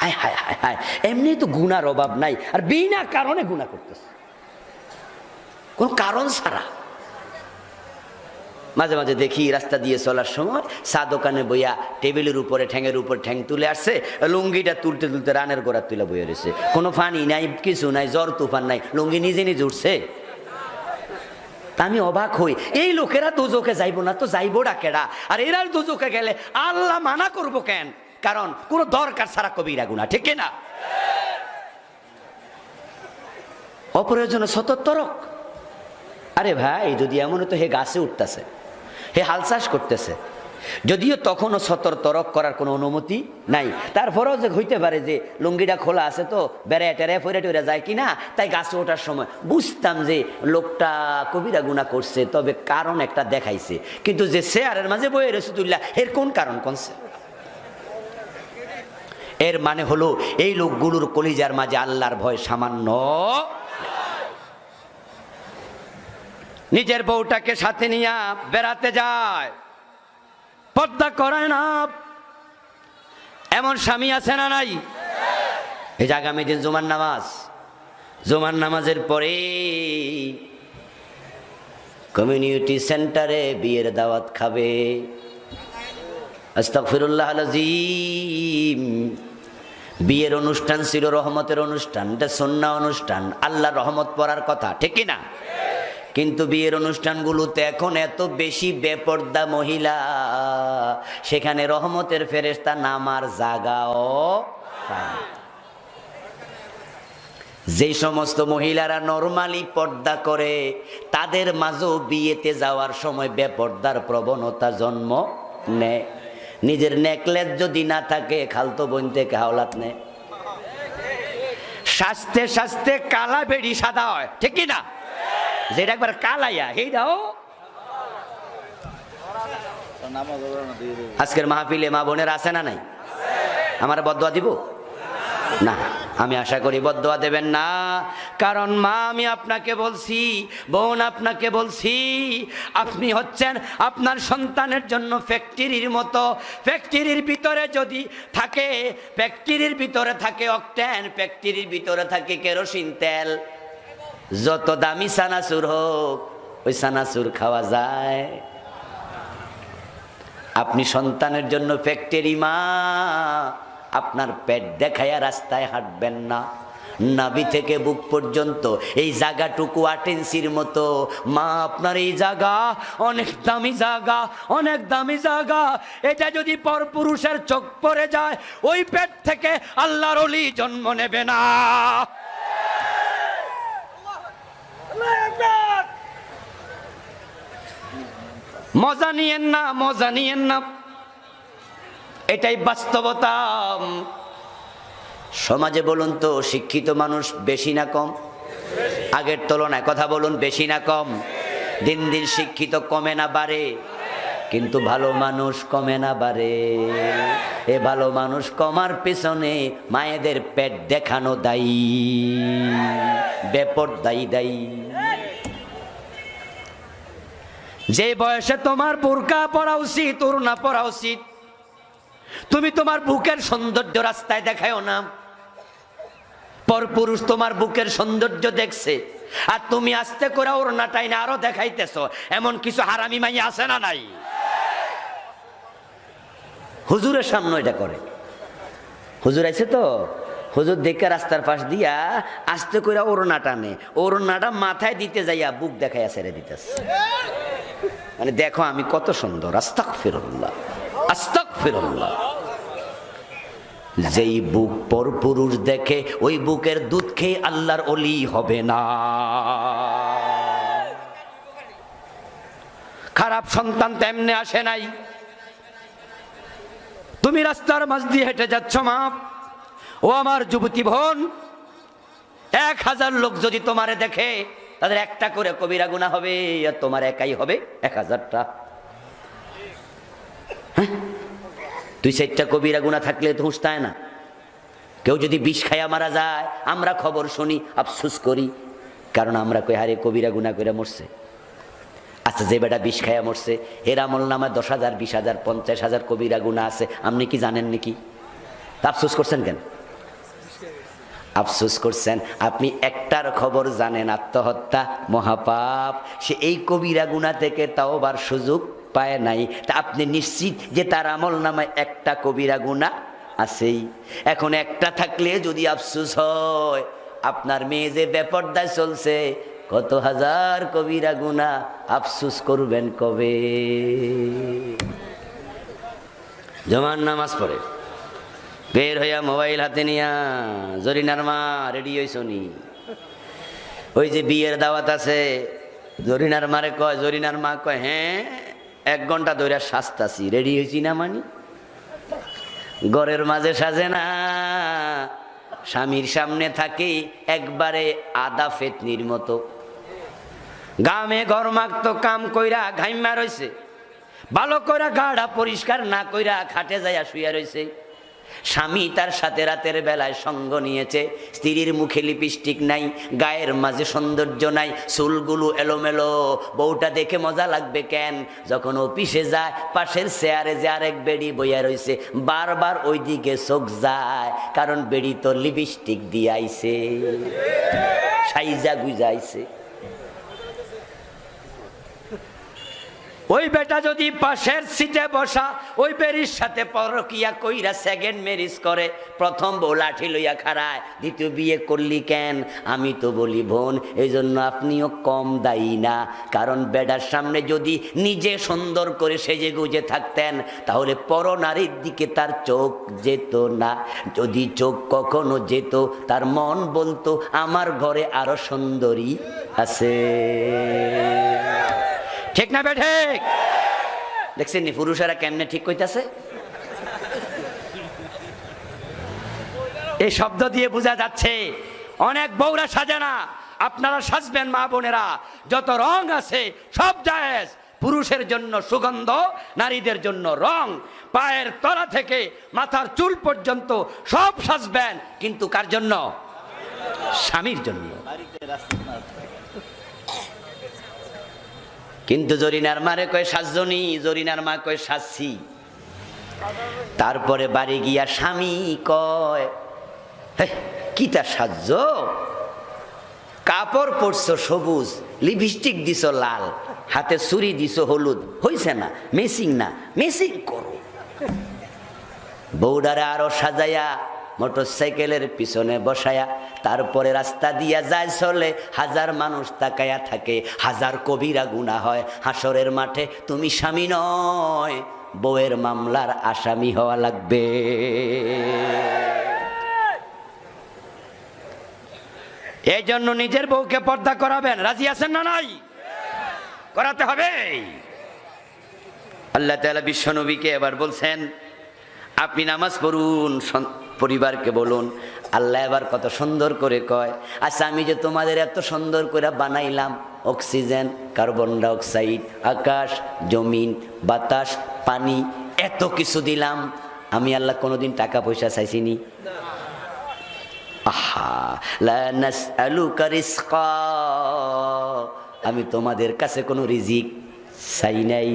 হায় হায় হায় হায়, এমনি তো গুনার অভাব নাই, আর বিনা কারণে গুনাহ করতেছে, কোন কারণ ছাড়া। মাঝে মাঝে দেখি রাস্তা দিয়ে চলার সময় চা দোকানে বইয়া টেবিলের উপরে ঠ্যাঙের উপর ঠ্যাং তুলে আসছে, লুঙ্গিটা তুলতে তুলতে রানের গোড়া তুলে বইয়া রয়েছে। কোনো ফানি নাই, কিছু নাই, জ্বর তুফান নাই, লুঙ্গি নিজে নিজে উঠছে। আমি অবাক হই, এই লোকেরা দোজখে যাইব না তো যাইব ডাকেরা? আর এরা দোজখে গেলে আল্লাহ মানা করব কেন? কারণ কোনো দরকার ছাড়া কবিরা গুনাহ, ঠিক না? অপ্রয়োজনে সতর্ক। আরে ভাই, যদি এমন তো হে গাছে উঠতেছে, হে হাল চাষ করতেছে, যদিও তখনও তরক করার কোনো অনুমতি নাই, তারপরেও যে হইতে পারে যে লুঙ্গিটা খোলা আছে তো বেড়ে টেরে ফেরে টেরে যায় কিনা, তাই গাছে ওঠার সময় বুঝতাম যে লোকটা কবিরা গুনাহ করছে, তবে কারণ একটা দেখাইছে। কিন্তু যে চেয়ারের মাঝে বয়ে রসুল্লাহ, এর কোন কারণ কোনছে? এর মানে হলো এই লোকগুলোর কলিজার মাঝে আল্লাহর ভয় সামান্য। নিজের বউটাকে সাথে নিয়ে বেড়াতে যায়, পর্দা করে না, এমন স্বামী আছে না নাই? এই যে আগামী দিন জুমার নামাজের পরে কমিউনিটি সেন্টারে বিয়ের দাওয়াত খাবে। আস্তাগফিরুল্লাহ আল-আযীম। বিয়ের অনুষ্ঠান ছিল রহমতের অনুষ্ঠান, এটা সুন্নাহ অনুষ্ঠান, আল্লাহর রহমত পড়ার কথা, ঠিক না? কিন্তু বিয়ের অনুষ্ঠানগুলোতে এখন এত বেশি বেপর্দা মহিলা, সেখানে রহমতের ফেরেশতা নামার জায়গাও পায়। যে সমস্ত মহিলারা নরমালি পর্দা করে, তাদের মাঝেও বিয়েতে যাওয়ার সময় বেপর্দার প্রবণতা জন্ম নেয়। নিজের নেকলেস যদি না থাকে, খালতো বোন থেকে হাওলাত নেয়। শাস্তে শাস্তে কালা বেড়ি সাদা হয়, ঠিক না? যেটা একবার কালাইয়া সেইটাও। আজকের মাহফিলে মা বোনের আছে না নাই? আমার বদদোয়া দিব না? আমি আশা করি বদদোয়া দেবেন না, কারণ মা আমি আপনাকে বলছি, বোন আপনাকে বলছি, আপনি হচ্ছেন আপনার সন্তানের জন্য ফ্যাক্টরির মতো। ফ্যাক্টরির ভিতরে যদি থাকে, ফ্যাক্টরির ভিতরে থাকে অকটেন, ফ্যাক্টরির ভিতরে থাকে কেরোসিন তেল, যত দামি সানাসুর হোক ওই সানাসুর খাওয়া যায়। আপনি সন্তানের জন্য ফ্যাক্টরি মা, আপনার পেট দেখায়া রাস্তায় হাঁটবেন না। নাভি থেকে বুক পর্যন্ত এই জায়গাটুকু 8 ইঞ্চির মতো। মা আপনার এই জায়গা অনেক দামি জায়গা, অনেক দামি জায়গা। এটা যদি পরপুরুষের চোখ পড়ে যায়, ওই পেট থেকে আল্লাহর ওলি জন্ম নেবে না। মজা নিয়েন না, মজা নিয়েন না, এটাই বাস্তবতা। সমাজে বলুন তো, শিক্ষিত মানুষ বেশি না কম? আগের তুলনায় কথা বলুন, বেশি না কম? দিন দিন শিক্ষিত কমে না বাড়ে? কিন্তু ভালো মানুষ কমে না বাড়ে। এ ভালো মানুষ কমার পেছনে মায়েদের পেট দেখানো দায়ী, বেপরদায়ী দায়ী। যে বয়সে তোমার বোরকা পরা উচিত, ওড়না পরা উচিত, তুমি তোমার বুকের সৌন্দর্য রাস্তায় দেখাও না। পরপুরুষ তোমার বুকের সৌন্দর্য দেখছে, আর তুমি আস্তে করে ওড়নাটাই না আরো দেখাইতেছো। এমন কিছু হারামি মাইয়া আছে না নাই? হুজুরের সামনে এটা করে। হুজুর আইছে তো, হুজুর দেখে রাস্তার পাশ দিয়া আস্তে করে ওড়না টানে, ওড়নাটা মাথায় দিতে যাইয়া বুক দেখাইয়া ছেড়ে দিতেছে। মানে দেখো আমি কত সুন্দর। আস্তাগফিরুল্লাহ, আস্তাগফিরুল্লাহ। যেই বুক পর পুরুষ দেখে ওই বুকের দুধ খেয়ে আল্লাহর ওলি হবে না। খারাপ সন্তান তেমনে আসে নাই। তুমি রাস্তার মাঝ দিয়ে হেঁটে যাচ্ছ মা, ও আমার যুবতী বোন, 1000 লোক যদি তোমারে দেখে তাদের একটা করে কবিরা গুনাহ হবে, আর তোমার একাই হবে 1000টা। তুই 4টা কবিরা গুনাহ থাকলে তো হুঁশতায় না। কেউ যদি বিষ খায়া মারা যায় আমরা খবর শুনি, আফসোস করি, কারণ আমরা কই হারে কবিরা গুনাহ করে মরছে। আচ্ছা, যে বেটা বিষ খায়া মরছে এর আমল নামায় 10,000, 20,000, 50,000 কবিরা গুনাহ আছে, আপনি কি জানেন নাকি? আফসোস করছেন কেন? আফসোস করছেন আপনি একটার খবর জানেন, আত্মহত্যা মহাপাপ। সে এই কবিরা গুনাহ থেকে তাওবার সুযোগ পায় নাই, তা আপনি নিশ্চিত যে তার আমল নামায় একটা কবিরা গুনাহ আছেই। এখন একটা থাকলে যদি আফসোস হয়, আপনার মেয়ে যে বেপরদায় চলছে, কত হাজার কবিরা গুনাহ, আফসোস করবেন কবে? জমান নামাজ পড়ে বের হইয়া মোবাইল হাতে নিয়া, জরিনার মা রেডি হইছনি? ওই যে বিয়ের দাওয়াত আছে, জরিনার মারে কয়, জরিনার মা কয় হ্যাঁ 1 ঘন্টা ধরে সাজতাছি, রেডি হয়েছি না মানি? ঘরের মাঝে সাজে না, স্বামীর সামনে থাকে একবারে আদা ফেতনির মতো। গামে গরমাক্ত কাম কইরা ঘাইমা রইছে, ভালো কইরা গাড়া পরিষ্কার না কইরা খাটে যাইয়া শুইয়া রইছে। স্বামী তার সাথে রাতের বেলায় সঙ্গ নিয়েছে, স্ত্রীর মুখে লিপস্টিক নাই, গায়ের মাঝে সৌন্দর্য নাই, চুলগুলো এলোমেলো। বউটা দেখে মজা লাগবে কেন? যখন অফিসে যায় পাশের চেয়ারে যে আরেক বেড়ি বইয়া রইছে, বারবার ওই দিকে চোখ যায়, কারণ বেড়ি তো লিপস্টিক দিয়ে আইছে, সাইজা গুজাইছে। ওই বেটা যদি পাশের সিটে বসা ওই বেরির সাথে পরকিয়া কইরা সেকেন্ড ম্যারেজ করে, প্রথম বউ লাঠি লইয়া খাড়ায়, দ্বিতীয় বিয়ে করলি কেন? আমি তো বলি বোন, এই জন্য আপনিও কম দায়ী না। কারণ বেটার সামনে যদি নিজে সুন্দর করে সেজে গুজে থাকতেন, তাহলে পর নারীর দিকে তার চোখ যেত না। যদি চোখ কখনো যেত, তার মন বলতো আমার ঘরে আরো সুন্দরী আছে। ঠিক না বেঠে? দেখছেন নি পুরুষেরা কেমনে ঠিক কইতাছে? এই শব্দ দিয়ে বোঝা যাচ্ছে অনেক বউরা সাজে না। আপনারা সাজবেন মা বোনেরা, যত রং আছে সব জায়েজ। পুরুষের জন্য সুগন্ধ, নারীদের জন্য রং। পায়ের তলা থেকে মাথার চুল পর্যন্ত সব সাজবেন, কিন্তু কার জন্য? স্বামীর জন্য। কিন্তু জরিনার মারে কয় সাজনি, জরিনার মা কয় সাজছি। তারপরে বাড়ি গিয়া স্বামী কয় কি তার সাজ, কাপড় পরছো সবুজ, লিপস্টিক দিছো লাল, হাতে ছুরি দিছো হলুদ, হইছে না? মেসিং না, মেসিং করো। বউডারে আরো সাজাইয়া মোটরসাইকেলের পিছনে বসায়া তারপরে রাস্তা দিয়া যায় চলে, 1000 মানুষ তাকায়া থাকে, 1000 কবিরা গুনাহ হয়। হাসরের মাঠে তুমি স্বামী নয়, বউয়ের মামলার আসামি হওয়া লাগবে। এই জন্য নিজের বউকে পর্দা করাবেন, রাজি আছেন না? নাই, করাতে হবে। আল্লাহ তাআলা বিশ্ব নবীকে এবার বলছেন আপনি নামাজ পড়ুন, পরিবারকে বলুন। আল্লাহ এবার কত সুন্দর করে কয়, আচ্ছা আমি যে তোমাদের এত সুন্দর করে বানাইলাম, অক্সিজেন, কার্বন ডাইঅক্সাইড, আকাশ, জমিন, বাতাস, পানি, এত কিছু দিলাম, আমি আল্লাহ কোনোদিন টাকা পয়সা চাইছিনি? আহা, লা নাসআলুকা রিজকা, আমি তোমাদের কাছে কোনো রিজিক চাই নাই।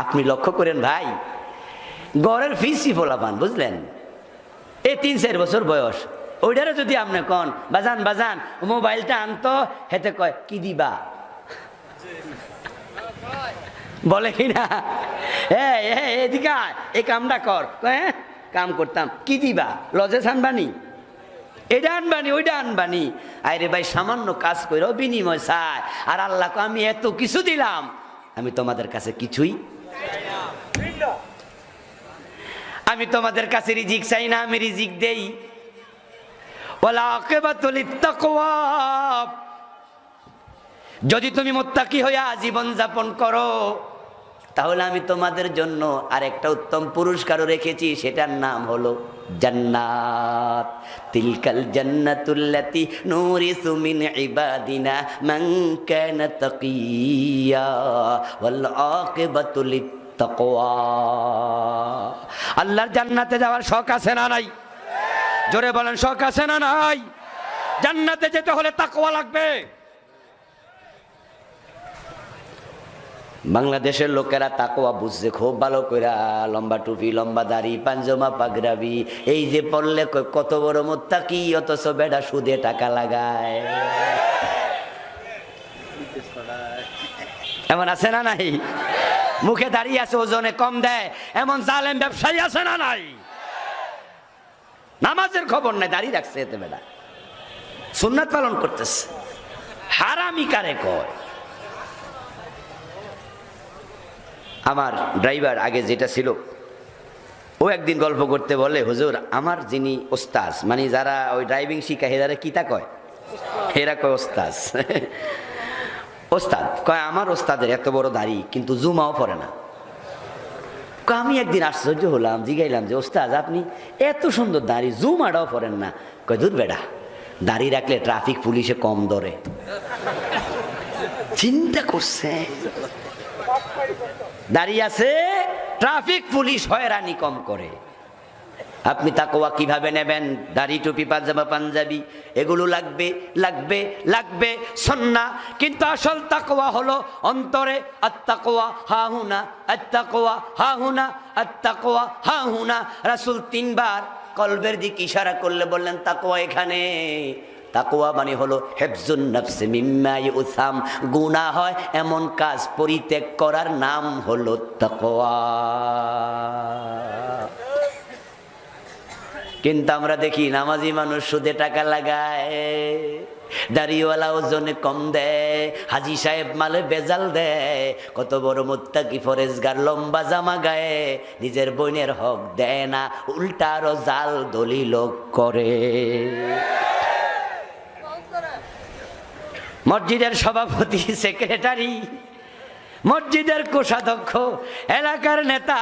আপনি লক্ষ্য করেন ভাই, গড়ের ফিসি ফোলাপান, বুঝলেন? এই 3-4 বছর বয়স, ওইটারে যদি আপনি কন বাজান বাজান মোবাইলটা আনতো, হেতে কয় কি দিবা, বলে কিনা? হ্যাঁ এদিকে এই কামটা কর, হ্যাঁ কাম করতাম, কি দিবা? লজেস আনবানি, এটা আনবানি, ওইটা আনবানি। আরে ভাই সামান্য কাজ করেও বিনিময় চায়, আর আল্লাহকে আমি এত কিছু দিলাম, আমি তোমাদের কাছে কিছুই। আমি তোমাদের কাছে রিজিক চাই না, আমি রিজিক দেই। ওয়াল আকিবাতু লিত্তাকওয়া, যদি তুমি মুত্তাকি হইয়া জীবন যাপন করো তাহলে আমি তোমাদের জন্য আরেকটা উত্তম পুরস্কারও রেখেছি, সেটার নাম হলো জান্নাত। তিলকাল জান্নাতুল্লাতী নুরিসু মিন ইবাদিনা মান কানা তাকিয়া ওয়াল আকিবাতু লিত্তাকওয়া। আল্লাহর জান্নাতে যাওয়ার শখ আছে না নাই? জোরে বলেন, শখ আছে না নাই? জান্নাতে যেতে হলে তাকওয়া লাগবে। বাংলাদেশের লোকেরা তাকওয়া বুঝছে খুব ভালো কইরা, লম্বা টুপি, লম্বা দাড়ি, পাঞ্জামা, পাগড়াবি, এই যে পড়লে কত বড় মুত্তাকি, অথচ বেটা সুদে টাকা লাগায়। এমন আছে না নাই? মুখে দাঁড়িয়ে আছে, ওজনে কম দেয়, এমন জালেম ব্যবসায়ী আছে না নাই? নামাজের খবর নাই, দাঁড়িয়ে রাখছে, এতে বেটা সুন্নাত পালন করতেছে। হারামি কারে কয়? আমার ড্রাইভার আগে যেটা ছিল, ও একদিন গল্প করতে বলে, হুজুর আমার যিনি ওস্তাজ, মানে যারা ওই ড্রাইভিং শিখায় হেরা কিতা কয়, হেরা কয় ওস্তাজ। ওস্তাদ কয় আমার ওস্তাদের এত বড় দাড়ি কিন্তু জুমাও পড়ে না। আমি একদিন আশ্চর্য হলাম, জিগাইলাম যে ওস্তাদ আপনি এত সুন্দর দাড়ি, জুমাটাও পড়েন না? কয় দূর বেটা, দাড়ি রাখলে ট্রাফিক পুলিশে কম ধরে। চিন্তা করছে, দাঁড়িয়ে আছে, ট্রাফিক পুলিশ হয়রানি কম করে। আপনি তাকওয়া কিভাবে নেবেন? দাড়ি, টুপি, পাজামা, পাঞ্জাবি এগুলো লাগবে লাগবে লাগবে, সুন্নাহ। কিন্তু আসল তাকওয়া হলো অন্তরে। আত্তাকওয়া হাহুনা, আত্তাকওয়া হাহুনা, আত্তাকওয়া হাহুনা। রাসূল 3 বার কলবের দিকে ইশারা করলে বললেন তাকওয়া এখানে। তাকওয়া মানে হলো হিফজুন নাফস মিম্মা ইউসাম, গুনাহ হয় এমন কাজ পরিত্যাগ করার নাম হলো তাকওয়া। কিন্তু আমরা দেখি নামাজি মানুষ সুদে টাকা লাগায়, দাড়িওয়ালা ওজনে কম দেয়, হাজি সাহেব মালে বেজাল দেয়, কত বড় মুত্তাকি ফরেজগার লম্বা জামা গায়ে, নিজের বোনের হক দেয় না, উল্টা আরো জাল দলিল করে। মসজিদের সভাপতি, সেক্রেটারি, মসজিদের কোষাধ্যক্ষ, এলাকার নেতা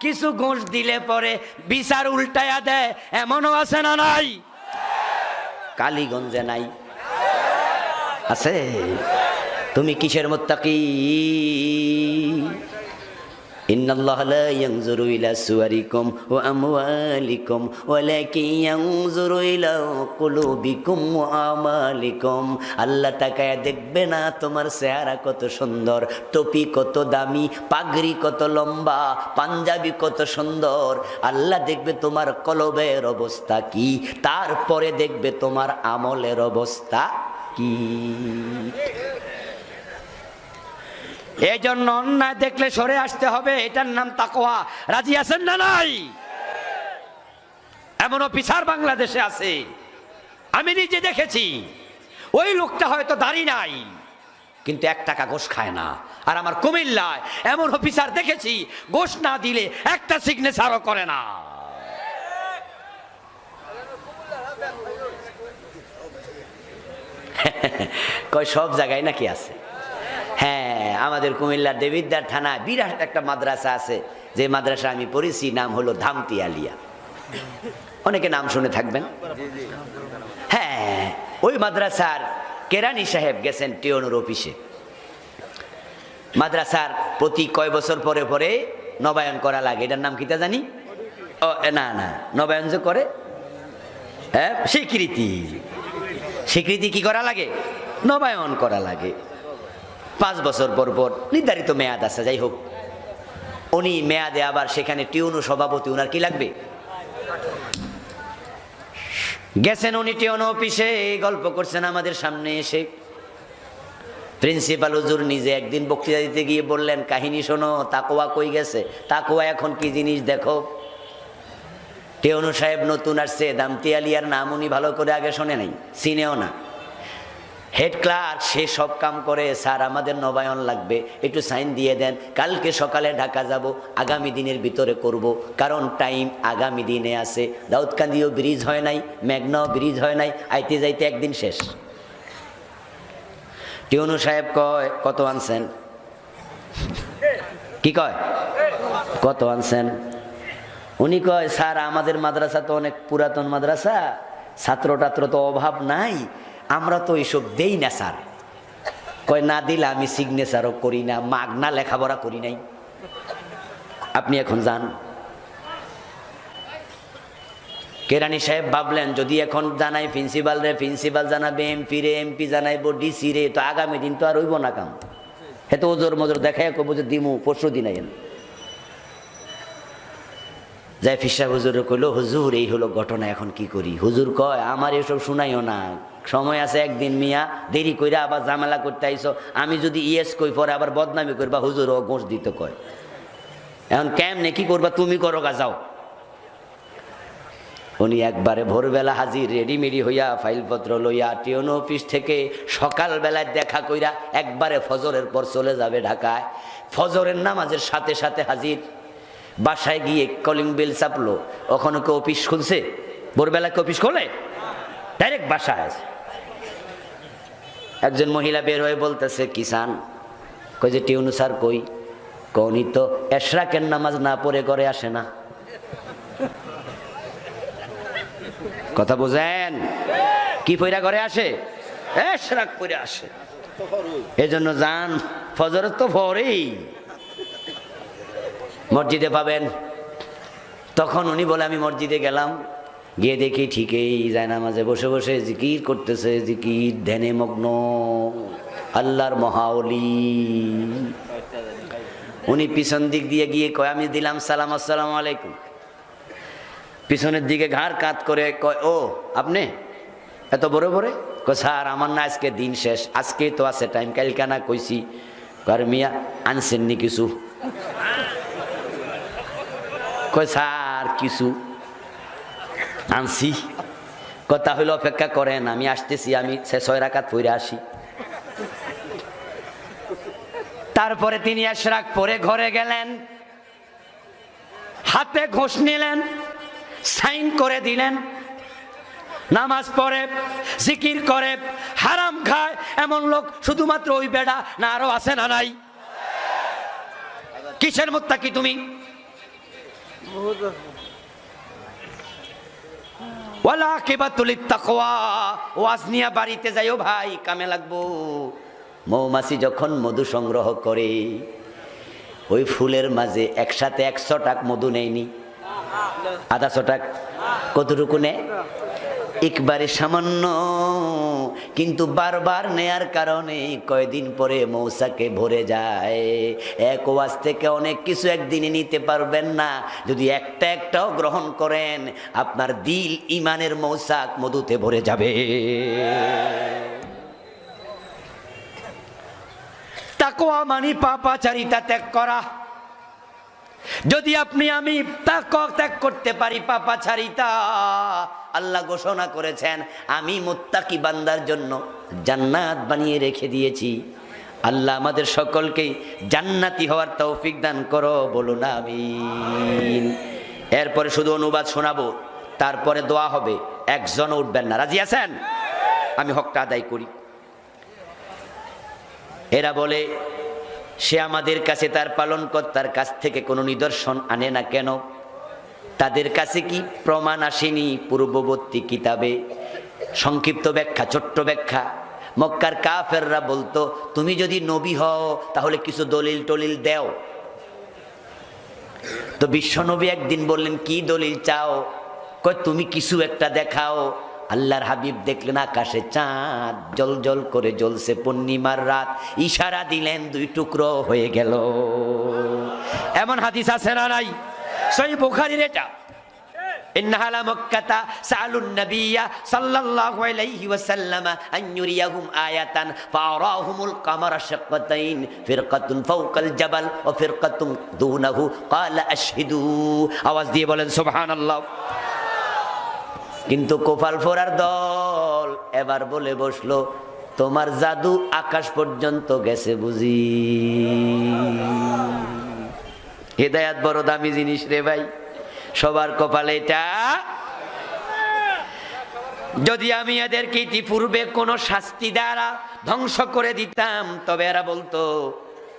কিছু ঘুষ দিলে পরে বিচার উল্টায়া দেয়, এমনও আছে না নাই? কালীগঞ্জে নাই? আছে? তুমি কিসের মুত্তাকি? ইন্নাল্লাহা লা ইয়ানজুরু ইলা সুওয়ারিকুম ওয়া আমওয়ালিকুম ওয়ালাকিন ইয়ানজুরু ইলা কুলুবিকুম ওয়া আমালিকুম। আল্লাহ তাকায়া দেখবে না তোমার চেহারা কত সুন্দর, টুপি কত দামি, পাগড়ি কত লম্বা, পাঞ্জাবি কত সুন্দর। আল্লাহ দেখবে তোমার কলবের অবস্থা কি, তারপরে দেখবে তোমার আমলের অবস্থা কি। এই জন্য অন্যায় দেখলে সরে আসতে হবে, এটার নাম তাকওয়া। রাজি আছেন না নাই? এমন অফিসার বাংলাদেশে আছে, আমি নিজে দেখেছি। ওই লোকটা হয়তো দাড়ি নাই কিন্তু 1 টাকা ঘুষ খায় না। আর আমার কুমিল্লায় এমন অফিসার দেখেছি, ঘুষ না দিলে একটা সিগনেচারও করে না। কয় সব জায়গায় নাকি আছে? হ্যাঁ, আমাদের কুমিল্লার দেবিদ্বার থানা বিরাট একটা মাদ্রাসা আছে, যে মাদ্রাসা আমি পড়েছি, নাম হলো ধামতি আলিয়া। অনেকে নাম শুনে থাকবেন। হ্যাঁ, ওই মাদ্রাসার কেরানি সাহেব গেছেন টিওনুর অফিসে। মাদ্রাসার প্রতি কয় বছর পরে পরে নবায়ন করা লাগে, এটার নাম কিটা জানি? ও না না, নবায়ন যে করে, হ্যাঁ, স্বীকৃতি। স্বীকৃতি কি করা লাগে? নবায়ন করা লাগে। 5 বছর পর পর নির্ধারিত মেয়াদ আছে। যাই হোক, উনি মেয়াদে আবার সেখানে টিউনু সভাপতি, উনার কি লাগবে? গেছেন উনি টিউনু অফিসে, গল্প করছেন আমাদের সামনে এসে। প্রিন্সিপাল হুজুর নিজে একদিন বক্তৃতা দিতে গিয়ে বললেন, কাহিনী শোনো, তাকওয়া কই গেছে, তাকওয়া এখন কি জিনিস দেখো। টিউনু সাহেব নতুন আসছে, দামতি আলিয়ার নাম উনি ভালো করে আগে শোনে নাই, চিনেও না। হেড ক্লার্ক সে সব কাম করে, স্যার আমাদের নবায়ন লাগবে, একটু সাইন দিয়ে দেন, কালকে সকালে ঢাকা যাব, আগামী দিনের ভিতরে করব, কারণ টাইম আগামী দিনে আছে। দাউদকান্দিও ব্রিজ হয় নাই, মেঘনাও ব্রিজ হয় নাই, আইতে যাইতে একদিন শেষ। টিউনু সাহেব কয় কত আনছেন? কি কয় কত আনছেন? উনি কয় স্যার আমাদের মাদ্রাসা তো অনেক পুরাতন মাদ্রাসা, ছাত্র টাত্র তো অভাব নাই, আমরা তো এইসব দেই না স্যার। কয় না দিলে আমি সিগনেচারও করি না, মাগনা লেখাপড়া করি নাই, আপনি এখন যান। কেরানি সাহেব ভাবলেন যদি এখন জানাই প্রিন্সিপাল রে, প্রিন্সিপাল জানাবে এমপি রে, এমপি জানাইবো ডিসি রে, তো আগামী দিন তো আর হইব না কাম। এত ওজোর মজোর দেখাই কবো যে দিমু পরশু দিন আইন। যাই ফিসা হুজুরে কইল হুজুর এই হলো ঘটনা, এখন কি করি? হুজুর কয় আমার এসব শুনাইও না, সময় আছে একদিন মিয়া, দেরি কইরা আবার ঝামেলা করতে আইসো, আমি যদি ইয়েস কই পরে আবার বদনামি করবা, হুজুর ও গোঁস দিতে কয়। এখন কেমনে কি করবা, তুমি করো গা, যাও। উনি একবারে ভোরবেলা হাজির, রেডিমেডি হইয়া ফাইলপত্র লইয়া টিউনো অফিস থেকে সকালবেলায় দেখা কইরা একবারে ফজরের পর চলে যাবে ঢাকায়। ফজরের নামাজের সাথে সাথে হাজির। বাসায় গিয়ে কলিং বেল চাপলো, ওখানে কেউ অফিস খুলছে? ভোরবেলায় অফিস খোলে? ডাইরেক্ট বাসায়। একজন মহিলা বের হয়ে বলতেছে কিষান, কই যে টিউনু স্যার কই? কৌনি তো এশরাকের নামাজ না পড়ে করে আসে না। কথা বুঝেন? কি পয়রা করে আসে? এশরাক পড়ে আসে। এজন্য যান, ফজর তো ভোরেই মসজিদে পাবেন। তখন উনি বলে আমি মসজিদে গেলাম, গিয়ে দেখি ঠিকই যায় নামাজে বসে বসে জিকির করতেছে, জিকির ধ্যানে মগ্ন, আল্লাহর মহাওলি। উনি পিছন দিক দিয়ে গিয়ে কয় আমি দিলাম সালাম, আসসালামু আলাইকুম। পিছনের দিকে ঘাড় কাত করে কয় ও আপনি এত বড় বড়? কয় স্যার আমার না আজকে দিন শেষ, আজকে তো আছে টাইম, কালকে না কইছি। কয় মিয়া আনছেননি কিছু? কয় স্যার কিছু আনছি। কথা হইলো অপেক্ষা করেন, আমি আসতেছি, আমি 6 রাকাত পড়ে আসি। তারপরে তিনি এশরাক পরে ঘরে গেলেন, হাতে ঘোষ নিলেন, সাইন করে দিলেন, নামাজ পড়ে জিকির করে হারাম খায় এমন লোক শুধুমাত্র ওই বেড়া না আরো আছে না নাই? কিসের মুত্তাকি তুমি? ওয়ালা আকিবাতুল তাকওয়া। ওয়াজ নিয়া বাড়িতে যাইও ভাই, কামে লাগবো। মৌমাছি যখন মধু সংগ্রহ করে, ওই ফুলের মাঝে একসাথে 100 টাক মধু নেয়নি, আধা 100 টাক। কতটুকু নেয়? একবারে সামান্য, কিন্তু বারবার নেয়ার কারণে কয়দিন পরে মৌসাকে ভরে যায়। এক ওয়াজ থেকে অনেক কিছু একদিনে নিতে পারবেন না, যদি একটা একটাও গ্রহণ করেন আপনার দিল ইমানের মৌসাক মধুতে ভরে যাবে। তাকওয়া মানে পাপাচারিতা ত্যাগ করা। যদি আপনি আমি তাকওয়া ত্যাগ করতে পারি, পাপাচারিতা, আল্লাহ ঘোষণা করেছেন আমি মুত্তাকি বান্দার জন্য জান্নাত বানিয়ে রেখে দিয়েছি। আল্লাহ আমাদের সকলকে জান্নাতি হওয়ার তৌফিক দান করো, বলুন আমিন। এরপরে শুধু অনুবাদ শোনাবো, তারপরে দোয়া হবে, একজন উঠবেন না। রাজি আছেন? আমি হকটা আদায় করি। এরা বলে সে আমাদের কাছে তার পালনকর্তার কাছ থেকে কোনো নিদর্শন আনে না কেন? তাদের কাছে কি প্রমাণ আসেনি পূর্ববর্তী কিতাবে? সংক্ষিপ্ত ব্যাখ্যা, ছোট্ট ব্যাখ্যা। মক্কার কাফেররা বলতো তুমি যদি নবী হও তাহলে কিছু দলিল টলিল দেও। তো বিশ্বনবী একদিন বললেন কি দলিল চাও? কয় তুমি কিছু একটা দেখাও। আল্লাহর হাবিব দেখলেন আকাশে চাঁদ জল জল করে জ্বলছে, পূর্ণিমার রাত, ইশারা দিলেন 2 টুকরো হয়ে গেল। এমন হাদিস আছে না নাই? সহিহ বুখারীর এটা। ইন্নাহা লামাক্কাতা সাআলুন নাবিয়্যা সাল্লাল্লাহু আলাইহি ওয়াসাল্লাম আন ইউরিয়াহুম আয়াতান ফাআরাহুমুল কামারা শাক্কাতাইন ফিরকাতুন ফাওকাল জাবাল ওয়া ফিরকাতুন দুনাহু ক্বালা আশহিদু। আওয়াজ দিয়ে বলেন সুবহানাল্লাহ। কিন্তু কোফাল ফোরার দল এবার বলে বসলো তোমার জাদু আকাশ পর্যন্ত গেছে বুঝি। হেদায়াত বড় দামি জিনিস রে ভাই, সবার কপালে এটা। যদি আমি এদেরকে ইতিপূর্বে কোনো শাস্তি দ্বারা ধ্বংস করে দিতাম, তবে এরা বলতো,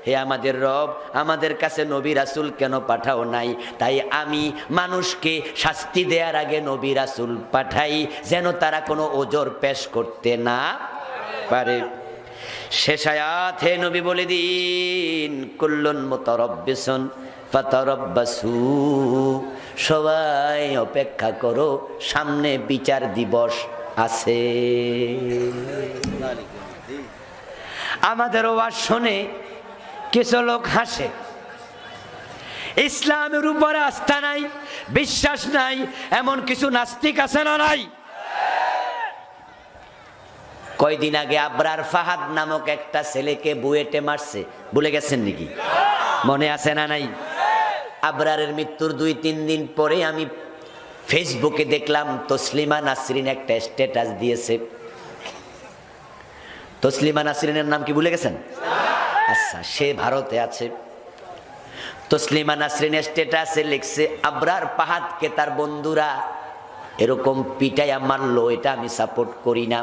হে আমাদের রব, আমাদের কাছে নবী রাসূল কেন পাঠাও নাই? তাই আমি মানুষকে শাস্তি দেওয়ার আগে নবী রাসূল পাঠাই, যেন তারা কোনো ওজর পেশ করতে না পারে। শেষ আয়াত, হে নবী বলে দিন, কুল্লুন মুতারাব্বিসুন ফাতারাব্বাসু, সবাই অপেক্ষা করো, সামনে বিচার দিবস আছে। আমাদের ওয়াজ শুনে কিছু লোক হাসে, ইসলামের উপরে আস্থা নাই, বিশ্বাস নাই, এমন কিছু নাস্তিক আছে না নাই? কয়দিন আগে আবরার ফাহাদ নামক একটা ছেলেকে বুয়েটে মারছে, ভুলে গেছেন নাকি? মনে আছে না নাই? আবরারের মৃত্যুর 2-3 দিন পরে আমি ফেসবুকে দেখলাম তসলিমা নাসরিন একটা স্ট্যাটাস দিয়েছে। তসলিমা নাসরিনের নাম কি ভুলে গেছেন? আচ্ছা, সে ভারতে আছে। তসলিমা নাসরিন স্ট্যাটাসে লিখছে, আবরার ফাহাদকে তার বন্ধুরা এরকম পিটাইয়া মারলো, এটা আমি সাপোর্ট করি না।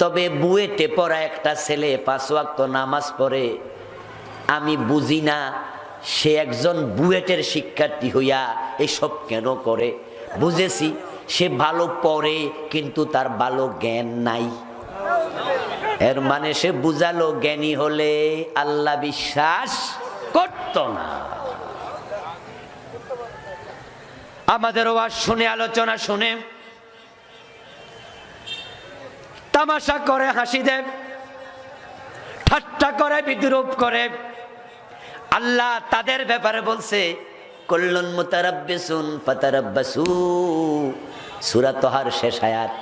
তবে বুয়েটে পড়া একটা ছেলে 5 ওয়াক্ত নামাজ পড়ে, আমি বুঝি না সে একজন বুয়েটের শিক্ষার্থী হইয়া এসব কেন করে। বুঝেছি সে ভালো পড়ে, কিন্তু তার ভালো জ্ঞান নাই। এর মানে সে বুঝালো, জ্ঞানী হলে আল্লাহ বিশ্বাস করত না। আমাদের ওয়াজ শুনে, আলোচনা শুনে তামাশা করে, হাসি দেয়, ঠাট্টা করে, বিদ্রুপ করে। আল্লাহ তাদের ব্যাপারে বলছে, কুল্লুন মুতারাব্বিসুন ফাতারাব্বাসু, সূরা তাহার শেষ আয়াত।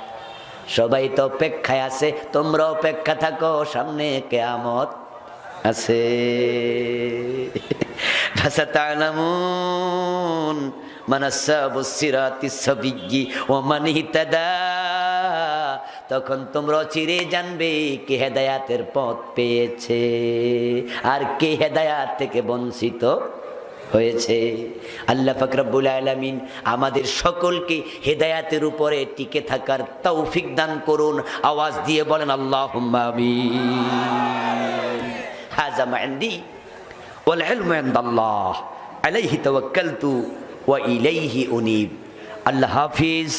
সবাই তো অপেক্ষায় আছে, তোমরা অপেক্ষা থাকো, সামনে কিয়ামত আছে। ফাসাতা'লামুন মান আসহাবুস সিরাতিস সাবিয়্যি ওয়া মান ইহতাদা, তখন তোমরা চিরে জানবে কে হেদায়াতের পথ পেয়েছে আর কে হেদায়াত থেকে বঞ্চিত হয়েছে। আল্লাহ পাক রব্বুল আলামিন আমাদের সকলকে হেদায়াতের উপরে টিকে থাকার তৌফিক দান করুন। আওয়াজ দিয়ে বলেন আল্লাহুম্মা আমিন। হাযা মা ইনদি ওয়াল ইলমু ইনদাল্লাহ, আলাইহি তাওয়াক্কালতু ওয়া ইলাইহি উনীব। আল্লাহ হাফিজ।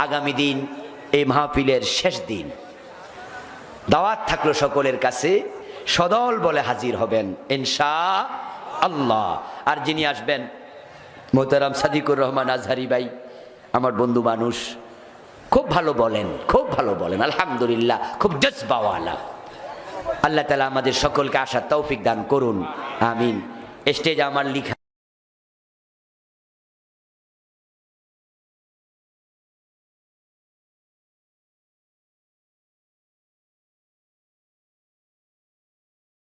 আগামী দিন এই মাহফিলের শেষ দিন, দাওয়াত থাকলো সকলের কাছে, সদল বলে হাজির হবেন ইনশাআল্লাহ। আর যিনি আসবেন, মোহতারাম সাদিকুর রহমান আজহারি ভাই, আমার বন্ধু মানুষ, খুব ভালো বলেন, খুব ভালো বলেন, আলহামদুলিল্লাহ, খুব জজবাওয়ালা। আল্লাহ তাআলা আমাদের সকলকে আসার তৌফিক দান করুন, আমিন। স্টেজে আমার লিখা